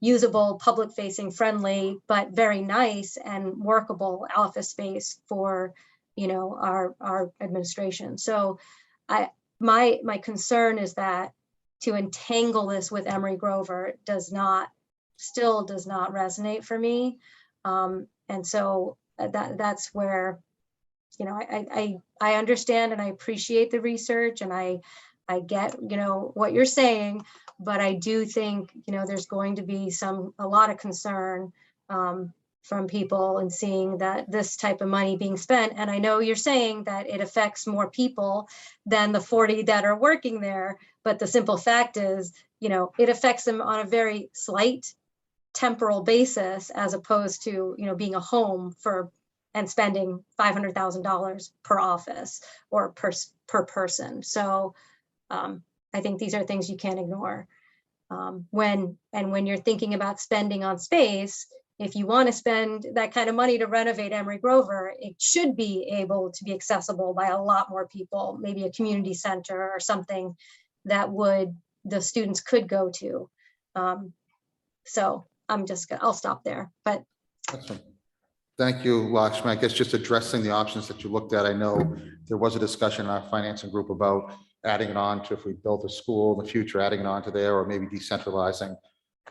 usable, public facing, friendly, but very nice and workable office space for, our administration. So my concern is that to entangle this with Emery Grover still does not resonate for me. And so that's where, I understand and I appreciate the research, and I get, what you're saying, but I do think, there's going to be a lot of concern from people and seeing that this type of money being spent. And I know you're saying that it affects more people than the 40 that are working there, but the simple fact is, it affects them on a very slight temporal basis, as opposed to, being a home and spending $500,000 per office or per person. So I think these are things you can't ignore. When you're thinking about spending on space, if you want to spend that kind of money to renovate Emery Grover, it should be able to be accessible by a lot more people, maybe a community center or something that the students could go to. So I'll stop there, but. Excellent. Thank you, Lakshmi. I guess just addressing the options that you looked at. I know there was a discussion in our financing group about adding it on to, if we built a school in the future, adding it on to there, or maybe decentralizing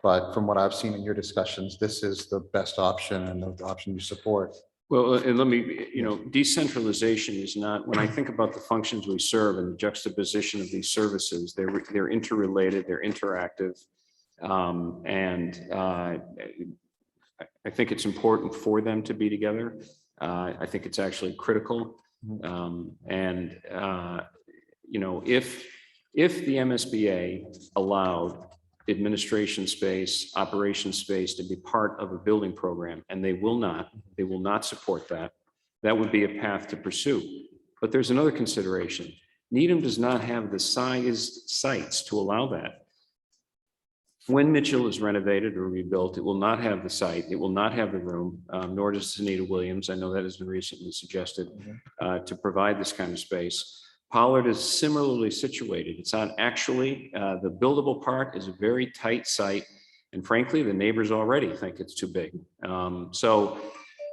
But from what I've seen in your discussions, this is the best option and the option you support. Well, and let me, decentralization is not, when I think about the functions we serve and the juxtaposition of these services, they're interrelated, they're interactive. I think it's important for them to be together. I think it's actually critical. If the MSBA allowed administration space, operation space to be part of a building program, and they will not support that, that would be a path to pursue. But there's another consideration. Needham does not have the sites to allow that. When Mitchell is renovated or rebuilt, it will not have the site, it will not have the room, nor does Anita Williams. I know that has been recently suggested to provide this kind of space. Pollard is similarly situated. It's on actually, the buildable part is a very tight site. And frankly, the neighbors already think it's too big.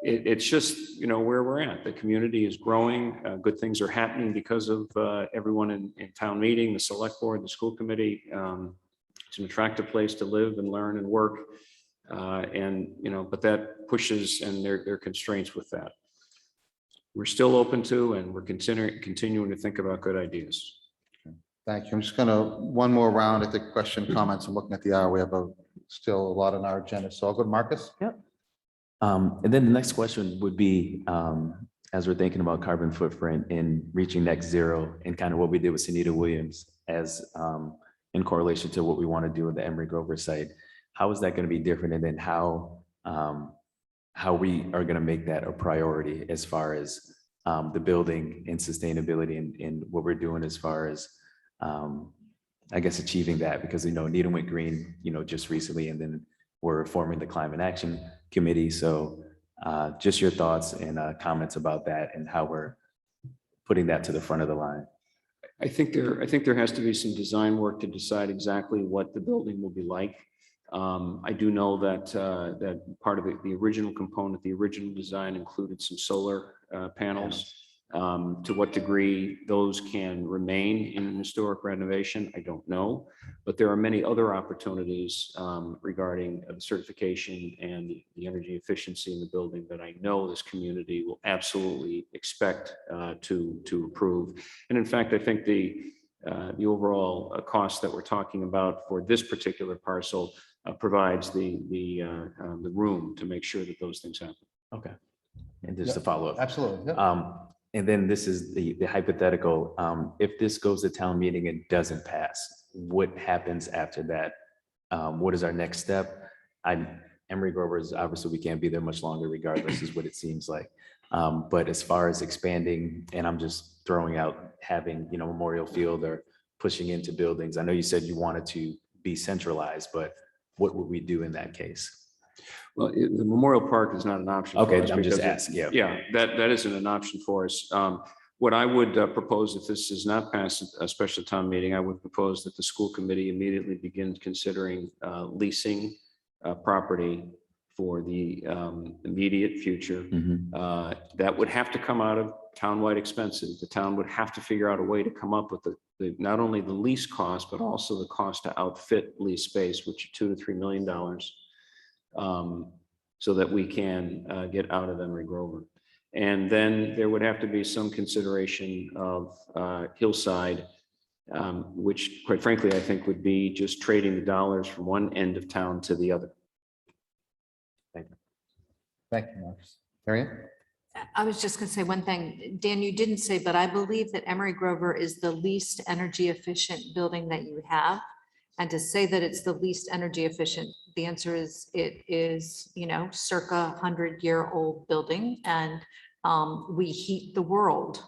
It's just, where we're at. The community is growing. Good things are happening because of everyone in town meeting, the select board, the school committee. It's an attractive place to live and learn and work. But that pushes, and there are constraints with that. We're still open to, and we're continuing to think about good ideas. Thank you. I'm just one more round at the question, comments. I'm looking at the hour. We have still a lot on our agenda. So I'll go to Marcus. Yep. And then the next question would be, as we're thinking about carbon footprint and reaching net zero and kind of what we did with Anita Williams as in correlation to what we want to do with the Emery Grover site, how is that going to be different? And then how we are going to make that a priority as far as the building and sustainability and what we're doing as far as, I guess, achieving that, because, Needham went green, just recently, and then we're forming the Climate Action Committee. So just your thoughts and comments about that and how we're putting that to the front of the line. I think there has to be some design work to decide exactly what the building will be like. I do know that part of the original component, the original design included some solar panels. To what degree those can remain in historic renovation, I don't know. But there are many other opportunities regarding the certification and the energy efficiency in the building that I know this community will absolutely expect to approve. And in fact, I think the overall cost that we're talking about for this particular parcel provides the room to make sure that those things happen. Okay. And just to follow up. Absolutely. And then this is the hypothetical. If this goes to town meeting and doesn't pass, what happens after that? What is our next step? Emery Grover is obviously, we can't be there much longer regardless, is what it seems like. But as far as expanding, and I'm just throwing out having, Memorial Field or pushing into buildings. I know you said you wanted to be centralized, but what would we do in that case? Well, the Memorial Park is not an option. Okay, for us I'm just because asking. Yeah, that isn't an option for us. What I would propose, if this does not pass a special town meeting, I would propose that the school committee immediately begin considering leasing property for the immediate future. That would have to come out of townwide expenses. The town would have to figure out a way to come up with not only the lease cost, but also the cost to outfit lease space, which are $2 to $3 million. So that we can get out of Emery Grover. And then there would have to be some consideration of Hillside, which quite frankly, I think would be just trading the dollars from one end of town to the other. Thank you. Thank you, Marcus. Marianne? I was just going to say one thing, Dan, you didn't say, but I believe that Emery Grover is the least energy efficient building that you have. And to say that it's the least energy efficient, the answer is it is, circa 100-year-old building, and we heat the world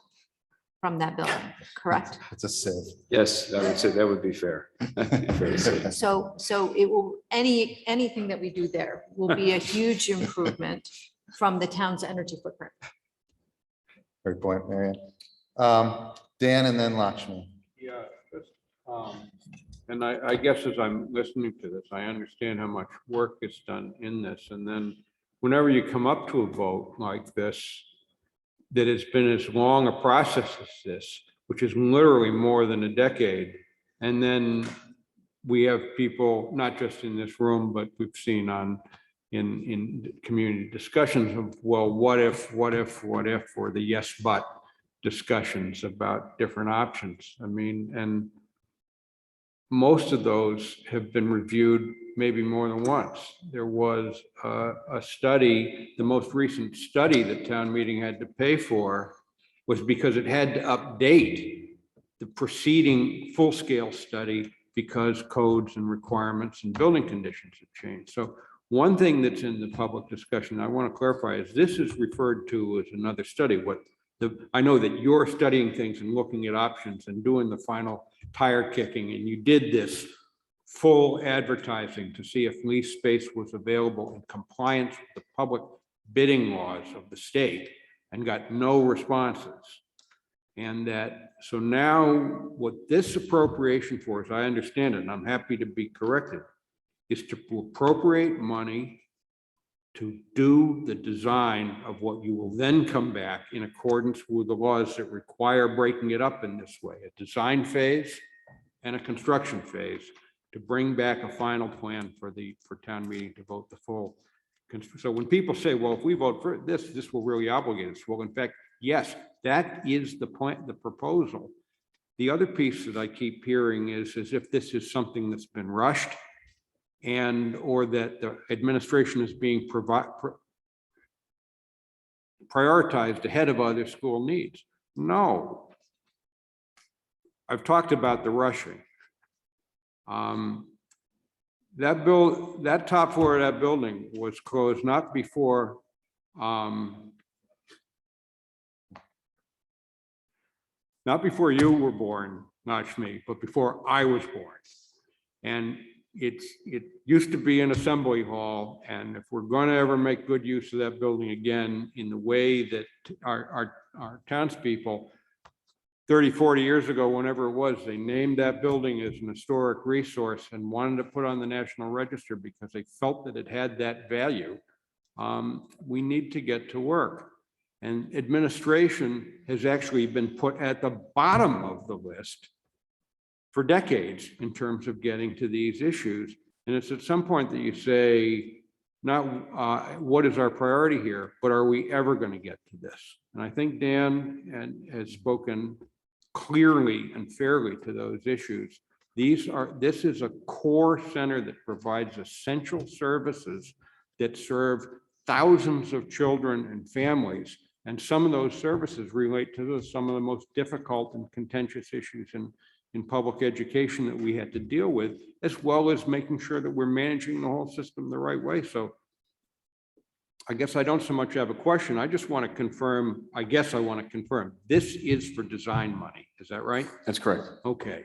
from that building, correct? It's a sieve. Yes, I would say that would be fair. Fair to say. So it will, anything that we do there will be a huge improvement from the town's energy footprint. Great point, Marianne. Dan and then Lakshmi. Yeah. And I guess as I'm listening to this, I understand how much work is done in this. And then whenever you come up to a vote like this, that it's been as long a process as this, which is literally more than a decade. And then we have people, not just in this room, but we've seen in community discussions of, well, what if, or the yes, but discussions about different options. I mean, and most of those have been reviewed maybe more than once. There was a study, the most recent study that town meeting had to pay for was because it had to update the preceding full-scale study because codes and requirements and building conditions have changed. So one thing that's in the public discussion I want to clarify is this is referred to as another study. I know that you're studying things and looking at options and doing the final tire kicking, and you did this full advertising to see if lease space was available in compliance with the public bidding laws of the state and got no responses. And that, so now what this appropriation for, as I understand it, and I'm happy to be corrected, is to appropriate money to do the design of what you will then come back in accordance with the laws that require breaking it up in this way, a design phase and a construction phase, to bring back a final plan for town meeting to vote the full. So when people say, well, if we vote for this will really obligate us. Well, in fact, yes, that is the point, the proposal. The other piece that I keep hearing is as if this is something that's been rushed or that the administration is being prioritized ahead of other school needs. No. I've talked about the rushing. That top floor of that building was closed not before you were born, Lakshmi, but before I was born. And it used to be an assembly hall, and if we're going to ever make good use of that building again in the way that our townspeople 30, 40 years ago, whenever it was, they named that building as an historic resource and wanted to put on the National Register because they felt that it had that value. We need to get to work. And administration has actually been put at the bottom of the list for decades in terms of getting to these issues. And it's at some point that you say, not what is our priority here, but are we ever going to get to this? And I think Dan has spoken clearly and fairly to those issues. This is a core center that provides essential services that serve thousands of children and families. And some of those services relate to some of the most difficult and contentious issues in public education that we had to deal with, as well as making sure that we're managing the whole system the right way. So I guess I don't so much have a question. I just want to confirm, this is for design money. Is that right? That's correct. Okay.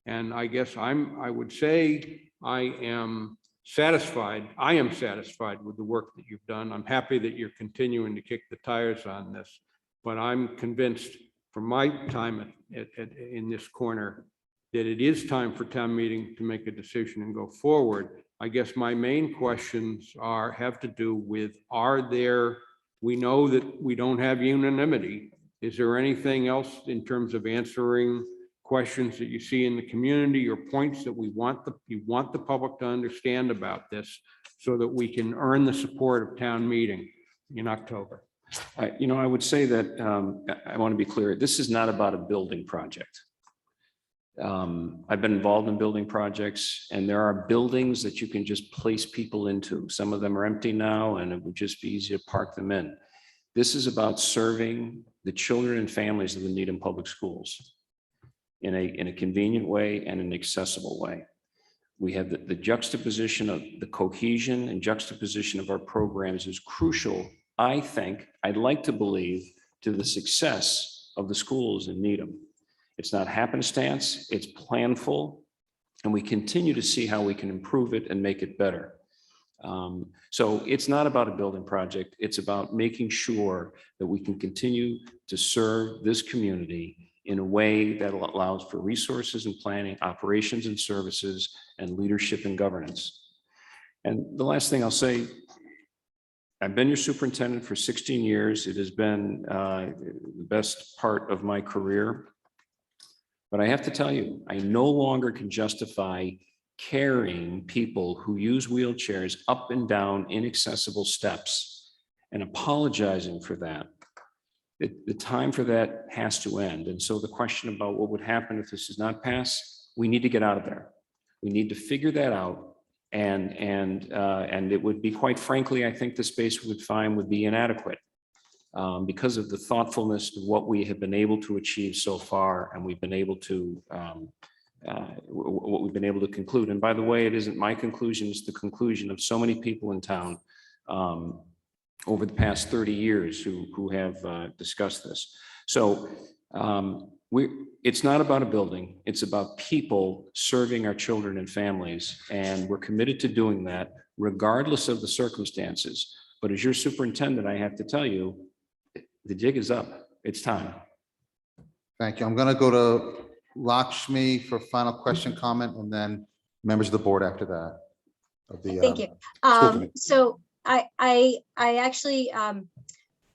And I guess I would say I am satisfied with the work that you've done. I'm happy that you're continuing to kick the tires on this, but I'm convinced from my time in this corner that it is time for town meeting to make a decision and go forward. I guess my main questions have to do with, we know that we don't have unanimity. Is there anything else in terms of answering questions that you see in the community or points that you want the public to understand about this so that we can earn the support of town meeting in October? I would say that I want to be clear. This is not about a building project. I've been involved in building projects, and there are buildings that you can just place people into. Some of them are empty now, and it would just be easy to park them in. This is about serving the children and families of the Needham Public Schools in a convenient way and an accessible way. We have the juxtaposition of the cohesion and juxtaposition of our programs is crucial, I think, I'd like to believe, to the success of the schools in Needham. It's not happenstance, it's planful, and we continue to see how we can improve it and make it better. So it's not about a building project, it's about making sure that we can continue to serve this community in a way that allows for resources and planning, operations and services, and leadership and governance. And the last thing I'll say, I've been your superintendent for 16 years. It has been the best part of my career. But I have to tell you, I no longer can justify carrying people who use wheelchairs up and down inaccessible steps and apologizing for that. The time for that has to end. And so the question about what would happen if this does not pass, we need to get out of there. We need to figure that out. And it would be, quite frankly, I think the space we would find would be inadequate because of the thoughtfulness of what we have been able to achieve so far, and we've been able to what we've been able to conclude. And by the way, it isn't my conclusion, it's the conclusion of so many people in town over the past 30 years who have discussed this. So it's not about a building, it's about people serving our children and families. And we're committed to doing that regardless of the circumstances. But as your superintendent, I have to tell you, the jig is up. It's time. Thank you. I'm going to go to Lakshmi for final question, comment, and then members of the board after that. Thank you. So I actually,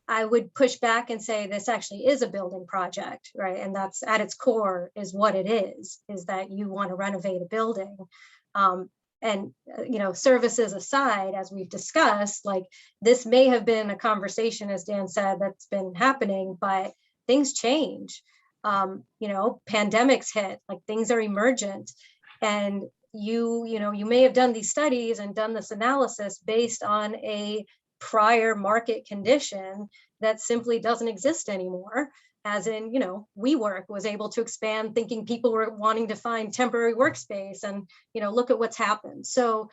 I would push back and say this actually is a building project, right? And that's at its core is what it is that you want to renovate a building. And, you know, services aside, as we've discussed, like this may have been a conversation, as Dan said, that's been happening, but things change. You know, pandemics hit, like things are emergent. And you may have done these studies and done this analysis based on a prior market condition that simply doesn't exist anymore. As in, you know, WeWork was able to expand thinking people were wanting to find temporary workspace, and, you know, look at what's happened. So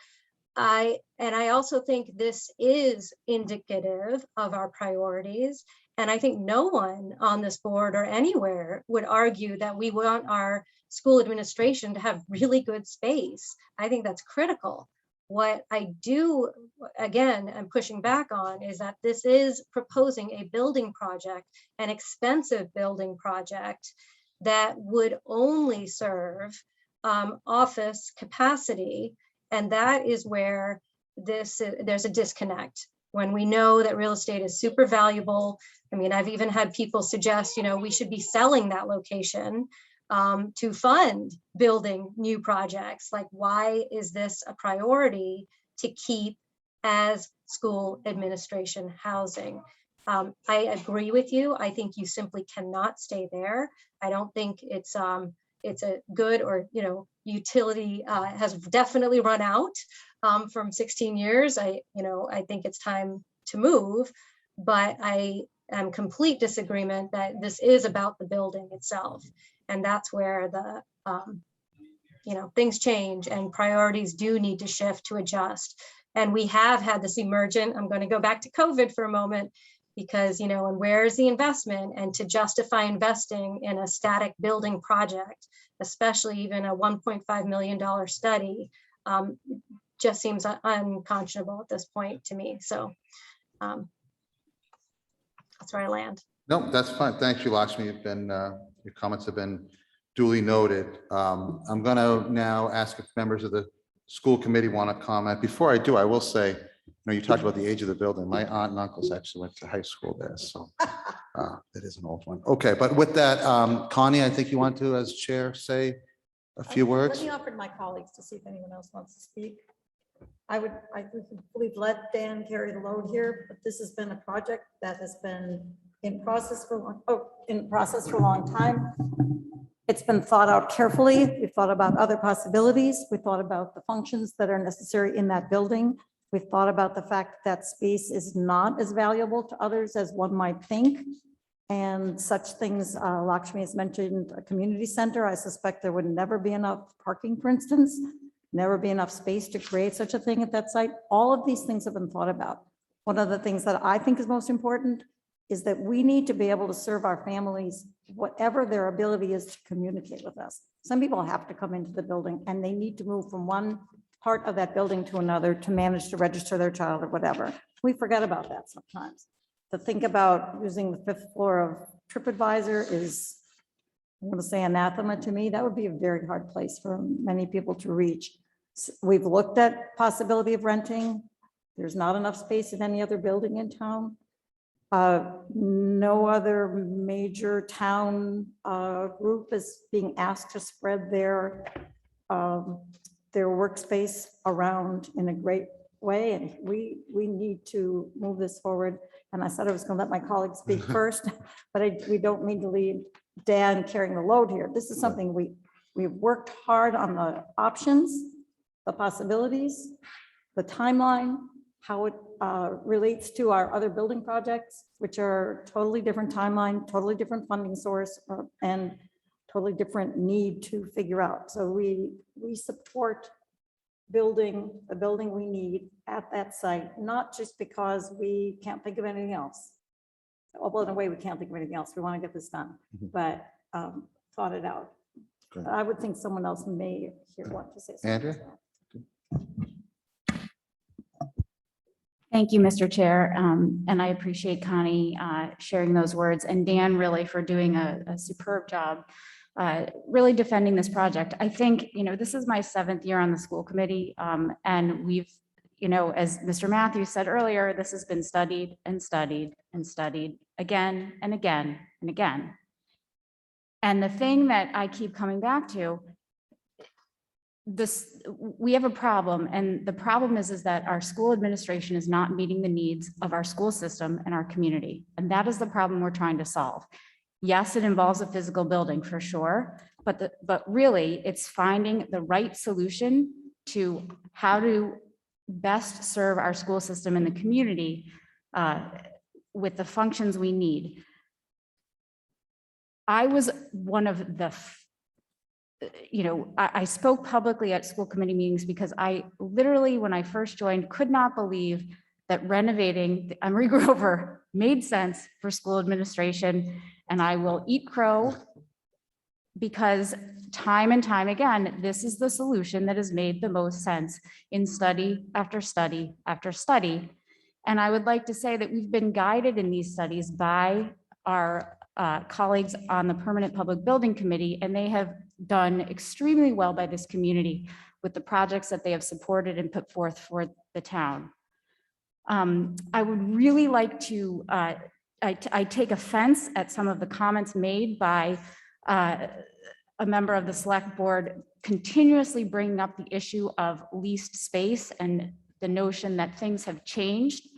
I also think this is indicative of our priorities. And I think no one on this board or anywhere would argue that we want our school administration to have really good space. I think that's critical. What I do, again, I'm pushing back on is that this is proposing a building project, an expensive building project that would only serve office capacity. And that is where there's a disconnect. When we know that real estate is super valuable. I mean, I've even had people suggest, you know, we should be selling that location to fund building new projects. Like, why is this a priority to keep as school administration housing? I agree with you. I think you simply cannot stay there. I don't think it's a good, or, you know, utility has definitely run out from 16 years. I think it's time to move, but I am complete disagreement that this is about the building itself. And that's where the, things change and priorities do need to shift to adjust. And we have had this emergent, I'm going to go back to COVID for a moment, because, you know, and where's the investment? And to justify investing in a static building project, especially even a $1.5 million study, just seems unconscionable at this point to me. So that's where I land. No, that's fine. Thank you, Lakshmi. You've been, your comments have been duly noted. I'm going to now ask if members of the school committee want to comment. Before I do, I will say, you know, you talked about the age of the building. My aunt and uncles actually went to high school there, so it is an old one. Okay, but with that, Connie, I think you want to, as chair, say a few words. Let me offer to my colleagues to see if anyone else wants to speak. I believe let Dan carry the load here, but this has been a project that has been in process for a long time. It's been thought out carefully. We've thought about other possibilities. We thought about the functions that are necessary in that building. We've thought about the fact that space is not as valuable to others as one might think. And such things, Lakshmi has mentioned a community center. I suspect there would never be enough parking, for instance, never be enough space to create such a thing at that site. All of these things have been thought about. One of the things that I think is most important is that we need to be able to serve our families, whatever their ability is to communicate with us. Some people have to come into the building and they need to move from one part of that building to another to manage to register their child or whatever. We forget about that sometimes. To think about using the 5th floor of TripAdvisor is, I'm going to say, anathema to me. That would be a very hard place for many people to reach. We've looked at possibility of renting. There's not enough space in any other building in town. No other major town group is being asked to spread their their workspace around in a great way, and we need to move this forward. And I said I was going to let my colleagues speak first, but we don't need to leave Dan carrying the load here. This is something we've worked hard on, the options, the possibilities, the timeline, how it relates to our other building projects, which are totally different timeline, totally different funding source, and totally different need to figure out. So we support building the building we need at that site, not just because we can't think of anything else. Well, in a way, we can't think of anything else. We want to get this done, but thought it out. Good. I would think someone else may here want to say something. Andrea? Thank you, Mr. Chair. And I appreciate Connie sharing those words, and Dan really for doing a superb job really defending this project. I think, this is my 7th year on the school committee, and we've, as Mr. Matthews said earlier, this has been studied and studied and studied again and again and again. And the thing that I keep coming back to, we have a problem, and the problem is that our school administration is not meeting the needs of our school system and our community. And that is the problem we're trying to solve. Yes, it involves a physical building for sure, but really it's finding the right solution to how to best serve our school system and the community with the functions we need. I was one of the, I spoke publicly at school committee meetings because I literally, when I first joined, could not believe that renovating the Emery Grover made sense for school administration. And I will eat crow because time and time again, this is the solution that has made the most sense in study after study after study. And I would like to say that we've been guided in these studies by our colleagues on the Permanent Public Building Committee, and they have done extremely well by this community with the projects that they have supported and put forth for the town. I would really like to, I take offense at some of the comments made by a member of the select board continuously bringing up the issue of leased space and the notion that things have changed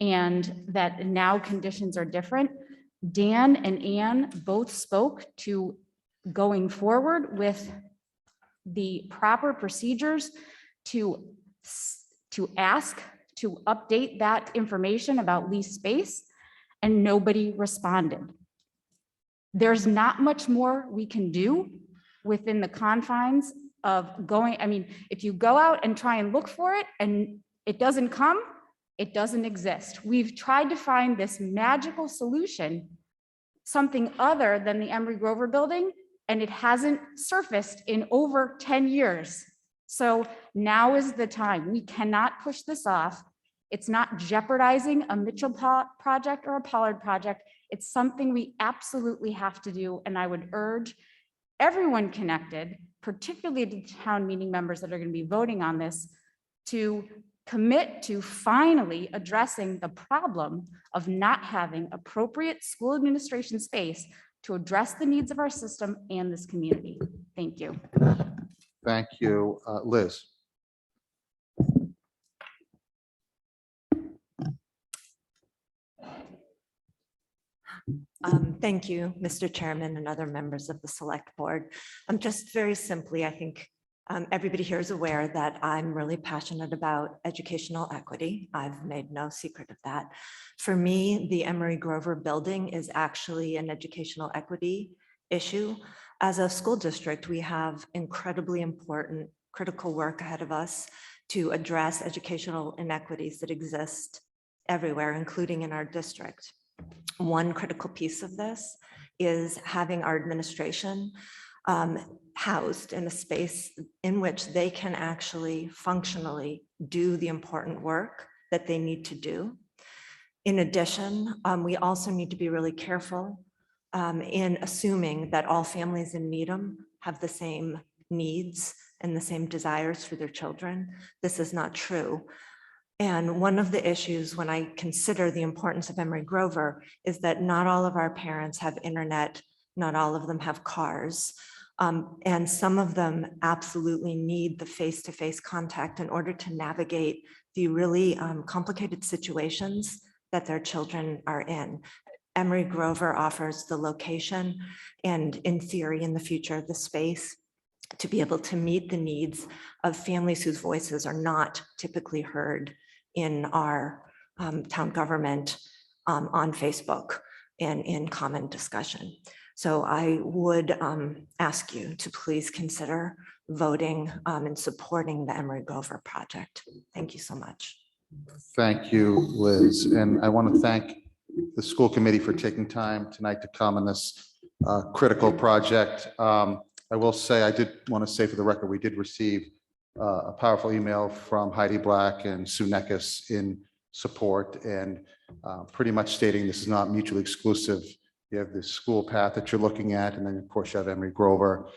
and that now conditions are different. Dan and Ann both spoke to going forward with the proper procedures to ask to update that information about leased space, and nobody responded. There's not much more we can do within the confines of going, if you go out and try and look for it and it doesn't come, it doesn't exist. We've tried to find this magical solution, something other than the Emery Grover building, and it hasn't surfaced in over 10 years. So now is the time. We cannot push this off. It's not jeopardizing a Mitchell project or a Pollard project. It's something we absolutely have to do. And I would urge everyone connected, particularly the town meeting members that are going to be voting on this, to commit to finally addressing the problem of not having appropriate school administration space to address the needs of our system and this community. Thank you. Thank you. Liz? Thank you, Mr. Chairman and other members of the Select Board. Just very simply, I think everybody here is aware that I'm really passionate about educational equity. I've made no secret of that. For me, the Emery Grover building is actually an educational equity issue. As a school district, we have incredibly important critical work ahead of us to address educational inequities that exist everywhere, including in our district. One critical piece of this is having our administration housed in a space in which they can actually functionally do the important work that they need to do. In addition, we also need to be really careful in assuming that all families in Needham have the same needs and the same desires for their children. This is not true. And one of the issues when I consider the importance of Emery Grover is that not all of our parents have internet, not all of them have cars. And some of them absolutely need the face-to-face contact in order to navigate the really complicated situations that their children are in. Emery Grover offers the location and, in theory, in the future, the space to be able to meet the needs of families whose voices are not typically heard in our town government, on Facebook and in common discussion. So I would ask you to please consider voting and supporting the Emery Grover project. Thank you so much. Thank you, Liz. And I want to thank the school committee for taking time tonight to come on this critical project. I will say, I did want to say for the record, we did receive a powerful email from Heidi Black and Sue Neckis in support, and pretty much stating this is not mutually exclusive. You have the school path that you're looking at, and then of course you have Emery Grover.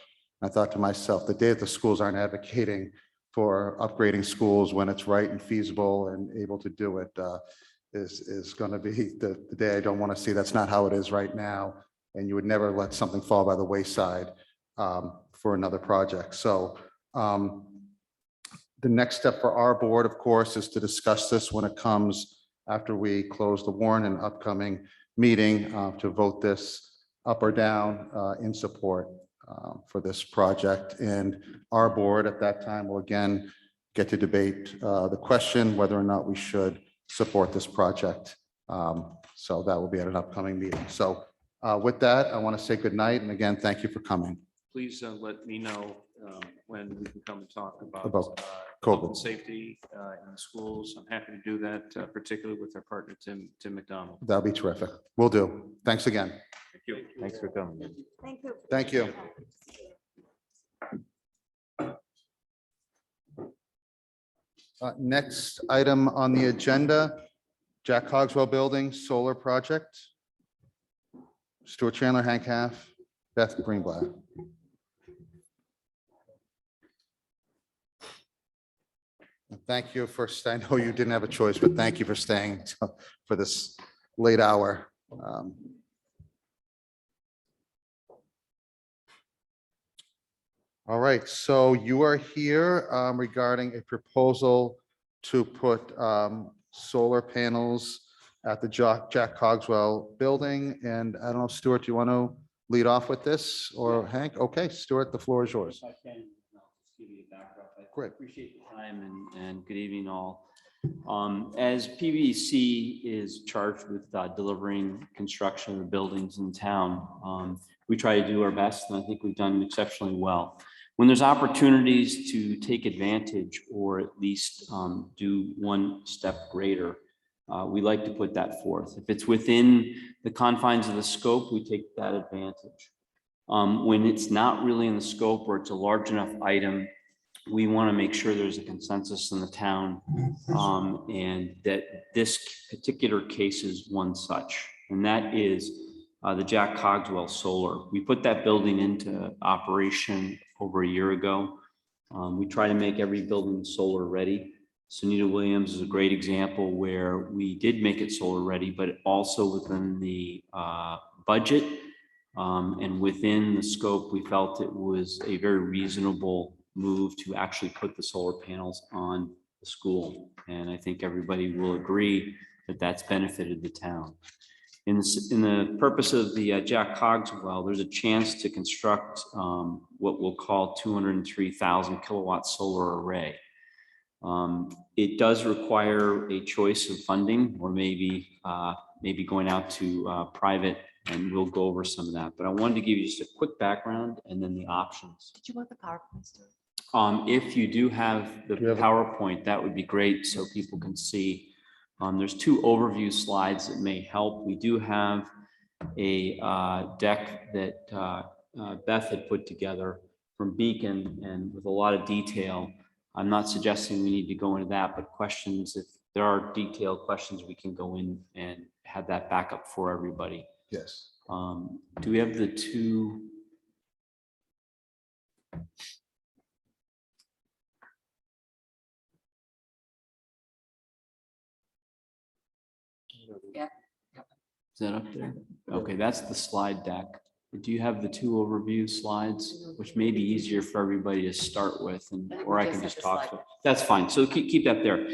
I thought to myself, the day that the schools aren't advocating for upgrading schools when it's right and feasible and able to do it is going to be the day I don't want to see. That's not how it is right now. And you would never let something fall by the wayside for another project. So the next step for our board, of course, is to discuss this when it comes after we close the warrant and upcoming meeting to vote this up or down in support for this project. And our board at that time will again get to debate the question whether or not we should support this project. So that will be at an upcoming meeting. So with that, I want to say good night. And again, thank you for coming. Please let me know when we can come and talk about About health COVID. and safety in the schools. I'm happy to do that, particularly with our partner, Tim McDonald. That'll be terrific. Will do. Thanks again. Thank you. Thanks for coming. Thank you. Thank you. Next item on the agenda, Jack Cogswell Building Solar Project. Stuart Chandler, Hank Half, Beth Greenblatt. Thank you for, I know you didn't have a choice, but thank you for staying for this late hour. All right, so you are here regarding a proposal to put solar panels at the Jack Cogswell Building. And I don't know, Stuart, do you want to lead off with this, or Hank? Okay, Stuart, the floor is yours. If I can, I'll just give you a backdrop. I Great. appreciate the time and good evening all. As PVC is charged with delivering construction of buildings in town, we try to do our best, and I think we've done exceptionally well. When there's opportunities to take advantage or at least do one step greater, we like to put that forth. If it's within the confines of the scope, we take that advantage. When it's not really in the scope or it's a large enough item, we want to make sure there's a consensus in the town and that this particular case is one such, and that is the Jack Cogswell Solar. We put that building into operation over a year ago. We try to make every building solar ready. Sunita Williams is a great example where we did make it solar ready, but also within the budget and within the scope, we felt it was a very reasonable move to actually put the solar panels on the school. And I think everybody will agree that that's benefited the town. In the purpose of the Jack Cogswell, there's a chance to construct what we'll call 203,000 kilowatt solar array. It does require a choice of funding, or maybe going out to private, and we'll go over some of that. But I wanted to give you just a quick background and then the options. Did you want the PowerPoint, Stuart? If you do have the PowerPoint, that would be great so people can see. There's two overview slides that may help. We do have a deck that Beth had put together from Beacon and with a lot of detail. I'm not suggesting we need to go into that, but questions, if there are detailed questions, we can go in and have that backup for everybody. Yes. Do we have the two? Yeah. Is that up there? Okay, that's the slide deck. Do you have the two overview slides, which may be easier for everybody to start with, and or I can just talk to it? That's fine. So keep that there.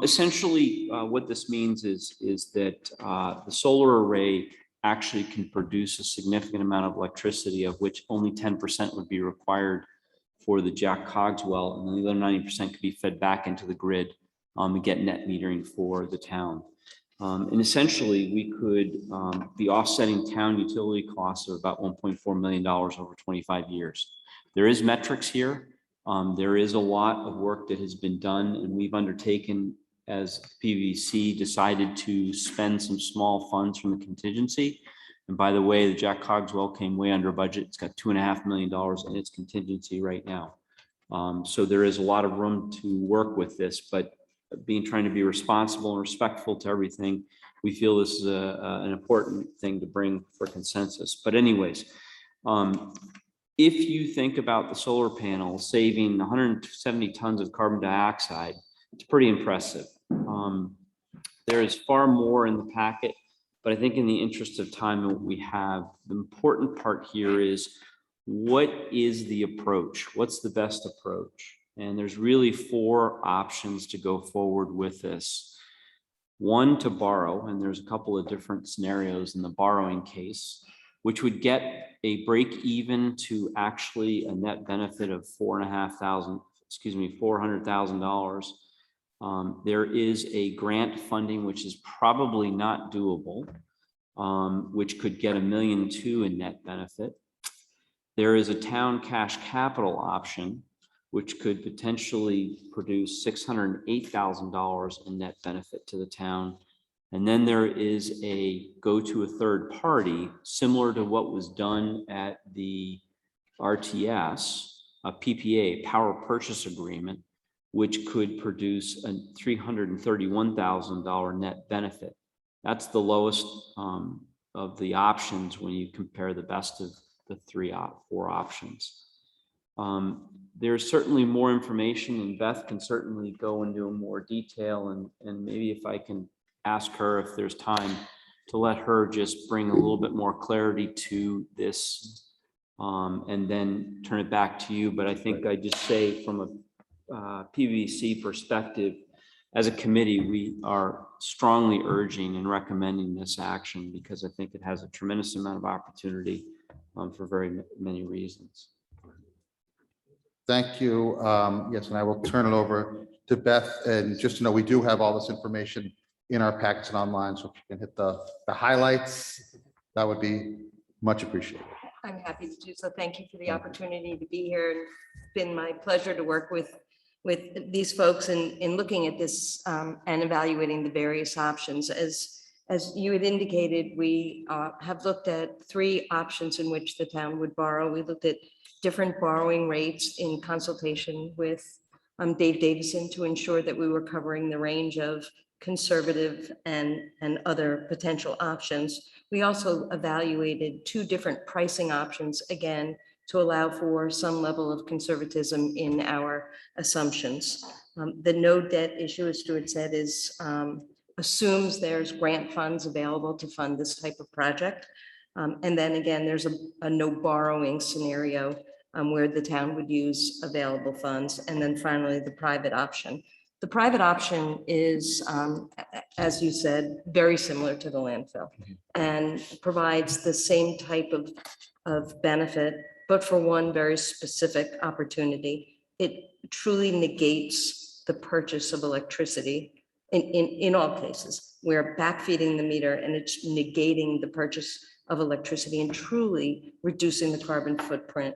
Essentially, what this means is that the solar array actually can produce a significant amount of electricity, of which only 10% would be required for the Jack Cogswell, and the other 90% could be fed back into the grid and get net metering for the town. And essentially, we could be offsetting town utility costs of about $1.4 million over 25 years. There is metrics here. There is a lot of work that has been done, and we've undertaken, as PVC, decided to spend some small funds from the contingency. And by the way, the Jack Cogswell came way under budget. It's got $2.5 million in its contingency right now. So there is a lot of room to work with this, but trying to be responsible and respectful to everything, we feel this is an important thing to bring for consensus. But anyways, if you think about the solar panel saving 170 tons of carbon dioxide, it's pretty impressive. There is far more in the packet, but I think in the interest of time and what we have, the important part here is, what is the approach? What's the best approach? And there's really 4 options to go forward with this. One, to borrow, and there's a couple of different scenarios in the borrowing case, which would get a break even to actually a net benefit of $400,000. There is a grant funding, which is probably not doable, which could get $1.2 million in net benefit. There is a town cash capital option, which could potentially produce $608,000 in net benefit to the town. And then there is a go to a third party, similar to what was done at the RTS, a PPA, power purchase agreement, which could produce a $331,000 net benefit. That's the lowest of the options when you compare the best of the 4 options. There's certainly more information, and Beth can certainly go into more detail, and maybe if I can ask her if there's time to let her just bring a little bit more clarity to this, and then turn it back to you. But I think I just say, from a PVC perspective, as a committee, we are strongly urging and recommending this action, because I think it has a tremendous amount of opportunity for very many reasons. Thank you. Yes, and I will turn it over to Beth. And just to know, we do have all this information in our packets and online, so if you can hit the highlights, that would be much appreciated. I'm happy to do so. Thank you for the opportunity to be here. It's been my pleasure to work with these folks in looking at this and evaluating the various options. As you had indicated, we have looked at 3 options in which the town would borrow. We looked at different borrowing rates in consultation with Dave Davison to ensure that we were covering the range of conservative and other potential options. We also evaluated 2 different pricing options, again, to allow for some level of conservatism in our assumptions. The no debt issue, as Stuart said, assumes there's grant funds available to fund this type of project. And then again, there's a no borrowing scenario where the town would use available funds. And then finally, the private option. The private option is, as you said, very similar to the landfill and provides the same type of benefit, but for one very specific opportunity. It truly negates the purchase of electricity in all cases. We're backfeeding the meter, and it's negating the purchase of electricity and truly reducing the carbon footprint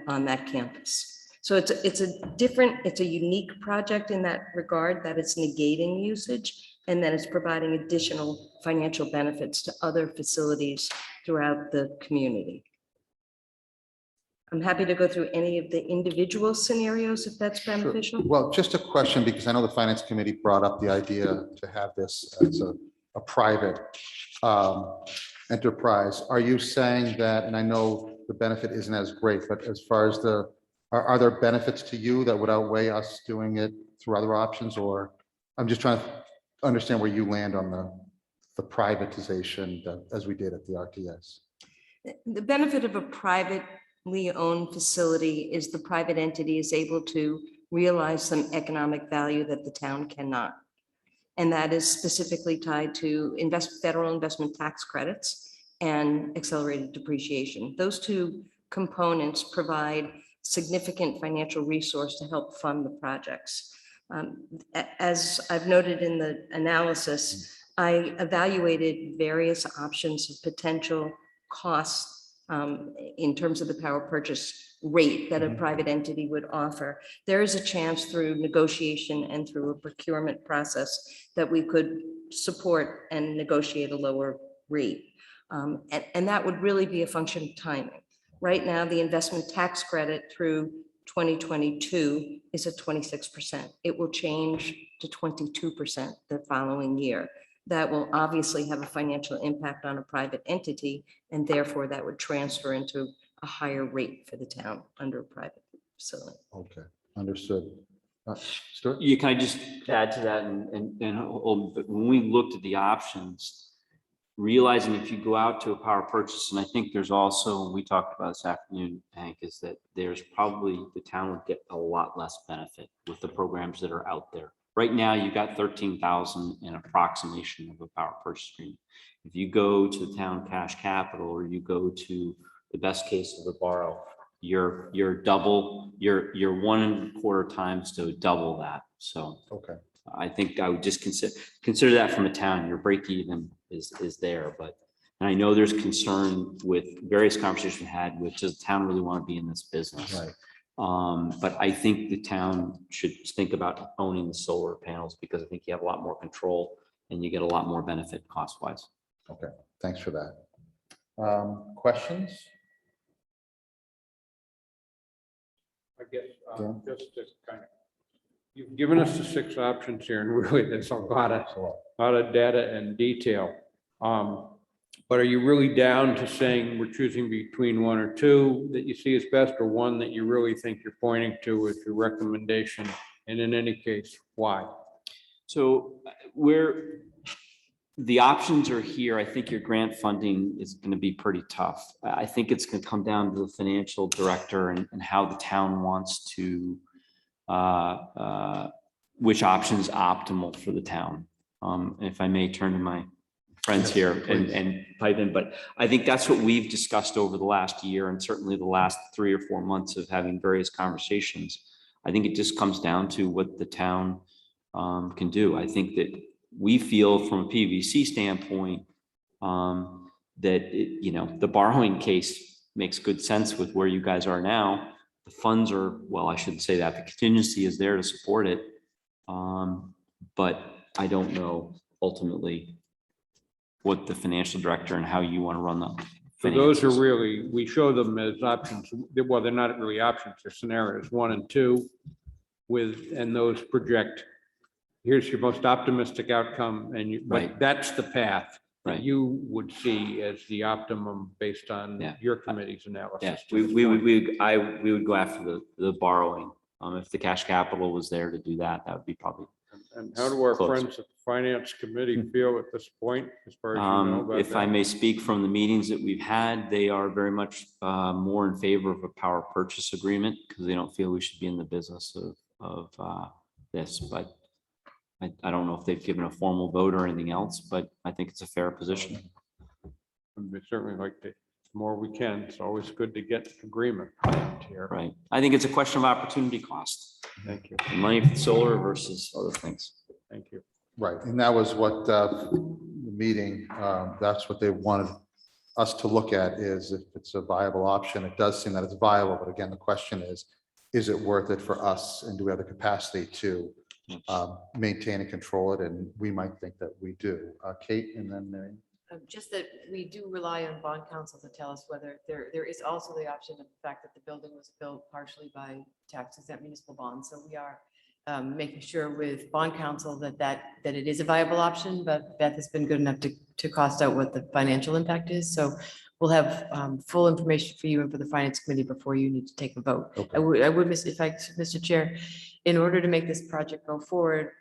on that campus. So it's a unique project in that regard, that it's negating usage, and that it's providing additional financial benefits to other facilities throughout the community. I'm happy to go through any of the individual scenarios if that's beneficial. Sure. Well, just a question, because I know the Finance Committee brought up the idea to have this as a private enterprise. Are you saying that, and I know the benefit isn't as great, but as far as are there benefits to you that would outweigh us doing it through other options? Or I'm just trying to understand where you land on the privatization as we did at the RTS. The benefit of a privately owned facility is the private entity is able to realize some economic value that the town cannot. And that is specifically tied to federal investment tax credits and accelerated depreciation. Those two components provide significant financial resource to help fund the projects. As I've noted in the analysis, I evaluated various options of potential costs in terms of the power purchase rate that a private entity would offer. There is a chance through negotiation and through a procurement process that we could support and negotiate a lower rate. And that would really be a function of timing. Right now, the investment tax credit through 2022 is at 26%. It will change to 22% the following year. That will obviously have a financial impact on a private entity, and therefore that would transfer into a higher rate for the town under a private facility. Okay, understood. Stuart? You can I just add to that but when we looked at the options, realizing if you go out to a power purchase, and I think there's also, and we talked about this afternoon, Hank, is that there's probably the town would get a lot less benefit with the programs that are out there. Right now, you got 13,000 in approximation of a power purchase agreement. If you go to the town cash capital, or you go to the best case of the borrow, you're double, you're 1.25 times to double that. So okay, I think I would just consider that from a town. Your break even is there, but and I know there's concern with various conversations we had with, does the town really want to be in this business? Right. But I think the town should think about owning the solar panels, because I think you have a lot more control and you get a lot more benefit cost wise. Okay, thanks for that. Questions? I guess, just to kind of, you've given us the 6 options here, and really there's a lot of data and detail. But are you really down to saying we're choosing between 1 or 2 that you see as best, or one that you really think you're pointing to as your recommendation? And in any case, why? So the options are here. I think your grant funding is going to be pretty tough. I think it's going to come down to the financial director and how the town wants to, which option is optimal for the town. If I may turn to my friends here and pipe in, but I think that's what we've discussed over the last year, and certainly the last 3 or 4 months of having various conversations. I think it just comes down to what the town can do. I think that we feel from a PVC standpoint that the borrowing case makes good sense with where you guys are now. The funds are, well, I shouldn't say that. The contingency is there to support it. But I don't know ultimately what the financial director and how you want to run them. So those are really, we show them as options. Well, they're not really options, they're scenarios 1 and 2 and those project, here's your most optimistic outcome, and but that's the path that you would see as the optimum based on your committee's analysis. Yes, we would go after the borrowing. If the cash capital was there to do that, that would be probably. And how do our friends at the finance committee feel at this point, as far as you know? If I may speak from the meetings that we've had, they are very much more in favor of a power purchase agreement, because they don't feel we should be in the business of this. But I don't know if they've given a formal vote or anything else, but I think it's a fair position. We certainly like to, the more we can. It's always good to get agreement here. Right. I think it's a question of opportunity cost. Thank you. Money for solar versus other things. Thank you. Right, and that was what the meeting, that's what they wanted us to look at, is if it's a viable option. It does seem that it's viable, but again, the question is it worth it for us, and do we have the capacity to maintain and control it? And we might think that we do. Kate, and then Mary. Just that we do rely on bond counsel to tell us whether there is also the option of the fact that the building was built partially by tax exempt municipal bonds. So we are making sure with bond counsel that it is a viable option, but Beth has been good enough to cost out what the financial impact is. So we'll have full information for you and for the finance committee before you need to take a vote. Okay. I would, Mr. Chair, in order to make this project go forward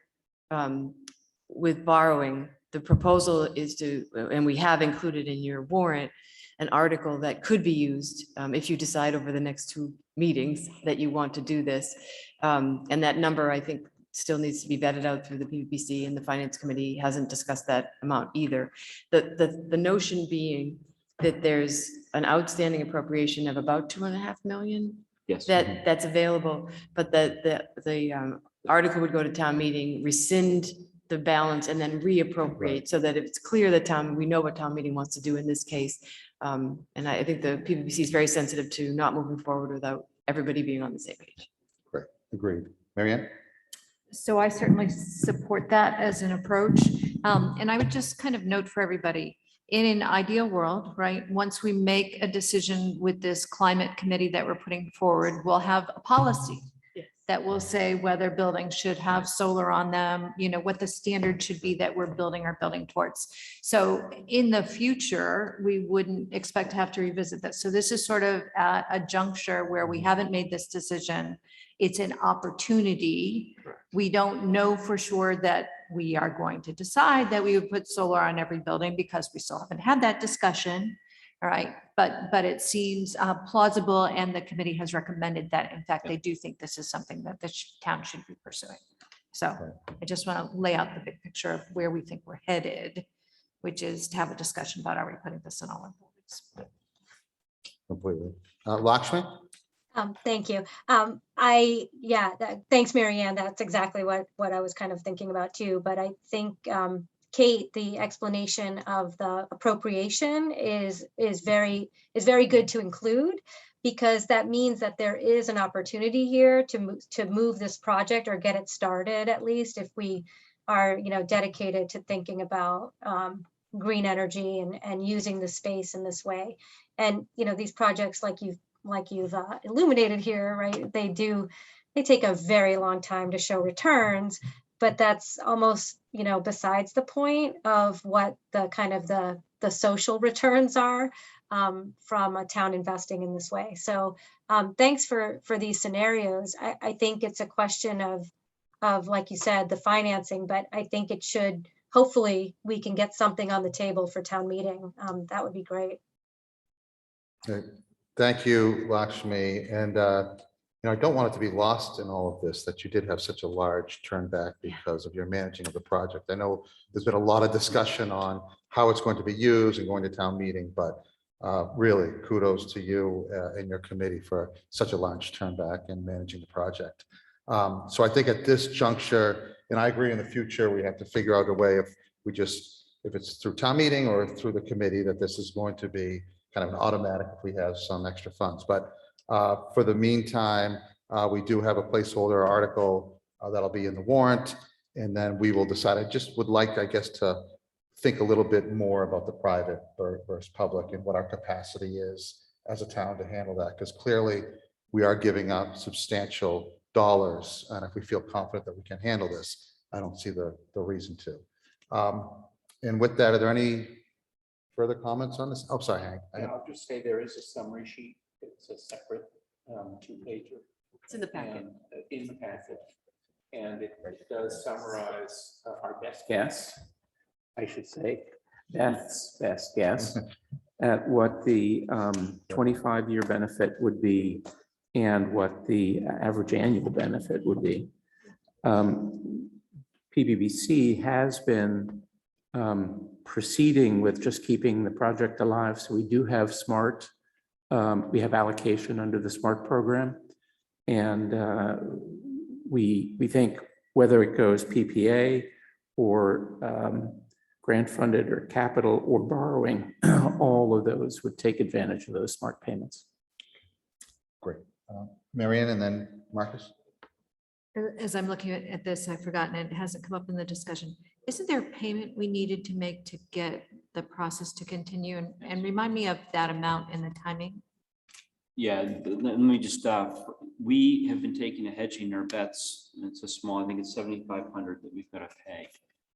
with borrowing, the proposal is to, and we have included in your warrant, an article that could be used if you decide over the next 2 meetings that you want to do this. And that number, I think, still needs to be vetted out through the PVPC, and the Finance Committee hasn't discussed that amount either. The notion being that there's an outstanding appropriation of about 2.5 million Yes. that's available, but the article would go to town meeting, rescind the balance, and then reappropriate, so that it's clear that we know what town meeting wants to do in this case. And I think the PVPC is very sensitive to not moving forward without everybody being on the same page. Great, agreed. Mary Ann? So I certainly support that as an approach. And I would just kind of note for everybody, in an ideal world, right, once we make a decision with this climate committee that we're putting forward, we'll have a policy that will say whether buildings should have solar on them, you know, what the standard should be that we're building our building towards. So in the future, we wouldn't expect to have to revisit this. So this is sort of at a juncture where we haven't made this decision. It's an opportunity. We don't know for sure that we are going to decide that we would put solar on every building because we still haven't had that discussion. All right, but it seems plausible, and the committee has recommended that, in fact, they do think this is something that the town should be pursuing. So I just want to lay out the big picture of where we think we're headed, which is to have a discussion about, are we putting this in all our buildings? Completely. Lakshmi? Thank you. Thanks, Mary Ann. That's exactly what I was kind of thinking about too. But I think, Kate, the explanation of the appropriation is very good to include, because that means that there is an opportunity here to move this project or get it started, at least if we are, you know, dedicated to thinking about green energy and using the space in this way. And, you know, these projects, like you've illuminated here, right? They take a very long time to show returns, but that's almost, you know, besides the point of what the kind of the social returns are from a town investing in this way. So thanks for these scenarios. I think it's a question of, like you said, the financing, but I think it should, hopefully we can get something on the table for town meeting. That would be great. Okay. Thank you, Lakshmi. And I don't want it to be lost in all of this that you did have such a large turn back because of your managing of the project. I know there's been a lot of discussion on how it's going to be used and going to town meeting, but really kudos to you and your committee for such a large turn back and managing the project. So I think at this juncture, and I agree in the future, we have to figure out a way if it's through town meeting or through the committee, that this is going to be kind of an automatic if we have some extra funds. But for the meantime, we do have a placeholder article that'll be in the warrant, and then we will decide. I just would like, I guess, to think a little bit more about the private versus public and what our capacity is as a town to handle that, because clearly we are giving up substantial dollars, and if we feel confident that we can handle this, I don't see the reason to. And with that, are there any further comments on this? Oh, sorry, Hank. I'll just say there is a summary sheet. It's a separate 2-pager. It's in the packet. In the packet. And it does summarize our best guess, I should say, Beth's best guess at what the 25-year benefit would be and what the average annual benefit would be. PBBC has been proceeding with just keeping the project alive. So we do have SMART. We have allocation under the SMART program. And we think whether it goes PPA or grant funded or capital or borrowing, all of those would take advantage of those SMART payments. Great. Mary Ann and then Marcus. As I'm looking at this, I've forgotten, it hasn't come up in the discussion. Isn't there a payment we needed to make to get the process to continue? And remind me of that amount and the timing. Yeah, let me just, we have been taking a hedging our bets. It's a small, I think it's 7,500 that we've got to pay.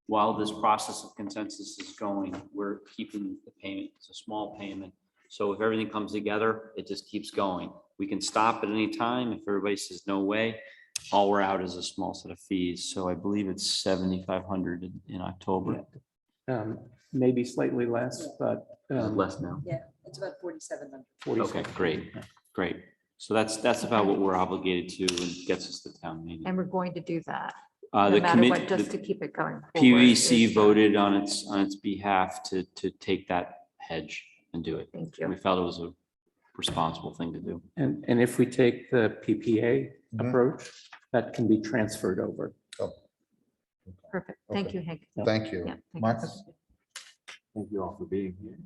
While this process of consensus is going, we're keeping the payment. It's a small payment. So if everything comes together, it just keeps going. We can stop at any time. If everybody says no way, all we're out is a small set of fees. So I believe it's 7,500 in October. Maybe slightly less, but less now. Yeah, It's about 4,700. Okay, great, great. So that's about what we're obligated to and gets us to town meeting. And we're going to do that, The no matter what, commit, just the to keep it going. forward, PVC is, voted on its behalf to take that hedge and do it. Thank you. We felt it was a responsible thing to do. And if we take the PPA Mhm. approach, that can be transferred over. Perfect. Thank Okay. you, Hank. Thank you. Yeah, thank you. Marcus? Thank you all for being here.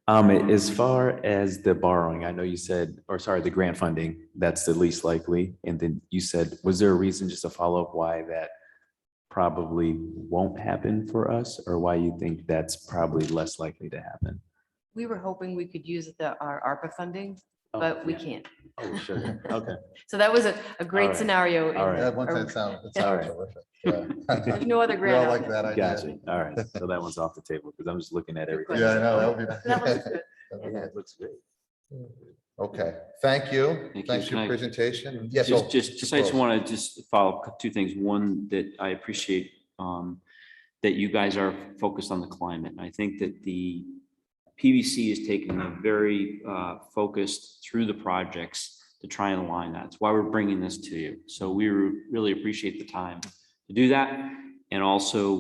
As far as the borrowing, I know you said, or sorry, the grant funding, that's the least likely. And then you said, was there a reason, just to follow up, why that probably won't happen for us, or why you think that's probably less likely to happen? We were hoping we could use our ARPA funding, Oh, but we yeah. can't. Oh, sure. Okay. So that was a All great right. scenario. All right. That one or- that sounds, it All sounds right. terrific. Yeah. There's no other We grant all out like there. that idea. Gotcha. All right. So that one's off the table because I'm just looking at everything. Yeah, I know, that would be. That was good. Yeah, it looks great. Okay, thank you. Thank Thanks you. for your Can I- presentation. Yes. Just, oh, just, I just close. want to just follow up two things. One, that I appreciate that you guys are focused on the climate. I think that the PVC is taking a very focused through the projects to try and align that. That's why we're bringing this to you. So we really appreciate the time to do that. And also,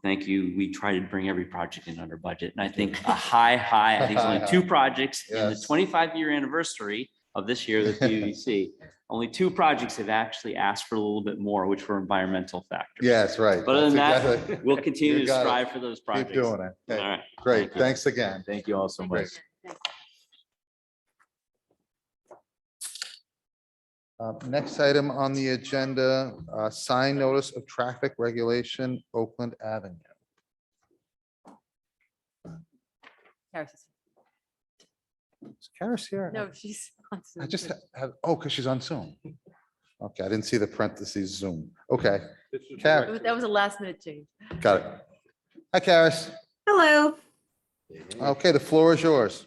thank you. We try to bring every project in under budget. And I think a high, I think it's only two projects in the Yes. 25-year anniversary of this year, the PVC. Only two projects have actually asked for a little bit more, which were environmental factors. Yes, right. But other than That's that, exactly- we'll continue You to got it. strive for those projects. Keep doing it. All Okay, right. great. Thank you. Thanks again. Thank you all so much. Next item on the agenda, sign notice of traffic regulation, Oakland Avenue. Is Karis here? No, she's. on I Zoom, just too. have, oh, because she's on Zoom. Okay, I didn't see the parentheses Zoom. Okay, This is Karis, That was a last minute change. got it. Hi, Karis. Hello. Okay, the floor is yours.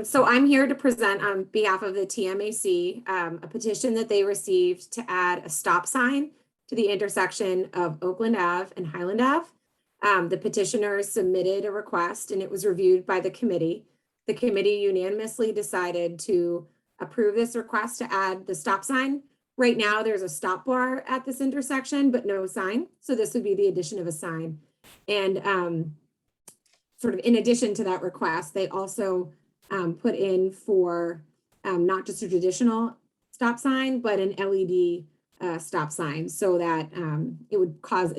So I'm here to present on behalf of the TMAC, a petition that they received to add a stop sign to the intersection of Oakland Ave and Highland Ave. The petitioners submitted a request and it was reviewed by the committee. The committee unanimously decided to approve this request to add the stop sign. Right now, there's a stop bar at this intersection, but no sign. So this would be the addition of a sign. And sort of in addition to that request, they also put in for not just a traditional stop sign, but an LED stop sign so that it would cause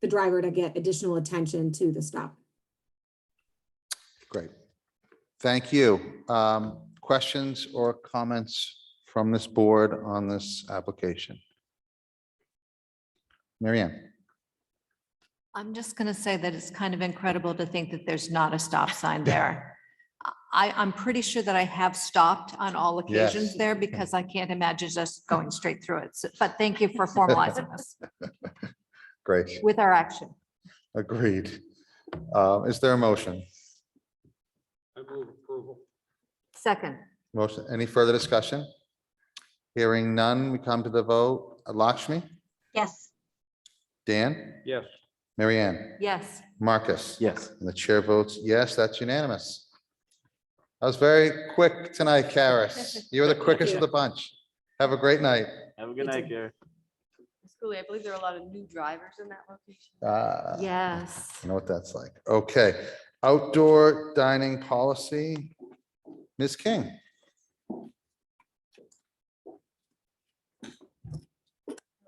the driver to get additional attention to the stop. Great. Thank you. Questions or comments from this board on this application? Mary Ann? I'm just going to say that it's kind of incredible to think that there's not a stop sign there. I'm pretty sure that I have stopped on all occasions Yes. there because I can't imagine just going straight through it. But thank you for formalizing this Great, with our action. agreed. Is there a motion? I move approval. Second, Motion, any further discussion? Hearing none, we come to the vote. Lakshmi? Yes. Dan? Yes. Mary Ann? yes. Marcus? Yes. And the chair votes yes, that's unanimous. That was very quick tonight, Karis. You were the quickest of the bunch. Have a great night. Have a good night, Gary. Schoolie, I believe there are a lot of new drivers in that location. Yes. You know what that's like. Okay, outdoor dining policy. Ms. King.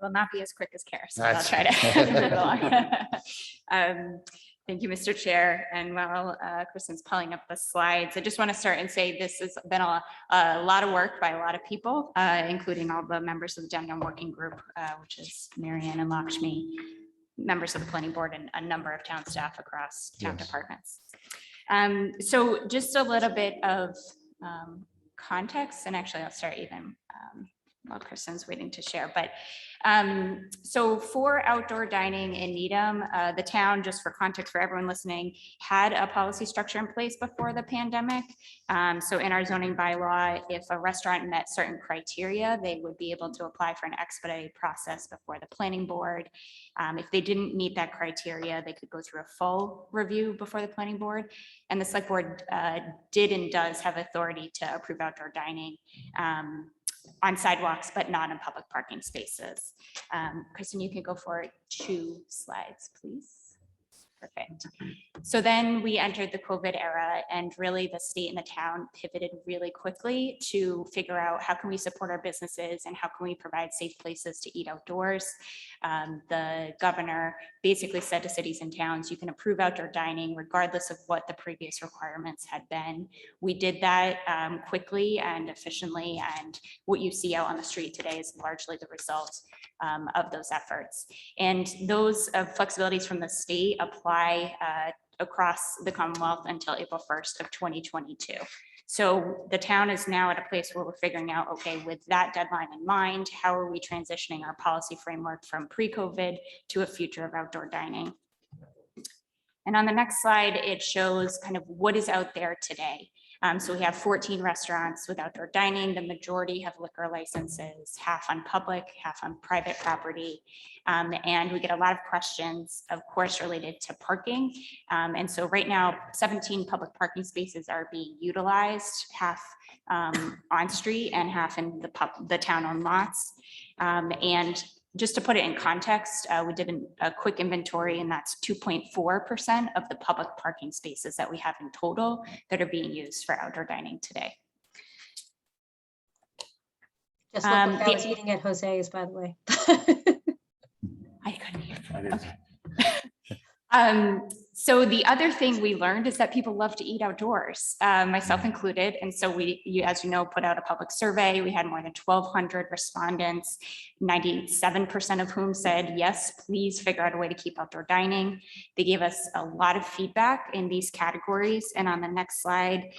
Will not be as quick as Karis, so That's- I'll try to move it along. Thank you, Mr. Chair. And while Kristen's pulling up the slides, I just want to start and say this has been a lot of work by a lot of people, including all the members of the Downtown Working Group, which is Mary Ann and Lakshmi, members of the planning board, and a number of town staff across town Yes. departments. So just a little bit of context, and actually I'll start even while Kristen's waiting to share, but so for outdoor dining in Needham, the town, just for context for everyone listening, had a policy structure in place before the pandemic. So in our zoning bylaw, if a restaurant met certain criteria, they would be able to apply for an expedited process before the planning board. If they didn't meet that criteria, they could go through a full review before the planning board. And the select board did and does have authority to approve outdoor dining on sidewalks, but not in public parking spaces. Kristen, you can go for 2 slides, please. Perfect. So then we entered the COVID era, and really the state and the town pivoted really quickly to figure out how can we support our businesses and how can we provide safe places to eat outdoors. The governor basically said to cities and towns, you can approve outdoor dining regardless of what the previous requirements had been. We did that quickly and efficiently, and what you see out on the street today is largely the result of those efforts. And those flexibilities from the state apply across the Commonwealth until April 1st of 2022. So the town is now at a place where we're figuring out, okay, with that deadline in mind, how are we transitioning our policy framework from pre-COVID to a future of outdoor dining? And on the next slide, it shows kind of what is out there today. So we have 14 restaurants with outdoor dining. The majority have liquor licenses, half on public, half on private property. And we get a lot of questions, of course, related to parking. And so right now, 17 public parking spaces are being utilized, half on street and half in the town-owned lots. And just to put it in context, we did a quick inventory, and that's 2.4% of the public parking spaces that we have in total that are being used for outdoor dining today. Just look what I was eating at Jose's, by the way. I couldn't hear. Okay. So the other thing we learned is that people love to eat outdoors, myself included. And so as you know, put out a public survey. We had more than 1,200 respondents, 97% of whom said, yes, please figure out a way to keep outdoor dining. They gave us a lot of feedback in these categories. And on the next slide,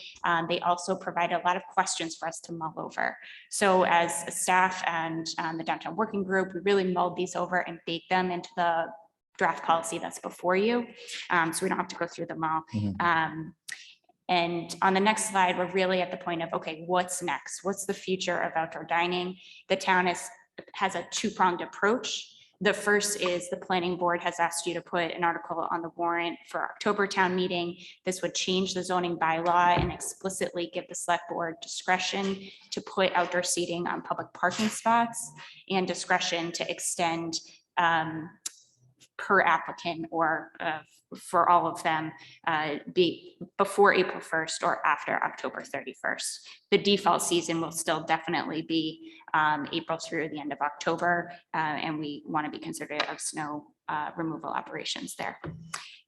they also provided a lot of questions for us to mull over. So as a staff and the downtown working group, we really mulled these over and baked them into the draft policy that's before you. So we don't have to go through them all. And on the next slide, we're really at the point of, okay, what's next? What's the future of outdoor dining? The town has a two-pronged approach. The first is the planning board has asked you to put an article on the warrant for October town meeting. This would change the zoning bylaw and explicitly give the select board discretion to put outdoor seating on public parking spots and discretion to extend per applicant or for all of them be before April 1st or after October 31st. The default season will still definitely be April through the end of October, and we want to be considerate of snow removal operations there.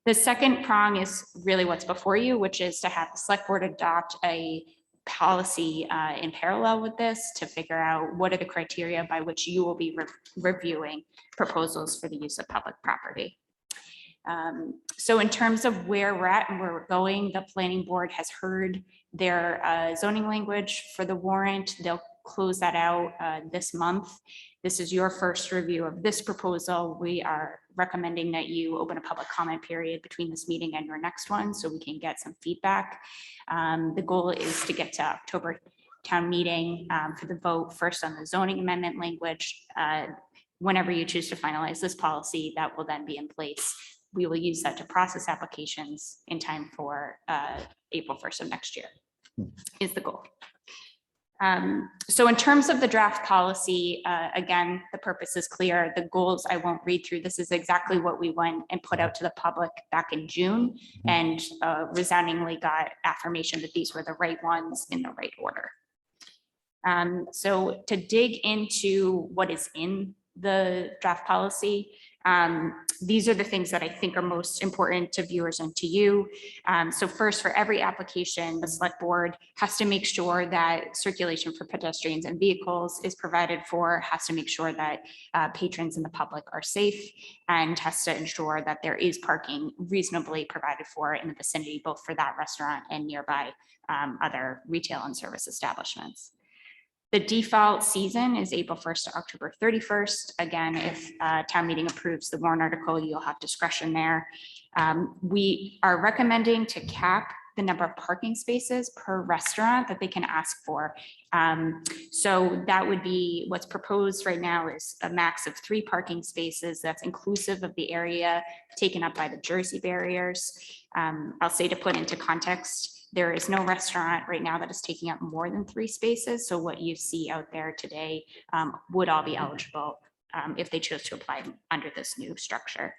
The second prong is really what's before you, which is to have the select board adopt a policy in parallel with this to figure out what are the criteria by which you will be reviewing proposals for the use of public property. So in terms of where we're at and where we're going, the planning board has heard their zoning language for the warrant. They'll close that out this month. This is your first review of this proposal. We are recommending that you open a public comment period between this meeting and your next one so we can get some feedback. The goal is to get to October town meeting for the vote first on the zoning amendment language. Whenever you choose to finalize this policy, that will then be in place. We will use that to process applications in time for April 1st of next year is the goal. So in terms of the draft policy, again, the purpose is clear. The goals I won't read through. This is exactly what we went and put out to the public back in June and resoundingly got affirmation that these were the right ones in the right order. So to dig into what is in the draft policy, these are the things that I think are most important to viewers and to you. So first, for every application, the select board has to make sure that circulation for pedestrians and vehicles is provided for, has to make sure that patrons and the public are safe, and has to ensure that there is parking reasonably provided for in the vicinity, both for that restaurant and nearby other retail and service establishments. The default season is April 1st to October 31st. Again, if town meeting approves the warrant article, you'll have discretion there. We are recommending to cap the number of parking spaces per restaurant that they can ask for. So that would be what's proposed right now is a max of 3 parking spaces. That's inclusive of the area taken up by the Jersey barriers. I'll say, to put into context, there is no restaurant right now that is taking up more than 3 spaces. So what you see out there today would all be eligible if they chose to apply under this new structure.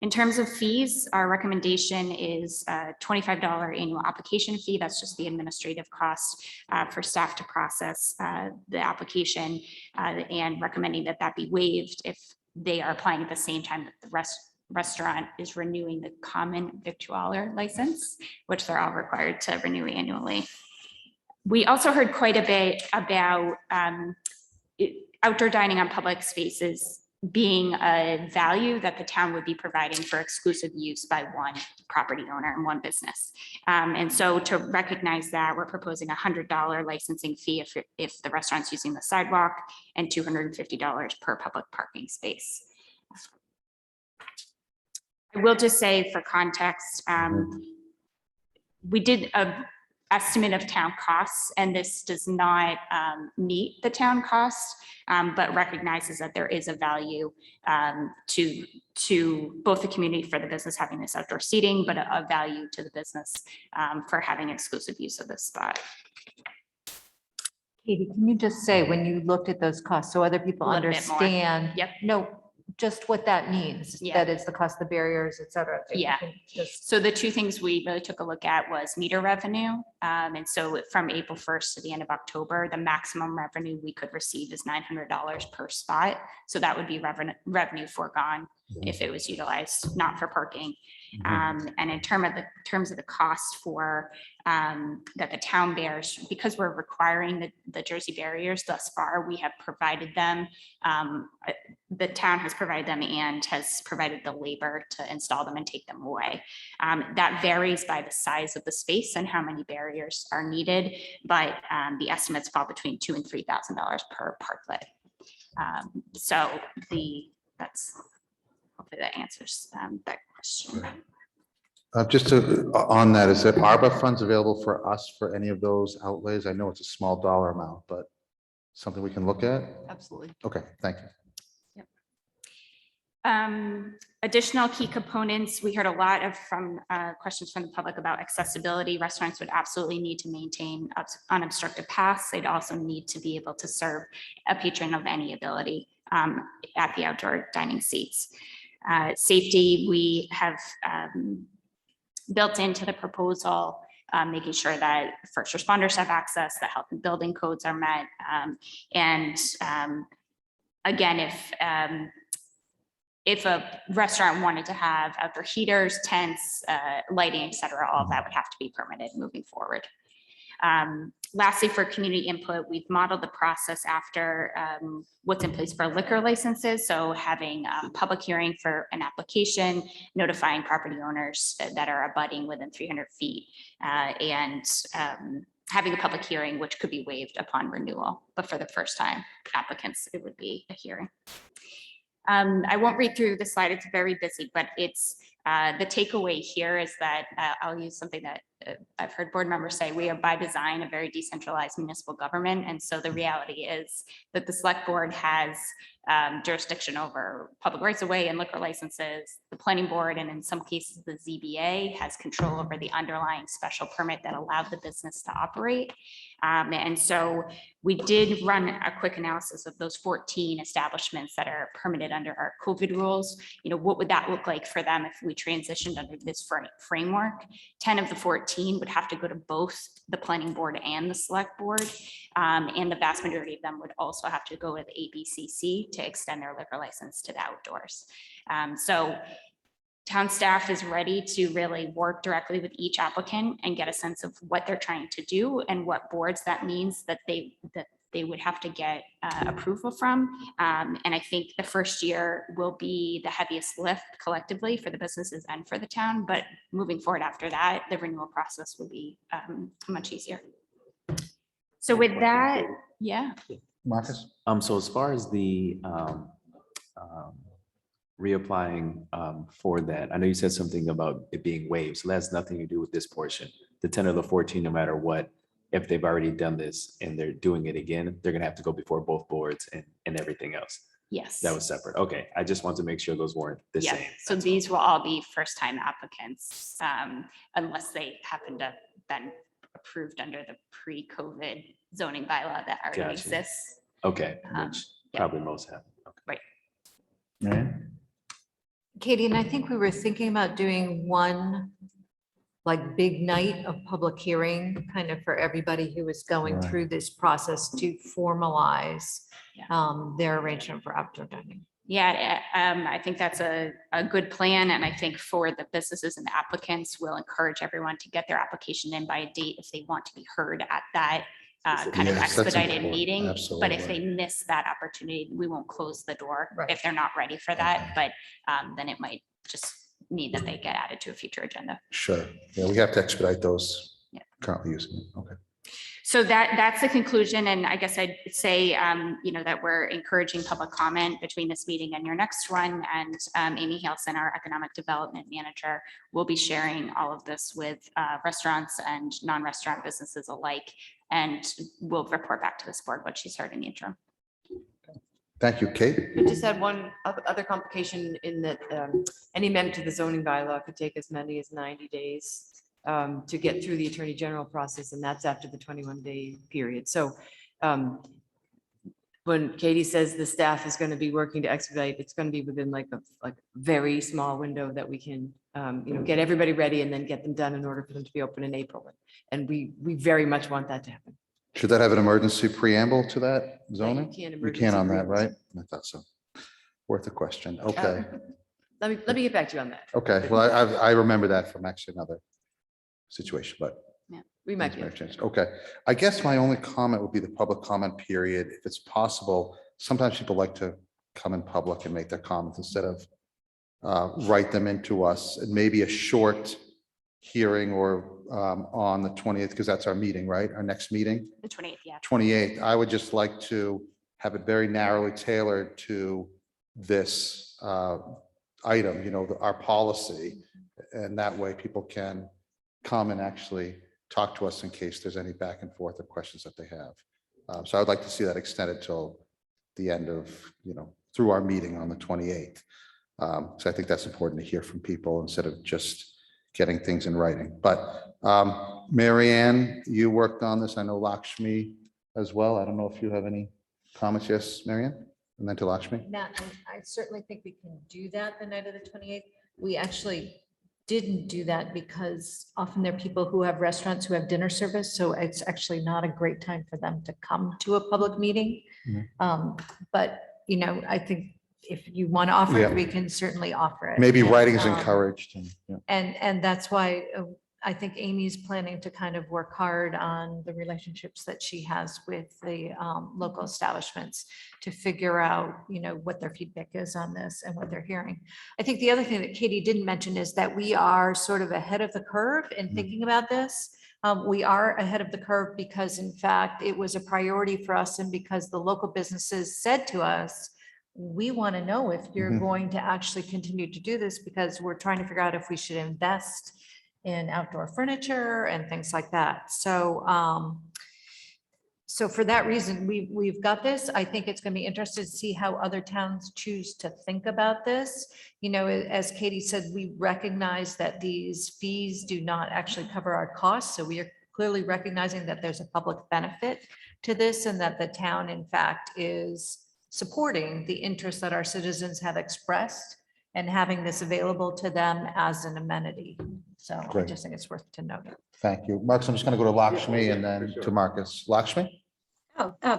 In terms of fees, our recommendation is a $25 annual application fee. That's just the administrative cost for staff to process the application, and recommending that that be waived if they are applying at the same time that the restaurant is renewing the common victualler license, which they're all required to renew annually. We also heard quite a bit about outdoor dining on public spaces being a value that the town would be providing for exclusive use by one property owner and one business. And so to recognize that, we're proposing a $100 licensing fee if the restaurant's using the sidewalk, and $250 per public parking space. I will just say for context, we did an estimate of town costs, and this does not meet the town costs, but recognizes that there is a value to both the community for the business having this outdoor seating, but a value to the business for having exclusive use of this spot. Katie, can you just say, when you looked at those costs, so other people A little bit more. understand? Yep. No, just what that means. Yeah. That it's the cost of the barriers, et cetera. If you Yeah. can just- So the 2 things we really took a look at was meter revenue. And so from April 1st to the end of October, the maximum revenue we could receive is $900 per spot. So that would be revenue foregone if it was utilized, not for parking. And in terms of the cost for that the town bears, because we're requiring the Jersey barriers thus far, we have provided them, the town has provided them and has provided the labor to install them and take them away. That varies by the size of the space and how many barriers are needed, but the estimates fall between $2,000 and $3,000 per parklet. So hopefully that answers that question. Just on that, is there ARPA funds available for us for any of those outlays? I know it's a small dollar amount, but something we can look at? Absolutely. Okay, thank you. Additional key components, we heard a lot of questions from the public about accessibility. Restaurants would absolutely need to maintain unobstructed paths. They'd also need to be able to serve a patron of any ability at the outdoor dining seats. Safety, we have built into the proposal, making sure that first responders have access, that health and building codes are met. Again, if a restaurant wanted to have outdoor heaters, tents, lighting, et cetera, all of that would have to be permitted moving forward. Lastly, for community input, we've modeled the process after what's in place for liquor licenses. So having public hearing for an application, notifying property owners that are abutting within 300 feet, and having a public hearing, which could be waived upon renewal. But for the first time applicants, it would be a hearing. I won't read through the slide, it's very busy, but it's the takeaway here is that I'll use something that I've heard board members say, we are by design a very decentralized municipal government. And so the reality is that the select board has jurisdiction over public rights of way and liquor licenses. The planning board, and in some cases, the ZBA has control over the underlying special permit that allowed the business to operate. And so we did run a quick analysis of those 14 establishments that are permitted under our COVID rules. You know, what would that look like for them if we transitioned under this framework? 10 of the 14 would have to go to both the planning board and the select board. And the vast majority of them would also have to go with ABCC to extend their liquor license to the outdoors. So town staff is ready to really work directly with each applicant and get a sense of what they're trying to do and what boards that means that they would have to get approval from. And I think the first year will be the heaviest lift collectively for the businesses and for the town, but moving forward after that, the renewal process will be much easier. So with that, yeah. Marcus? So as far as the reapplying for that, I know you said something about it being waived, so that has nothing to do with this portion. The 10 or the 14, no matter what, if they've already done this and they're doing it again, they're gonna have to go before both boards and everything else. Yes. That was separate. Okay, I just want to make sure those weren't the Yeah, same. so these will all be first-time applicants, unless they happen to been approved under the pre-COVID zoning bylaw that already Gotcha. exists. Okay, Um, which yeah. probably most have. Right. Right. Katie, and I think we were thinking about doing one like big night of public hearing, kind of for everybody who is going Right. through this process to formalize their arrangement for outdoor dining. Yeah, I think that's a good plan. And I think for the businesses and the applicants, we'll encourage everyone to get their application in by a date if they want to be heard at that kind of Yes, that's expedited important. meeting. But if Absolutely. they miss that opportunity, we won't close the door Right. if they're not ready for that. But then it might just mean that they get added to a future agenda. Sure. Yeah, we have to expedite those Yeah. currently using it. Okay. So that's the conclusion. And I guess I'd say, that we're encouraging public comment between this meeting and your next one. And Amy Halson, our economic development manager, will be sharing all of this with restaurants and non-restaurant businesses alike. And we'll report back to this board what she's heard in the interim. Thank you, Kate. I just had one other complication in that any amendment to the zoning bylaw could take as many as 90 days to get through the Attorney General process, and that's after the 21-day period. So when Katie says the staff is going to be working to expedite, it's going to be within like a very small window that we can get everybody ready and then get them done in order for them to be open in April. And we very much want that to happen. Should that have an emergency preamble to that zoning? can't You can't on that, emergency right? I thought so. Worth a question. Okay. Let me get back to you on that. Okay. Well, I remember that from actually another situation, but We might things be. may have changed. Okay. I guess my only comment would be the public comment period. If it's possible, sometimes people like to come in public and make their comments instead of write them into us, and maybe a short hearing or on the 20th, because that's our meeting, right? Our next meeting. The 28th, yeah. 28th. I would just like to have it very narrowly tailored to this item, our policy. And that way people can come and actually talk to us in case there's any back and forth or questions that they have. So I'd like to see that extended till the end of, through our meeting on the 28th. So I think that's important to hear from people instead of just getting things in writing. But Mary Ann, you worked on this. I know Lakshmi as well. I don't know if you have any comments. Yes, Mary Ann? And then to Lakshmi. Matt, I certainly think we can do that the night of the 28th. We actually didn't do that because often there are people who have restaurants who have dinner service. So it's actually not a great time for them to come to a public meeting. But, I think if you want to offer Yeah. it, we can certainly offer it. Maybe And, writing is encouraged. And, yeah. And that's why I think Amy's planning to kind of work hard on the relationships that she has with the local establishments to figure out, what their feedback is on this and what they're hearing. I think the other thing that Katie didn't mention is that we are sort of ahead of the curve in thinking about this. We are ahead of the curve because in fact, it was a priority for us and because the local businesses said to us, we want to know if you're going to actually continue to do this because we're trying to figure out if we should invest in outdoor furniture and things like that. So, so for that reason, we've got this. I think it's going to be interesting to see how other towns choose to think about this. As Katie said, we recognize that these fees do not actually cover our costs. So we are clearly recognizing that there's a public benefit to this and that the town, in fact, is supporting the interest that our citizens have expressed and having this available to them as an amenity. So I Great. just think it's worth to note. Thank you. Marcus, I'm just going to go to Lakshmi and then to Marcus. Lakshmi?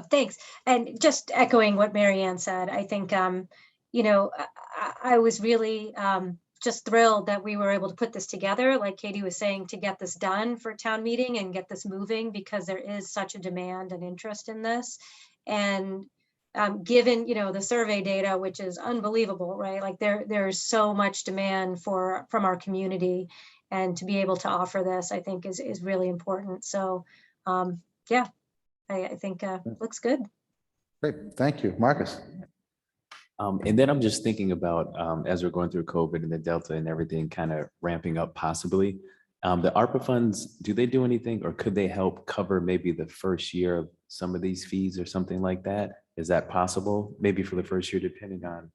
Thanks. And just echoing what Mary Ann said, I think, I was really just thrilled that we were able to put this together, like Katie was saying, to get this done for town meeting and get this moving because there is such a demand and interest in this. And given, the survey data, which is unbelievable, right? Like there's so much demand from our community, and to be able to offer this, I think is really important. So, yeah, I think looks good. Great, thank you. Marcus? And then I'm just thinking about, as we're going through COVID and the Delta and everything kind of ramping up possibly, the ARPA funds, do they do anything or could they help cover maybe the first year of some of these fees or something like that? Is that possible? Maybe for the first year, depending on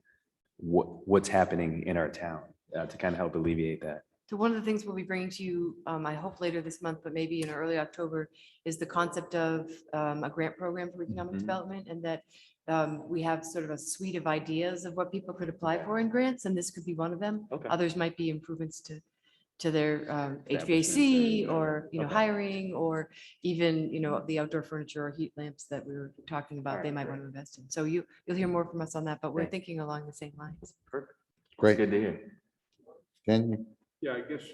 what's happening in our town to kind of help alleviate that. So one of the things we'll be bringing to you, I hope later this month, but maybe in early October, is the concept of a grant program for economic Mhm. development, and that we have sort of a suite of ideas of what people could apply for in grants, and this could be one of them. Okay. Others might be improvements to their Establishments HVAC or- or, Okay. hiring, or even, the outdoor furniture or heat lamps that we were talking about, they Alright, might great. want to invest in. So you'll hear more from us on that, but we're Thanks. thinking along the same lines. Perfect. Great. Good to hear. Ken? Yeah, I guess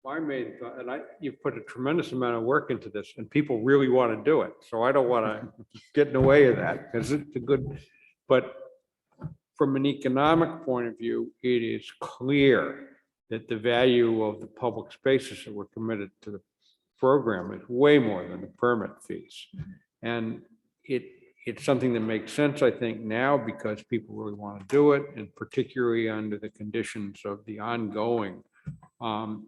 my main thought, and you've put a tremendous amount of work into this and people really want to do it. So I don't want to get in the way of that because it's a good, but from an economic point of view, it is clear that the value of the public spaces that were committed to the program is way more than the permit fees. And it's something that makes sense, I think, now because people really want to do it, and particularly under the conditions of the ongoing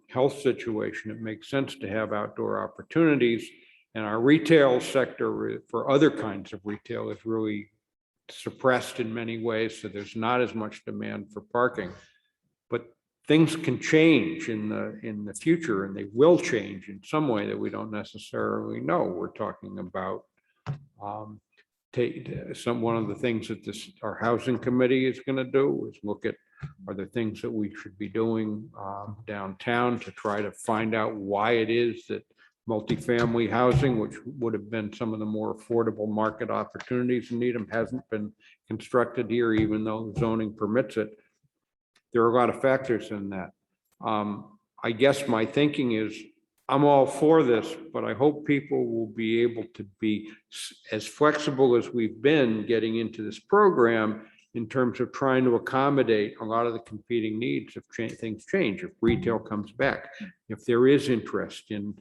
health situation, it makes sense to have outdoor opportunities. And our retail sector for other kinds of retail is really suppressed in many ways, so there's not as much demand for parking. But things can change in the future, and they will change in some way that we don't necessarily know. We're talking about one of the things that our housing committee is going to do is look at, are there things that we should be doing downtown to try to find out why it is that multifamily housing, which would have been some of the more affordable market opportunities in Needham, hasn't been constructed here, even though zoning permits it. There are a lot of factors in that. I guess my thinking is, I'm all for this, but I hope people will be able to be as flexible as we've been getting into this program in terms of trying to accommodate a lot of the competing needs if things change, if retail comes back, if there is interest in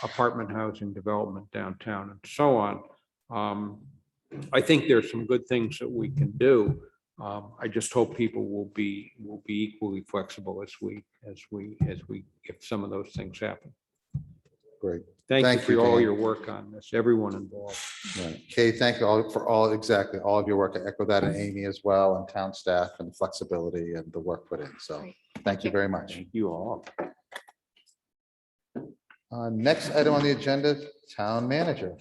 apartment housing development downtown and so on. I think there's some good things that we can do. I just hope people will be equally flexible if some of those things happen. Great. Thank you for all Dan. your work on this, everyone involved. Right. Kay, thank you all for all of your work. I echo that, and Amy as well, and town staff, and the flexibility and the work put in. So thank you very much. Thank you all. Next item on the agenda, town manager.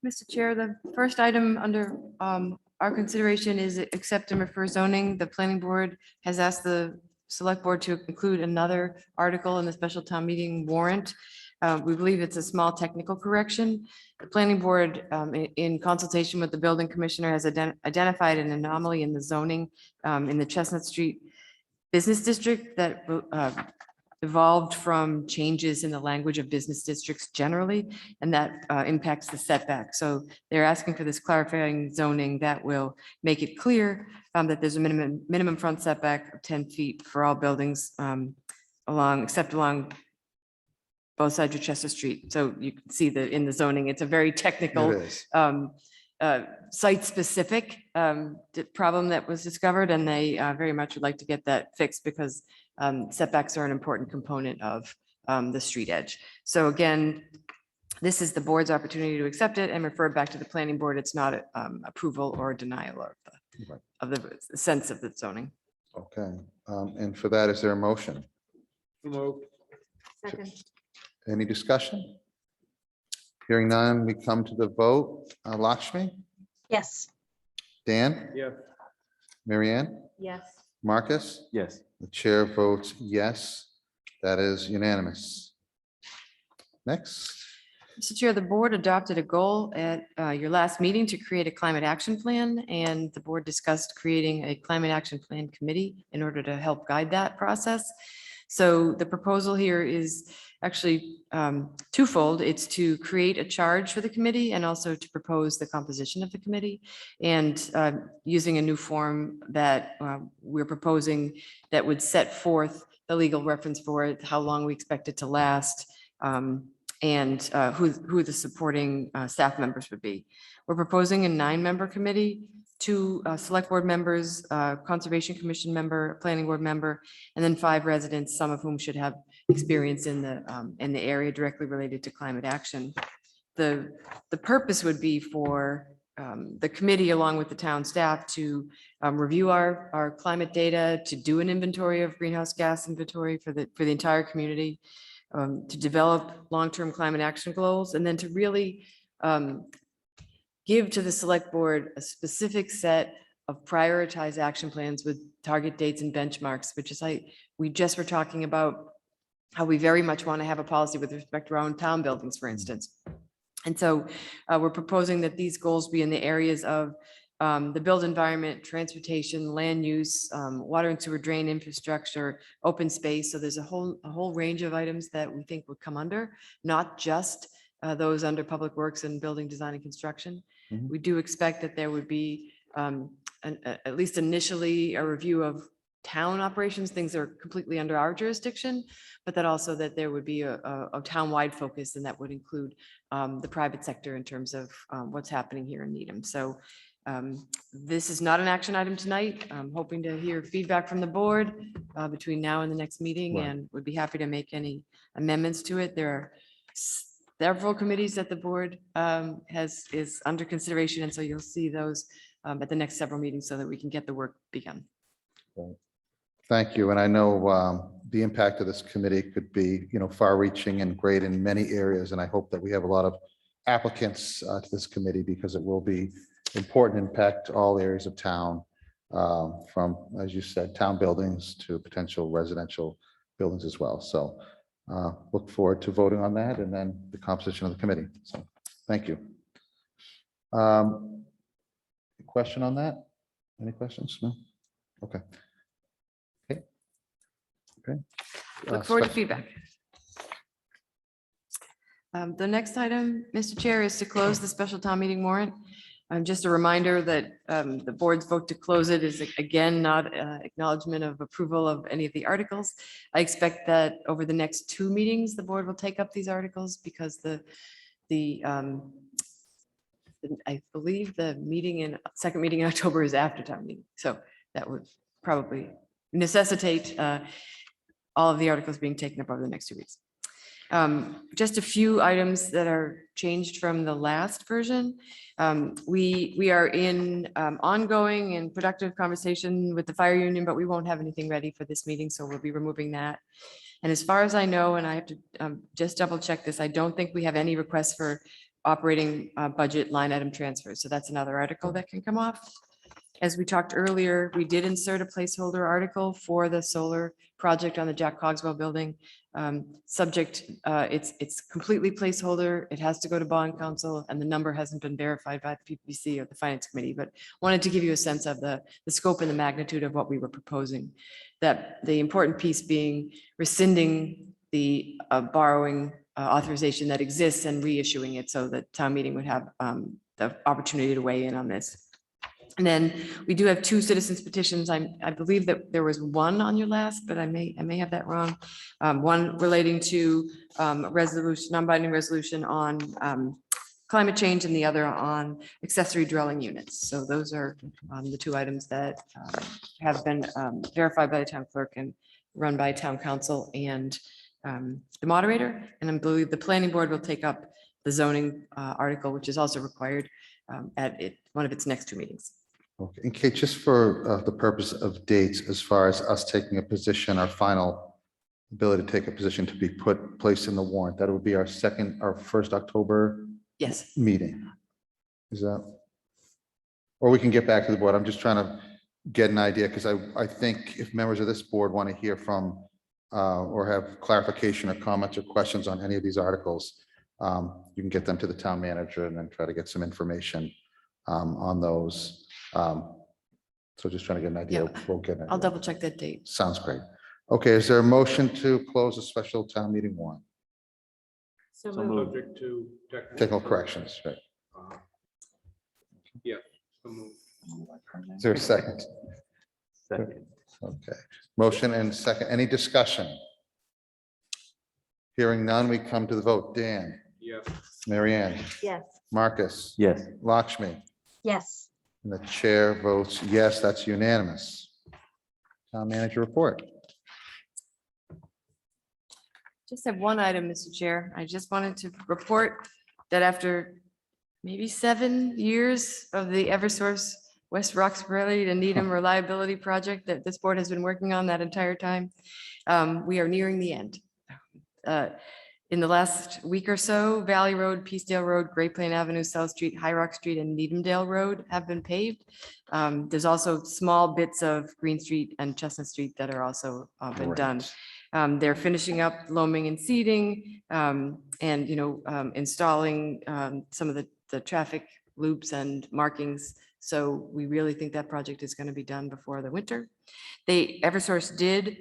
Mr. Chair, the first item under our consideration is accept and refer zoning. The planning board has asked the select board to include another article in the special town meeting warrant. We believe it's a small technical correction. The planning board, in consultation with the building commissioner, has identified an anomaly in the zoning in the Chestnut Street Business District that evolved from changes in the language of business districts generally, and that impacts the setback. So they're asking for this clarifying zoning that will make it clear that there's a minimum front setback of 10 feet for all buildings except along both sides of Chester Street. So you can see that in the zoning, it's a very technical, It is. site-specific problem that was discovered, and they very much would like to get that fixed because setbacks are an important component of the street edge. So again, this is the board's opportunity to accept it and refer it back to the planning board. It's not approval or denial of the sense of the zoning. Okay, and for that, is there a motion? Second. Any discussion? Hearing none, we come to the vote. Lakshmi, Yes. Dan, Yeah. Mary Ann, Yes. Marcus? Yes. The chair votes yes. That is unanimous. Next. Mr. Chair, the board adopted a goal at your last meeting to create a climate action plan, and the board discussed creating a climate action plan committee in order to help guide that process. So the proposal here is actually twofold. It's to create a charge for the committee and also to propose the composition of the committee, and using a new form that we're proposing that would set forth the legal reference for it, how long we expect it to last, and who the supporting staff members would be. We're proposing a 9-member committee, 2 select board members, conservation commission member, planning board member, and then 5 residents, some of whom should have experience in the area directly related to climate action. The purpose would be for the committee, along with the town staff, to review our climate data, to do an inventory of greenhouse gas inventory for the entire community, to develop long-term climate action goals, and then to really give to the select board a specific set of prioritized action plans with target dates and benchmarks, which is like, we just were talking about how we very much want to have a policy with respect to our own town buildings, for instance. And so we're proposing that these goals be in the areas of the built environment, transportation, land use, water and sewer drain infrastructure, open space. So there's a whole range of items that we think would come under, not just those under public works and building design and construction. We do expect that there would be at least initially a review of town operations, things that are completely under our jurisdiction, but that also that there would be a town-wide focus, and that would include the private sector in terms of what's happening here in Needham. So this is not an action item tonight. I'm hoping to hear feedback from the board between now and the next meeting, Right. and would be happy to make any amendments to it. There are several committees that the board is under consideration, and so you'll see those at the next several meetings so that we can get the work begun. Thank you. And I know the impact of this committee could be, far-reaching and great in many areas. And I hope that we have a lot of applicants to this committee, because it will be important impact to all areas of town, from, as you said, town buildings to potential residential buildings as well. So look forward to voting on that, and then the composition of the committee. So thank you. Question on that? Any questions? No? Okay. Okay. Look forward to feedback. The next item, Mr. Chair, is to close the special town meeting warrant. Just a reminder that the board's vote to close it is again not acknowledgement of approval of any of the articles. I expect that over the next 2 meetings, the board will take up these articles, because I believe the second meeting in October is after town meeting. So that would probably necessitate all of the articles being taken up over the next 2 weeks. Just a few items that are changed from the last version. We are in ongoing and productive conversation with the fire union, but we won't have anything ready for this meeting, so we'll be removing that. And as far as I know, and I have to just double check this, I don't think we have any requests for operating budget line item transfers. So that's another article that can come off. As we talked earlier, we did insert a placeholder article for the solar project on the Jack Cogswell building. Subject, it's completely placeholder. It has to go to bond council, and the number hasn't been verified by the PPC or the finance committee, but wanted to give you a sense of the scope and the magnitude of what we were proposing. That the important piece being rescinding the borrowing authorization that exists and reissuing it, so that town meeting would have the opportunity to weigh in on this. And then we do have 2 citizens petitions. I believe that there was one on your last, but I may have that wrong. One relating to resolution, non-binding resolution on climate change, and the other on accessory dwelling units. So those are the 2 items that have been verified by the town clerk and run by town council and the moderator. And I believe the planning board will take up the zoning article, which is also required at one of its next 2 meetings. Okay, and Kate, just for the purpose of dates, as far as us taking a position, our final ability to take a position to be placed in the warrant, that would be our first October Yes. meeting. Is that? Or we can get back to the board. I'm just trying to get an idea, because I think if members of this board want to hear from or have clarification or comments or questions on any of these articles, you can get them to the town manager and then try to get some information on those. So just trying to get an idea. Yeah. We'll get it. I'll double check that date. Sounds great. Okay, is there a motion to close a special town meeting warrant? So subject to Technical corrections, right? Yeah. So moved. Is there a second? Second. Okay, motion and second. Any discussion? Hearing none, we come to the vote. Dan, Yes. Mary Ann, Yes. Marcus, Yes. Lakshmi, Yes. and the chair votes yes, that's unanimous. Town manager report. Just have one item, Mr. Chair. I just wanted to report that after maybe 7 years of the Eversource West Roxbury to Needham Reliability Project that this board has been working on that entire time, we are nearing the end. In the last week or so, Valley Road, Peacedale Road, Great Plain Avenue, South Street, High Rock Street, and Needhamdale Road have been paved. There's also small bits of Green Street and Chestnut Street that are also been done. They're finishing up loaming and seeding, and, installing some of the traffic loops and markings. So we really think that project is going to be done before the winter. Eversource did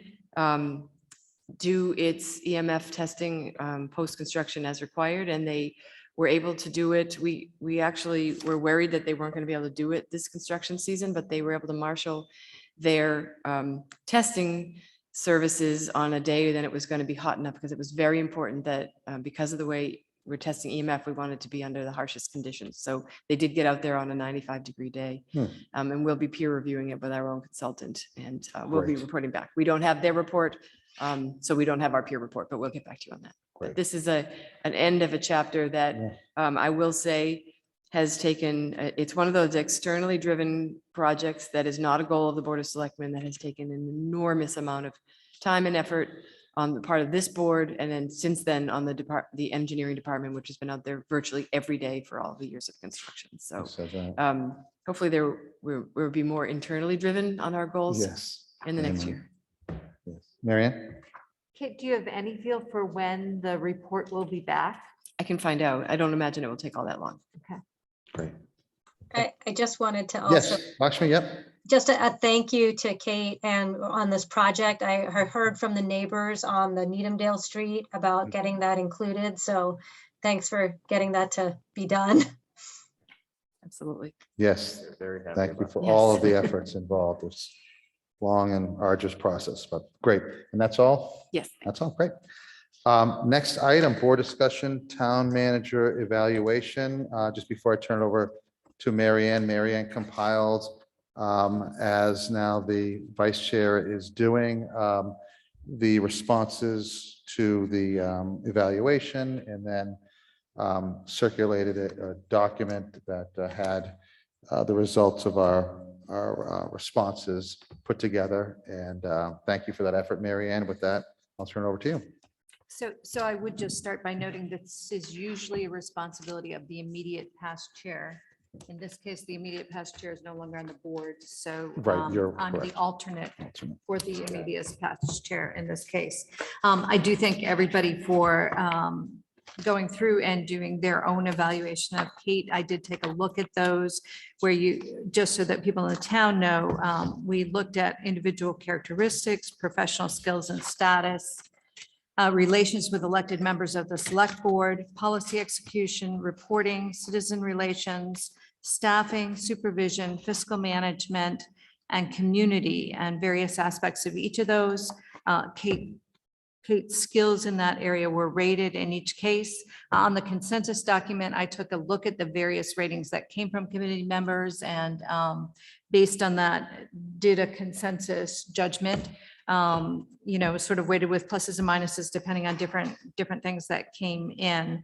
do its EMF testing post-construction as required, and they were able to do it. We actually were worried that they weren't going to be able to do it this construction season, but they were able to marshal their testing services on a day that it was going to be hot enough, because it was very important that because of the way we're testing EMF, we wanted to be under the harshest conditions. So they did get out there on a 95-degree day, and we'll be peer reviewing it with our own consultant, and we'll be Great. reporting back. We don't have their report, so we don't have our peer report, but we'll get back to you on that. Great. This is an end of a chapter that I will say has taken, it's one of those externally driven projects that is not a goal of the Board of Selectmen, that has taken an enormous amount of time and effort on the part of this board, and then since then on the engineering department, which has been out there virtually every day for all the years of construction. So hopefully there will be more internally driven on our goals in the next year. Mary Ann? Kate, do you have any feel for when the report will be back? I can find out. I don't imagine it will take all that long. Okay. Great. I just wanted to also, Yes, Lakshmi, yep. just a thank you to Kate and on this project. I heard from the neighbors on the Needhamdale Street about getting that included. So thanks for getting that to be done. Absolutely. Yes, Very happy thank you about for that. all of the efforts involved. It's long and arduous process, but great. And that's all? Yes. That's all, great. Next item, board discussion, town manager evaluation. Just before I turn it over to Mary Ann. Mary Ann compiled, as now the vice chair is doing, the responses to the evaluation, and then circulated a document that had the results of our responses put together. And thank you for that effort, Mary Ann. With that, I'll turn it over to you. So I would just start by noting that this is usually a responsibility of the immediate past chair. In this case, the immediate past chair is no longer on the board, so Right, you're I'm the correct. alternate for the immediate past chair in this case. I do thank everybody for going through and doing their own evaluation of Kate. I did take a look at those where just so that people in the town know, we looked at individual characteristics, professional skills and status, relations with elected members of the select board, policy execution, reporting, citizen relations, staffing, supervision, fiscal management, and community, and various aspects of each of those. Kate's skills in that area were rated in each case. On the consensus document, I took a look at the various ratings that came from committee members, and based on that, did a consensus judgment. Sort of weighted with pluses and minuses depending on different things that came in,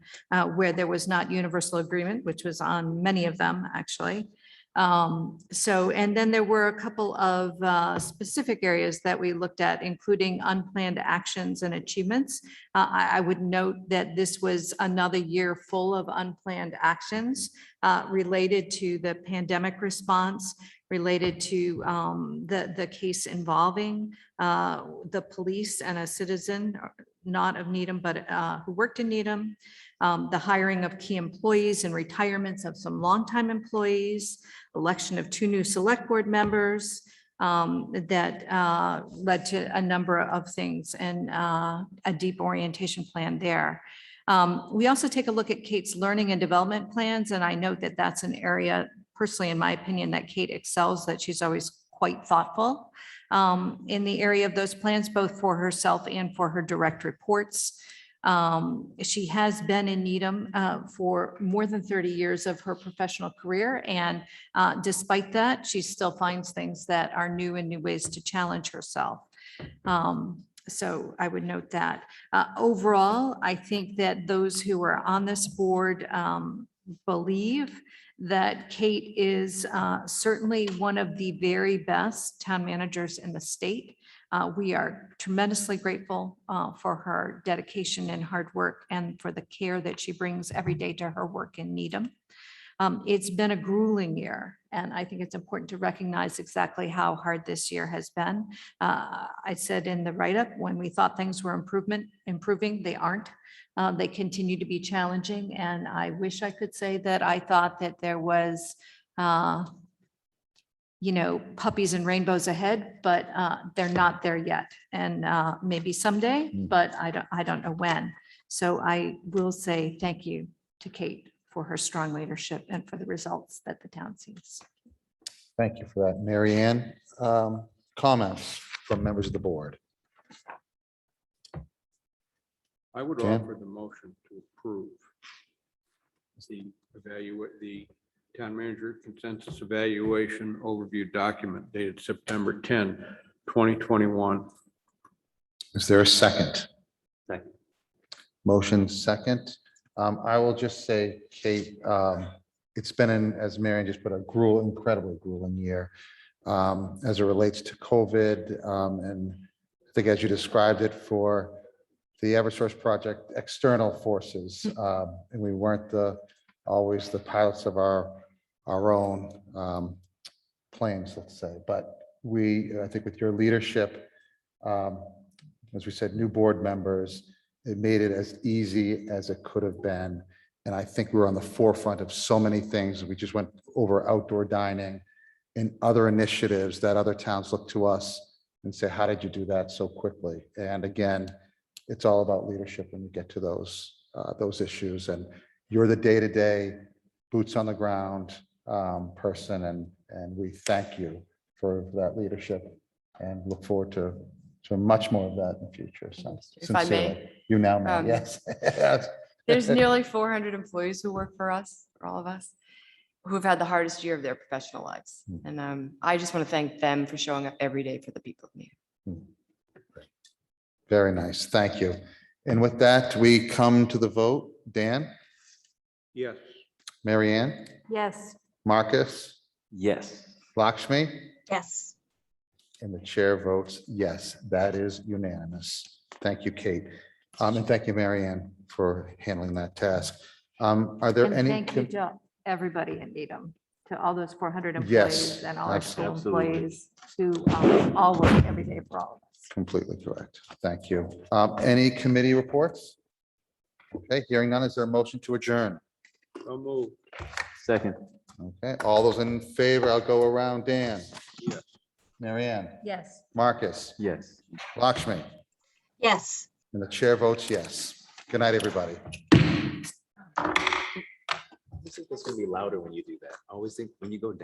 where there was not universal agreement, which was on many of them, actually. And then there were a couple of specific areas that we looked at, including unplanned actions and achievements. I would note that this was another year full of unplanned actions related to the pandemic response, related to the case involving the police and a citizen, not of Needham, but who worked in Needham, the hiring of key employees and retirements of some longtime employees, election of 2 new select board members that led to a number of things, and a deep orientation plan there. We also take a look at Kate's learning and development plans, and I note that that's an area, personally, in my opinion, that Kate excels, that she's always quite thoughtful in the area of those plans, both for herself and for her direct reports. She has been in Needham for more than 30 years of her professional career. And despite that, she still finds things that are new and new ways to challenge herself. So I would note that. Overall, I think that those who are on this board believe that Kate is certainly one of the very best town managers in the state. We are tremendously grateful for her dedication and hard work and for the care that she brings every day to her work in Needham. It's been a grueling year, and I think it's important to recognize exactly how hard this year has been. I said in the write-up, when we thought things were improving, they aren't. They continue to be challenging, and I wish I could say that I thought that there was puppies and rainbows ahead, but they're not there yet. And maybe someday, but I don't know when. So I will say thank you to Kate for her strong leadership and for the results that the town sees. Thank you for that, Mary Ann. Comments from members of the board? I would Dan? offer the motion to approve the town manager consensus evaluation overview document dated September 10, 2021. Is there a second? Second. Motion second. I will just say, Kate, it's been, as Marion just put, incredibly grueling year as it relates to COVID. And I think as you described it for the Eversource project, external forces, and we weren't always the pilots of our own planes, let's say. But I think with your leadership, as we said, new board members, it made it as easy as it could have been. And I think we're on the forefront of so many things. We just went over outdoor dining and other initiatives that other towns look to us and say, how did you do that so quickly? And again, it's all about leadership when you get to those issues. And you're the day-to-day boots on the ground person. And we thank you for that leadership and look forward to much more of that in the future. So If I may, sincerely, you now may, yes. there's nearly 400 employees who work for us, for all of us, who have had the hardest year of their professional lives. And I just want to thank them for showing up every day for the people of Needham. Very nice. Thank you. And with that, we come to the vote. Dan, Yes. Mary Ann, Yes. Marcus, Yes. Lakshmi, Yes. and the chair votes yes. That is unanimous. Thank you, Kate. And thank you, Mary Ann, for handling that task. Are there And any? thank you to everybody in Needham, to all those 400 Yes, employees and all our school absolutely. employees who all work every day for all of us. Completely correct. Thank you. Any committee reports? Okay, hearing none, is there a motion to adjourn? So moved. Second. Okay, all those in favor, I'll go around. Dan? Yes. Mary Ann? Yes. Marcus? Yes. Lakshmi? Yes. And the chair votes yes. Good night, everybody. This is going to be louder when you do that. I always think when you go down.